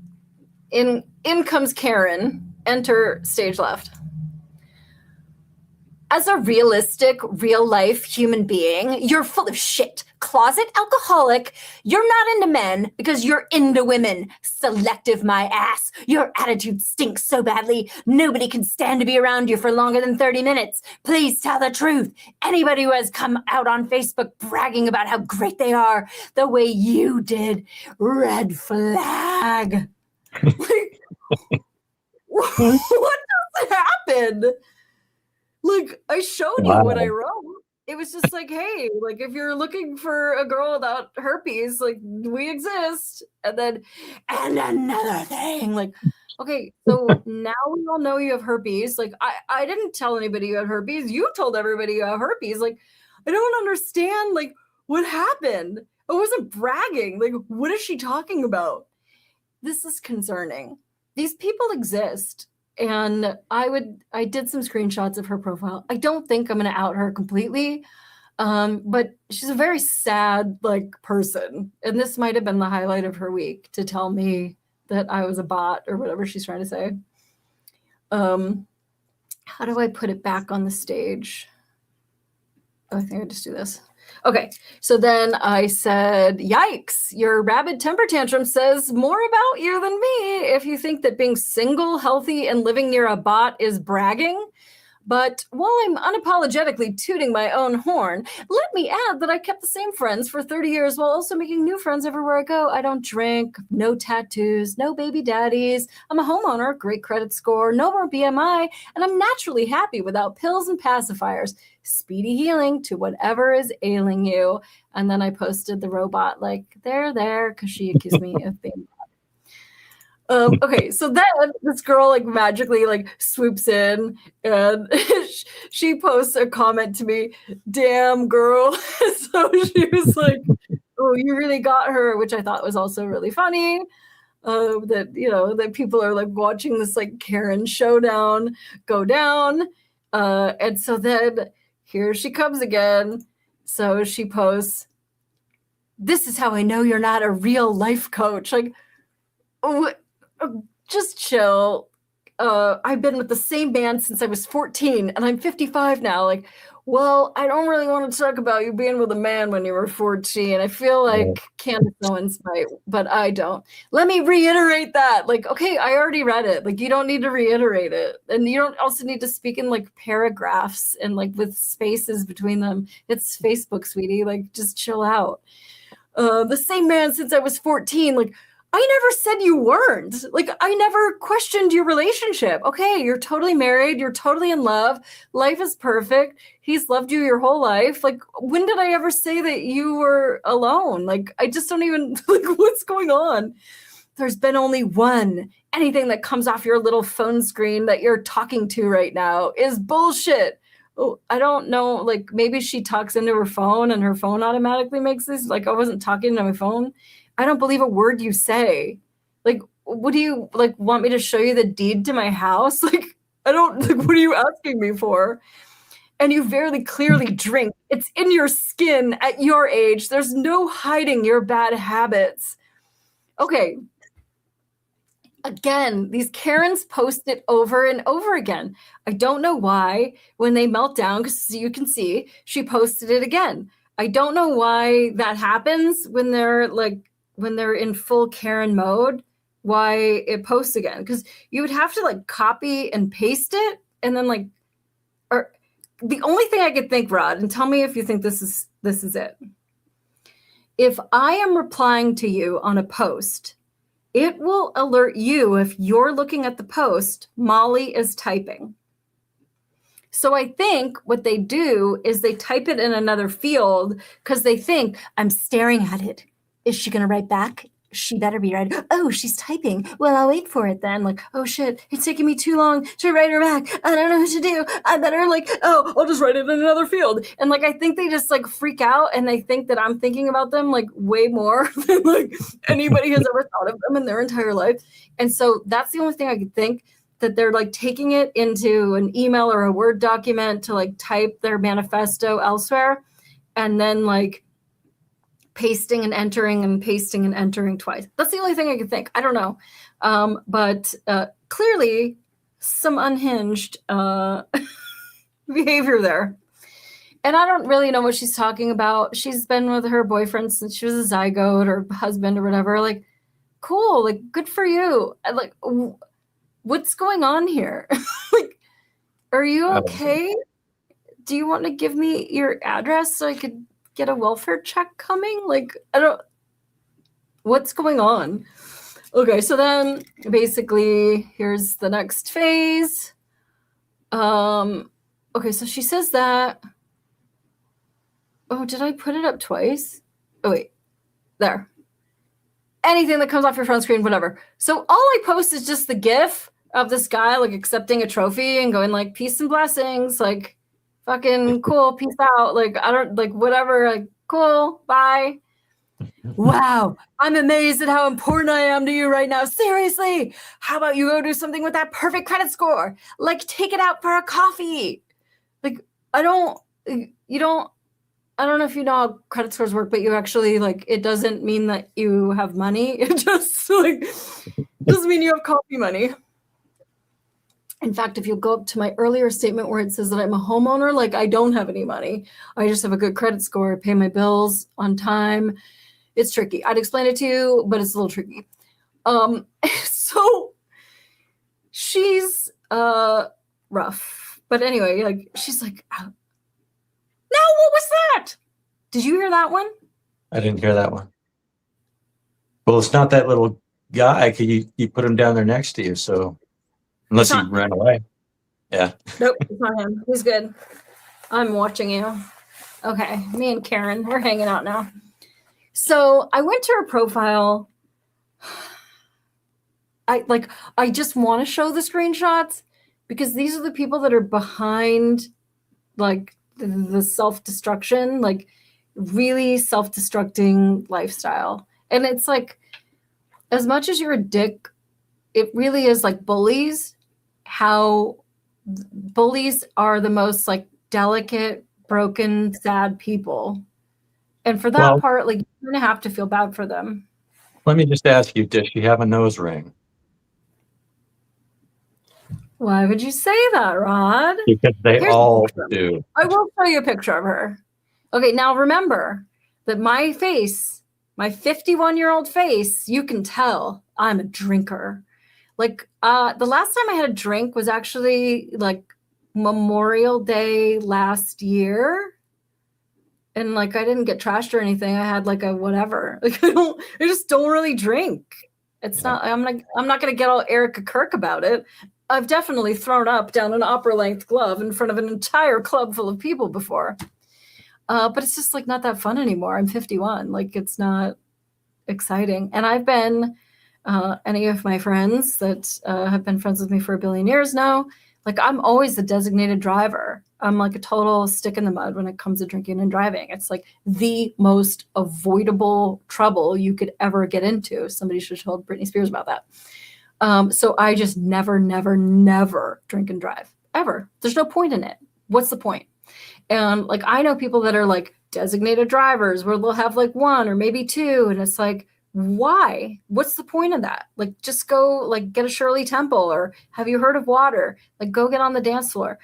in comes Karen, enter stage left. As a realistic, real-life human being, you're full of shit. Closet alcoholic. You're not into men because you're into women. Selective, my ass. Your attitude stinks so badly, nobody can stand to be around you for longer than 30 minutes. Please tell the truth. Anybody who has come out on Facebook bragging about how great they are the way you did, red flag. what just happened? Like, I showed you what I wrote. It was just like, hey, like, if you're looking for a girl without herpes, like, we exist. And then, and another thing, like, okay, so now we all know you have herpes. Like, I didn't tell anybody you had herpes. You told everybody you have herpes. Like, I don't understand, like, what happened? I wasn't bragging. Like, what is she talking about? This is concerning. These people exist. And I did some screenshots of her profile. I don't think I'm going to out her completely. But she's a very sad, like, person. And this might have been the highlight of her week, to tell me that I was a bot or whatever she's trying to say. How do I put it back on the stage? Oh, I think I just do this. Okay, so then I said, yikes, your rabid temper tantrum says more about you than me if you think that being single, healthy, and living near a bot is bragging. But while I'm unapologetically tooting my own horn, let me add that I kept the same friends for 30 years while also making new friends everywhere I go. I don't drink, no tattoos, no baby daddies. I'm a homeowner, great credit score, no more BMI, and I'm naturally happy without pills and pacifiers. Speedy healing to whatever is ailing you. And then I posted the robot, like, there, because she accused me of being okay, so then this girl, like, magically, like, swoops in and she posts a comment to me, damn girl. So she was like, oh, you really got her, which I thought was also really funny. That, you know, that people are, like, watching this, like, Karen showdown go down. And so then here she comes again. So she posts, this is how I know you're not a real life coach. Like, just chill. I've been with the same man since I was 14 and I'm 55 now. Like, well, I don't really want to talk about you being with a man when you were 14. I feel like Candace Owens might, but I don't. Let me reiterate that. Like, okay, I already read it. Like, you don't need to reiterate it. And you don't also need to speak in, like, paragraphs and, like, with spaces between them. It's Facebook, sweetie. Like, just chill out. The same man since I was 14. Like, I never said you weren't. Like, I never questioned your relationship. Okay, you're totally married. You're totally in love. Life is perfect. He's loved you your whole life. Like, when did I ever say that you were alone? Like, I just don't even, like, what's going on? There's been only one. Anything that comes off your little phone screen that you're talking to right now is bullshit. Oh, I don't know. Like, maybe she talks into her phone and her phone automatically makes this. Like, I wasn't talking to my phone. I don't believe a word you say. Like, what do you, like, want me to show you the deed to my house? Like, I don't, like, what are you asking me for? And you very clearly drink. It's in your skin at your age. There's no hiding your bad habits. Okay. Again, these Karens post it over and over again. I don't know why. When they melt down, because you can see, she posted it again. I don't know why that happens when they're, like, when they're in full Karen mode, why it posts again. Because you would have to, like, copy and paste it, and then, like, or the only thing I could think, Rod, and tell me if you think this is it. If I am replying to you on a post, it will alert you if you're looking at the post, Molly is typing. So I think what they do is they type it in another field because they think, I'm staring at it. Is she going to write back? She better be right. Oh, she's typing. Well, I'll wait for it then. Like, oh shit, it's taking me too long to write her back. I don't know what to do. I better, like, oh, I'll just write it in another field. And, like, I think they just, like, freak out and they think that I'm thinking about them, like, way more than, like, anybody has ever thought of them in their entire life. And so that's the only thing I could think, that they're, like, taking it into an email or a Word document to, like, type their manifesto elsewhere and then, like, pasting and entering and pasting and entering twice. That's the only thing I could think. I don't know. But clearly some unhinged behavior there. And I don't really know what she's talking about. She's been with her boyfriend since she was a zygote or husband or whatever. Like, cool. Like, good for you. Like, what's going on here? Like, are you okay? Do you want to give me your address so I could get a welfare check coming? Like, I don't, what's going on? Okay, so then basically here's the next phase. Okay, so she says that. Oh, did I put it up twice? Oh wait, there. Anything that comes off your front screen, whatever. So all I post is just the GIF of this guy like accepting a trophy and going like peace and blessings, like fucking cool, peace out. Like I don't like whatever, like cool, bye. Wow, I'm amazed at how important I am to you right now. Seriously, how about you go do something with that perfect credit score? Like take it out for a coffee. Like I don't know if you know how credit scores work, but you actually like it doesn't mean that you have money. It just like doesn't mean you have coffee money. In fact, if you go up to my earlier statement where it says that I'm a homeowner, like I don't have any money. I just have a good credit score, I pay my bills on time. It's tricky. I'd explain it to you, but it's a little tricky. So she's rough. But anyway, like she's like, no, what was that? Did you hear that one? I didn't hear that one. Well, it's not that little guy. You put him down there next to you, so unless he ran away. Yeah. Nope, it's not him. He's good. I'm watching you. Okay, me and Karen, we're hanging out now. So I went to her profile. I just want to show the screenshots because these are the people that are behind like the self-destruction, like really self-destructing lifestyle. And it's like, as much as you're a dick, it really is like bullies, how bullies are the most like delicate, broken, sad people. And for that part, like you're gonna have to feel bad for them. Let me just ask you, does she have a nose ring? Why would you say that, Rod? Because they all do. I will show you a picture of her. Okay, now remember that my face, my 51-year-old face, you can tell I'm a drinker. Like the last time I had a drink was actually like Memorial Day last year. And like I didn't get trashed or anything. I had like a whatever. Like I just don't really drink. It's not. I'm not gonna get all Erica Kirk about it. I've definitely thrown up down an opera length glove in front of an entire club full of people before. But it's just like not that fun anymore. I'm 51. Like it's not exciting. And I've been any of my friends that have been friends with me for a billion years now. Like I'm always the designated driver. I'm like a total stick in the mud when it comes to drinking and driving. It's like the most avoidable trouble you could ever get into. Somebody should have told Britney Spears about that. So I just never drink and drive ever. There's no point in it. What's the point? And like, I know people that are like designated drivers where they'll have like one or maybe two. And it's like, why? What's the point of that? Like, just go like get a Shirley Temple or have you heard of water? Like go get on the dance floor.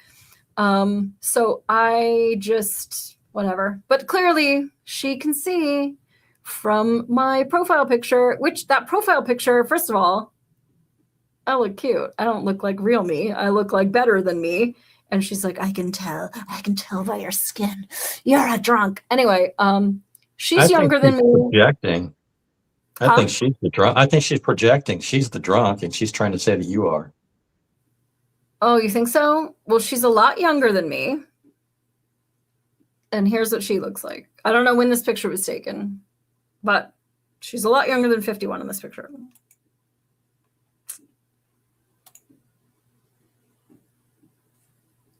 So I just, whatever, but clearly she can see from my profile picture, which that profile picture, first of all, I look cute. I don't look like real me. I look like better than me. And she's like, I can tell by your skin. You're a drunk. Anyway, she's younger than me. Projecting. I think she's the drunk. I think she's projecting. She's the drunk and she's trying to say that you are. Oh, you think so? Well, she's a lot younger than me. And here's what she looks like. I don't know when this picture was taken, but she's a lot younger than 51 in this picture.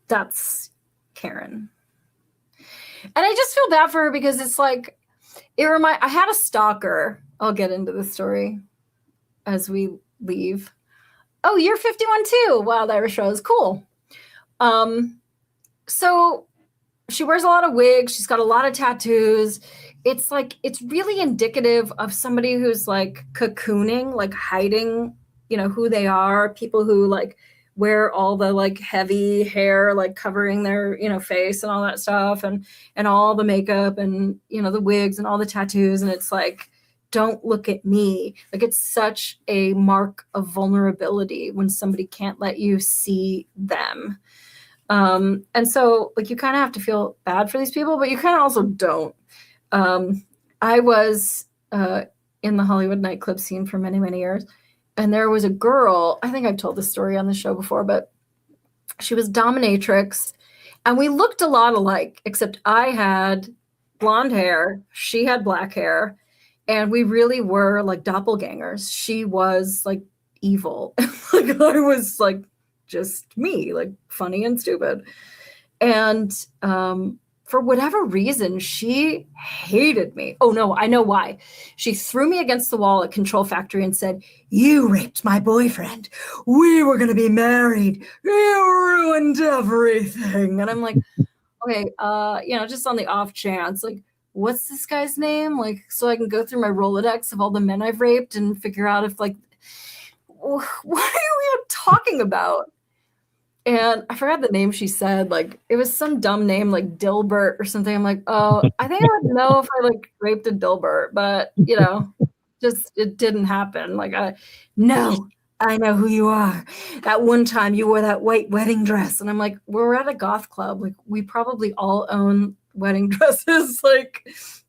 That's Karen. And I just feel bad for her because it's like, I had a stalker. I'll get into the story as we leave. Oh, you're 51 too. Wild Irish Rose. Cool. So she wears a lot of wigs. She's got a lot of tattoos. It's like, it's really indicative of somebody who's like cocooning, like hiding, who they are. People who like wear all the like heavy hair, like covering their, face and all that stuff and all the makeup and, the wigs and all the tattoos. And it's like, don't look at me. Like it's such a mark of vulnerability when somebody can't let you see them. And so like, you kind of have to feel bad for these people, but you kind of also don't. I was in the Hollywood nightclub scene for many, many years. And there was a girl, I think I've told this story on the show before, but she was dominatrix. And we looked a lot alike, except I had blonde hair, she had black hair, and we really were like doppelgangers. She was like evil. Like I was like just me, like funny and stupid. And for whatever reason, she hated me. Oh no, I know why. She threw me against the wall at Control Factory and said, "You raped my boyfriend. We were going to be married. You ruined everything." And I'm like, okay, just on the off chance, like, what's this guy's name? Like, so I can go through my Rolodex of all the men I've raped and figure out if like, what are we even talking about? And I forgot the name she said. Like, it was some dumb name, like Dilbert or something. I'm like, oh, I think I would know if I like raped a Dilbert, but just it didn't happen. Like, no, I know who you are. That one time you wore that white wedding dress, and I'm like, we're at a goth club. Like, we probably all own wedding dresses. Like,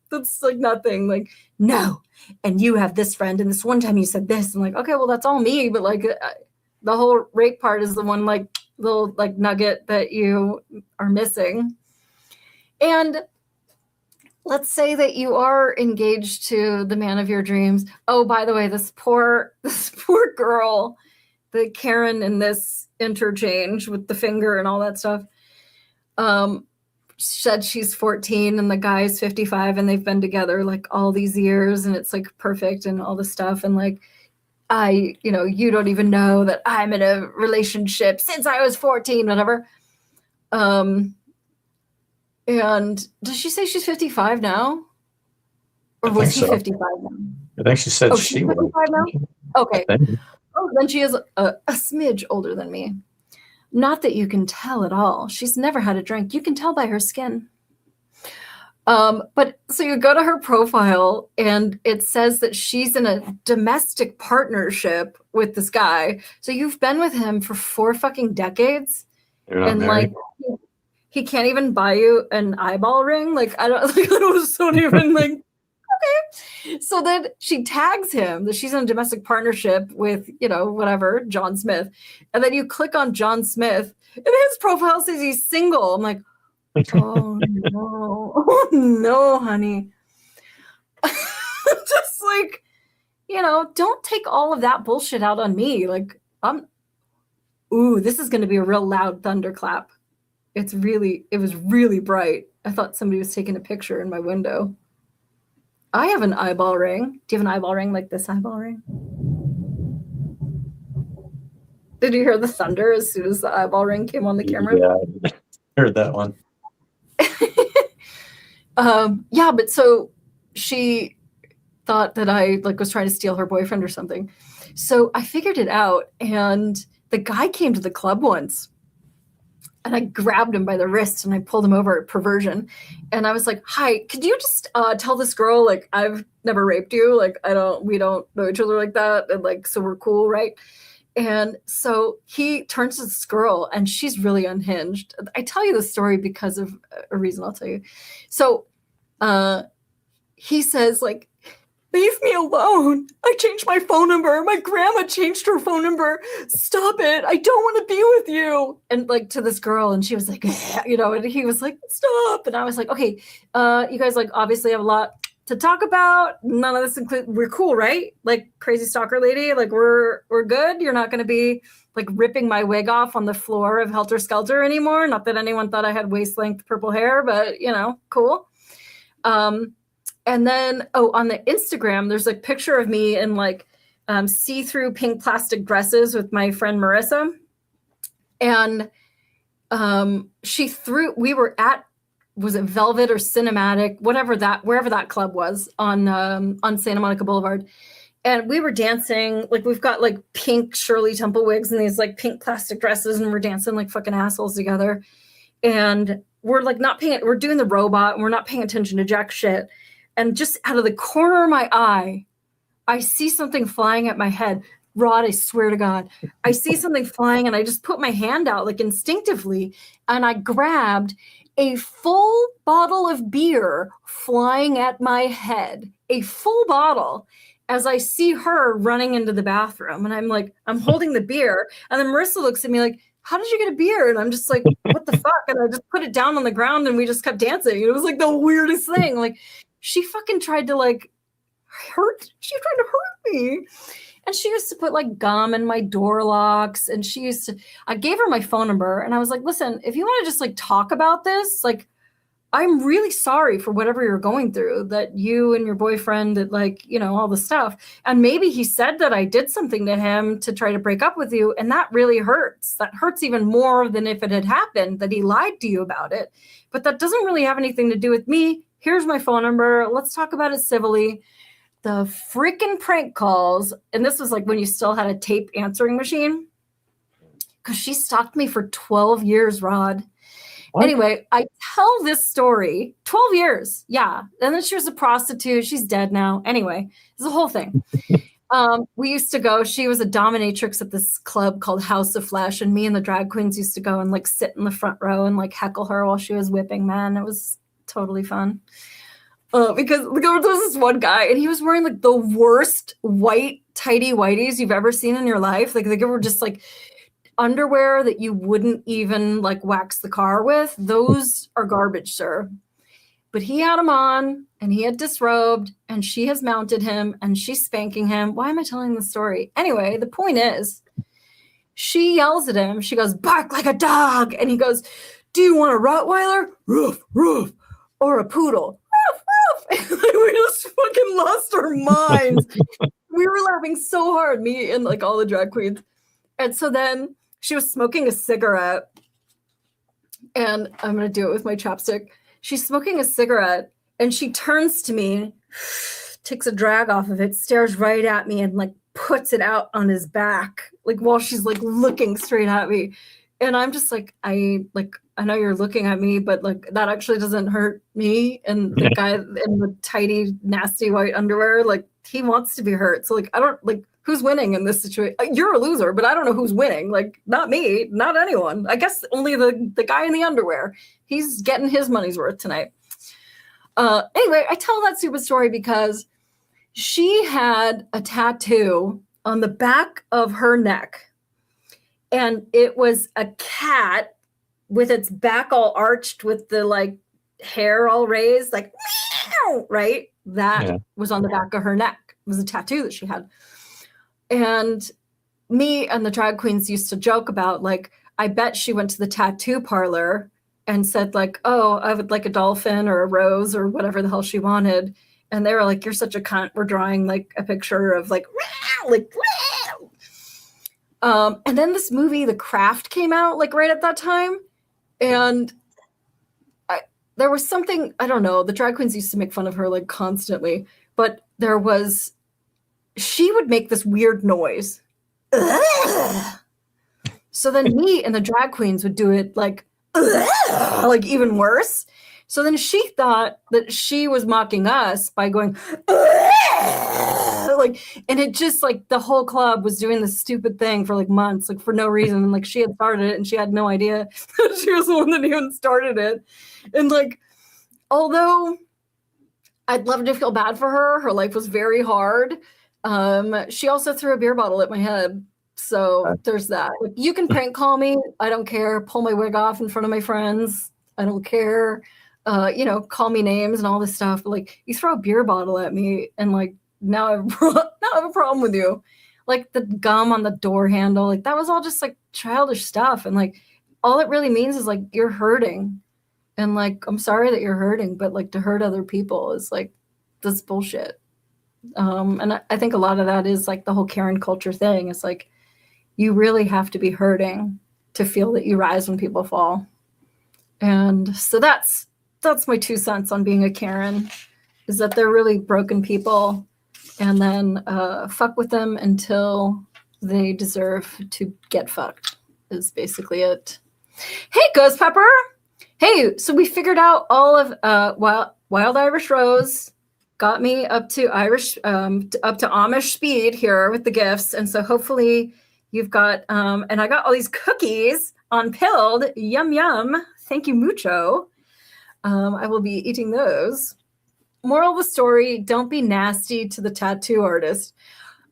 that's like nothing. Like, no, and you have this friend, and this one time you said this. I'm like, okay, well, that's all me, but like, the whole rape part is the one like little like nugget that you are missing. And let's say that you are engaged to the man of your dreams. Oh, by the way, this poor girl, the Karen in this interchange with the finger and all that stuff, said she's 14 and the guy's 55 and they've been together like all these years and it's like perfect and all this stuff. And like, you don't even know that I'm in a relationship since I was 14, whatever. And does she say she's 55 now? Or was he 55 now? I think she said she's 55 now? Okay. Oh, then she is a smidge older than me. Not that you can tell at all. She's never had a drink. You can tell by her skin. But so you go to her profile and it says that she's in a domestic partnership with this guy. So you've been with him for 4 fucking decades. And married. Like he can't even buy you an eyeball ring. Like I don't even like okay. So then she tags him that she's in a domestic partnership with, whatever, John Smith. And then you click on John Smith and his profile says he's single. I'm like, oh no. Oh no, honey. Just like, don't take all of that bullshit out on me. Like, this is gonna be a real loud thunderclap. It was really bright. I thought somebody was taking a picture in my window. I have an eyeball ring. Do you have an eyeball ring like this eyeball ring? Did you hear the thunder as soon as the eyeball ring came on the camera? Yeah, I heard that one. Yeah, but so she thought that I like was trying to steal her boyfriend or something. So I figured it out, and the guy came to the club once, and I grabbed him by the wrist and I pulled him over at Perversion, and I was like, "Hi, could you just tell this girl like I've never raped you? Like we don't know each other like that, and like so we're cool, right?" And so he turns to this girl and she's really unhinged. I tell you the story because of a reason I'll tell you. So he says like, "Leave me alone. I changed my phone number. My grandma changed her phone number. Stop it. I don't want to be with you." And like to this girl, and she was like, and he was like, "Stop." And I was like, "Okay, you guys like obviously have a lot to talk about. None of this include. We're cool, right? Like crazy stalker lady. Like we're good. You're not going to be like ripping my wig off on the floor of Helter Skelter anymore. Not that anyone thought I had waist length purple hair, but cool." And then, on the Instagram, there's a picture of me in like see-through pink plastic dresses with my friend Marissa. And we were at, was it Velvet or Cinematic, wherever that club was on Santa Monica Boulevard. And we were dancing, like we've got like pink Shirley Temple wigs and these like pink plastic dresses, and we're dancing like fucking assholes together. And we're like we're doing the robot and we're not paying attention to jack shit. And just out of the corner of my eye, I see something flying at my head. Rod, I swear to God, I see something flying and I just put my hand out like instinctively and I grabbed a full bottle of beer flying at my head, a full bottle. as I see her running into the bathroom, and I'm holding the beer, and then Marissa looks at me like, how did you get a beer? And I'm just like, what the fuck? And I just put it down on the ground and we just kept dancing. It was like the weirdest thing. Like she fucking tried to she tried to hurt me. And she used to put like gum in my door locks. And I gave her my phone number and I was like, listen, if you want to just like talk about this, like, I'm really sorry for whatever you're going through, that you and your boyfriend, that like, all the stuff. And maybe he said that I did something to him to try to break up with you. And that really hurts. That hurts even more than if it had happened, that he lied to you about it. But that doesn't really have anything to do with me. Here's my phone number. Let's talk about it civilly. The freaking prank calls. And this was like when you still had a tape answering machine. Because she stalked me for 12 years, Rod. What? Anyway, I tell this story, 12 years. Yeah. And then she was a prostitute. She's dead now. Anyway, it's a whole thing. We used to go, she was a dominatrix at this club called House of Flesh. And me and the drag queens used to go and like sit in the front row and like heckle her while she was whipping men. It was totally fun. Because there was this one guy and he was wearing like the worst white tighty whities you've ever seen in your life. Like they were just like underwear that you wouldn't even like wax the car with. Those are garbage, sir. But he had them on and he had disrobed and she has mounted him and she's spanking him. Why am I telling the story? Anyway, the point is she yells at him. She goes, bark like a dog. And he goes, do you want a Rottweiler? Roof, roof. Or a poodle? Roof, roof. We just fucking lost our minds. We were laughing so hard, me and like all the drag queens. And so then she was smoking a cigarette, and I'm going to do it with my chapstick. She's smoking a cigarette, and she turns to me, takes a drag off of it, stares right at me, and like puts it out on his back, like while she's like looking straight at me. And I'm just like, I know you're looking at me, but like that actually doesn't hurt me. And the guy in the tidy, nasty white underwear, like he wants to be hurt. So like, I don't like, who's winning in this situation? You're a loser, but I don't know who's winning. Like, not me, not anyone. I guess only the guy in the underwear. He's getting his money's worth tonight. Anyway, I tell that stupid story because she had a tattoo on the back of her neck. And it was a cat with its back all arched with the like hair all raised, like, meow, right? That was on the back of her neck. It was a tattoo that she had. And me and the drag queens used to joke about, like, I bet she went to the tattoo parlor and said, like, oh, I would like a dolphin or a rose or whatever the hell she wanted. And they were like, you're such a cunt. We're drawing like a picture of like, and then this movie, The Craft, came out like right at that time. And there was something, I don't know, the drag queens used to make fun of her like constantly, but she would make this weird noise. So then me and the drag queens would do it like even worse. So then she thought that she was mocking us by going like, and it just like the whole club was doing this stupid thing for like months, like for no reason. And like she had started it and she had no idea she was the one that even started it. And like, although I'd love to feel bad for her life was very hard. She also threw a beer bottle at my head. So there's that. Like, you can prank call me. I don't care. Pull my wig off in front of my friends. I don't care. Call me names and all this stuff. But like, you throw a beer bottle at me and like, now I have a problem with you. Like the gum on the door handle, like that was all just like childish stuff. And like, all it really means is like, you're hurting. And like, I'm sorry that you're hurting, but like to hurt other people is like, that's bullshit. And I think a lot of that is like the whole Karen culture thing. It's like, you really have to be hurting to feel that you rise when people fall. And so that's my 2 cents on being a Karen, is that they're really broken people, and then fuck with them until they deserve to get fucked is basically it. Hey, Ghost Pepper. Hey, so we figured out all of Wild Irish Rose got me up to Amish speed here with the gifts. And so hopefully you've got, and I got all these cookies on Pilled. Yum, yum. Thank you mucho. I will be eating those. moral of the story, don't be nasty to the tattoo artist.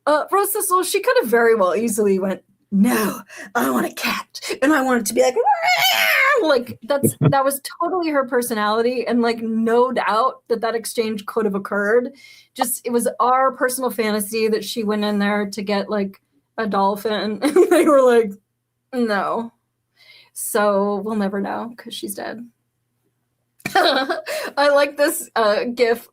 Rose Thistle, she could have very well easily went, no, I want a cat. And I want it to be like, "Wah!" Like that was totally her personality. And like, no doubt that exchange could have occurred. Just, it was our personal fantasy that she went in there to get like a dolphin. And they were like, no. So we'll never know because she's dead. I like this GIF.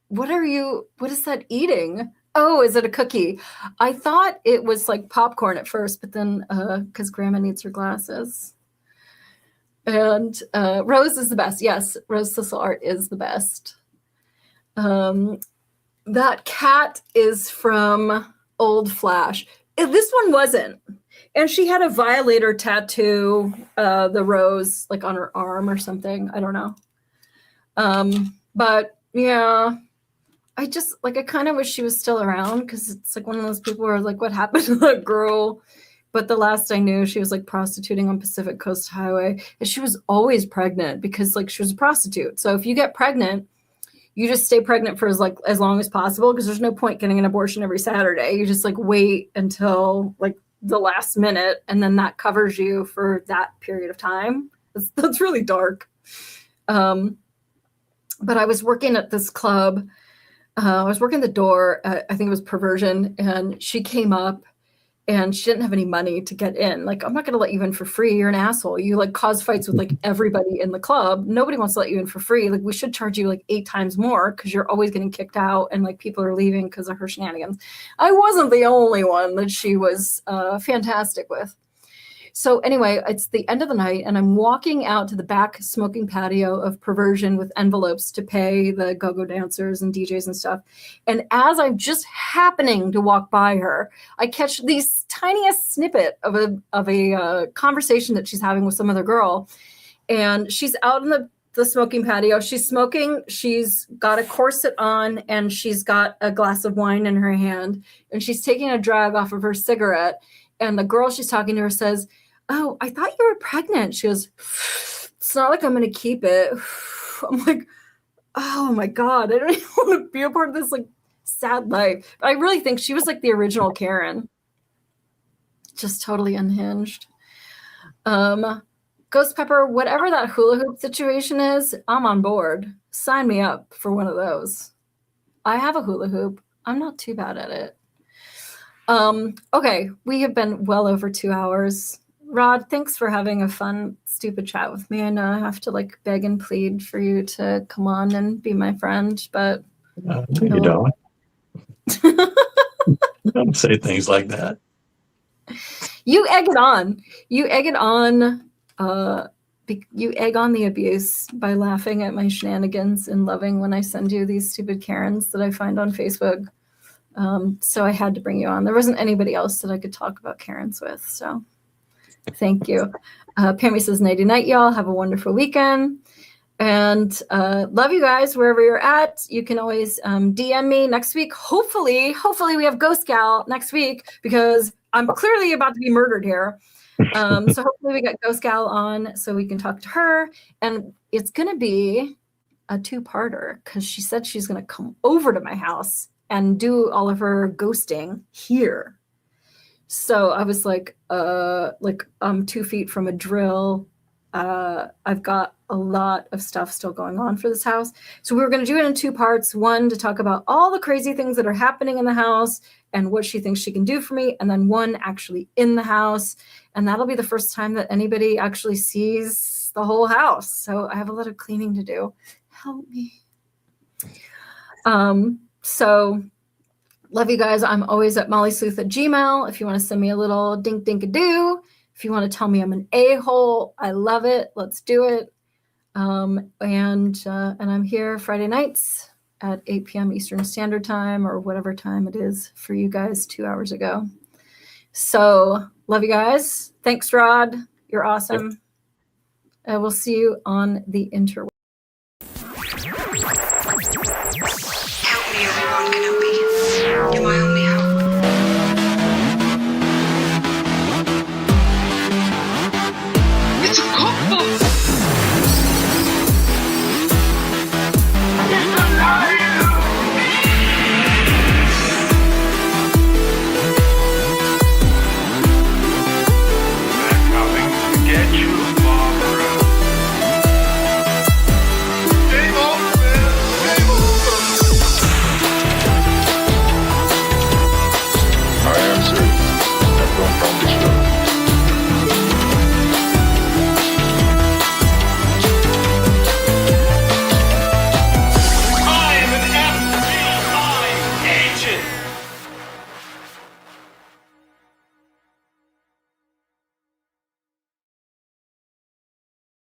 What is that eating? Oh, is it a cookie? I thought it was like popcorn at first, but then because Grandma needs her glasses. And Rose is the best. Yes, Rose Thistle art is the best. That cat is from Old Flash. This one wasn't. And she had a violator tattoo, the rose, like on her arm or something. I don't know. But yeah, I kind of wish she was still around because it's like one of those people where like, what happened to that girl? But the last I knew, she was like prostituting on Pacific Coast Highway. And she was always pregnant because like she was a prostitute. So if you get pregnant, you just stay pregnant for as long as possible because there's no point getting an abortion every Saturday. You just like wait until like the last minute, and then that covers you for that period of time. That's really dark. But I was working at this club. I was working the door at, I think it was Perversion, and she came up and she didn't have any money to get in. Like, I'm not going to let you in for free. You're an asshole. You like cause fights with like everybody in the club. Nobody wants to let you in for free. Like, we should charge you like 8 times more because you're always getting kicked out and like people are leaving because of her shenanigans. I wasn't the only one that she was fantastic with. So anyway, it's the end of the night and I'm walking out to the back smoking patio of Perversion with envelopes to pay the go-go dancers and DJs and stuff. And as I'm just happening to walk by her, I catch the tiniest snippet of a conversation that she's having with some other girl. And she's out in the smoking patio. She's smoking. She's got a corset on and she's got a glass of wine in her hand. And she's taking a drag off of her cigarette. And the girl she's talking to her says, oh, I thought you were pregnant. She goes, it's not like I'm going to keep it. I'm like, oh my God, I don't even want to be a part of this like sad life. But I really think she was like the original Karen. Just totally unhinged. Ghost Pepper, whatever that hula hoop situation is, I'm on board. Sign me up for one of those. I have a hula hoop. I'm not too bad at it. Okay, we have been well over 2 hours. Rod, thanks for having a fun, stupid chat with me. I know I have to like beg and plead for you to come on and be my friend, but you don't. Don't say things like that. You egg it on. You egg it on. You egg on the abuse by laughing at my shenanigans and loving when I send you these stupid Karens that I find on Facebook. So I had to bring you on. There wasn't anybody else that I could talk about Karens with. So thank you. Pammy says, nighty night, y'all. Have a wonderful weekend. And love you guys wherever you're at. You can always DM me next week. Hopefully we have Ghost Gal next week because I'm clearly about to be murdered here. So hopefully we get Ghost Gal on so we can talk to her. And it's going to be a 2-parter because she said she's going to come over to my house and do all of her ghosting here. So I was like I'm 2 feet from a drill. I've got a lot of stuff still going on for this house. So we were going to do it in 2 parts. One to talk about all the crazy things that are happening in the house and what she thinks she can do for me. And then one actually in the house. And that'll be the first time that anybody actually sees the whole house. So I have a lot of cleaning to do. Help me. So love you guys. I'm always at mollysleuth@gmail. If you want to send me a little dink-dink-a-doo. If you want to tell me I'm an a-hole, I love it. Let's do it. And I'm here Friday nights at 8 p.m. Eastern Standard Time or whatever time it is for you guys 2 hours ago. So love you guys. Thanks, Rod. You're awesome. I will see you on the interweb.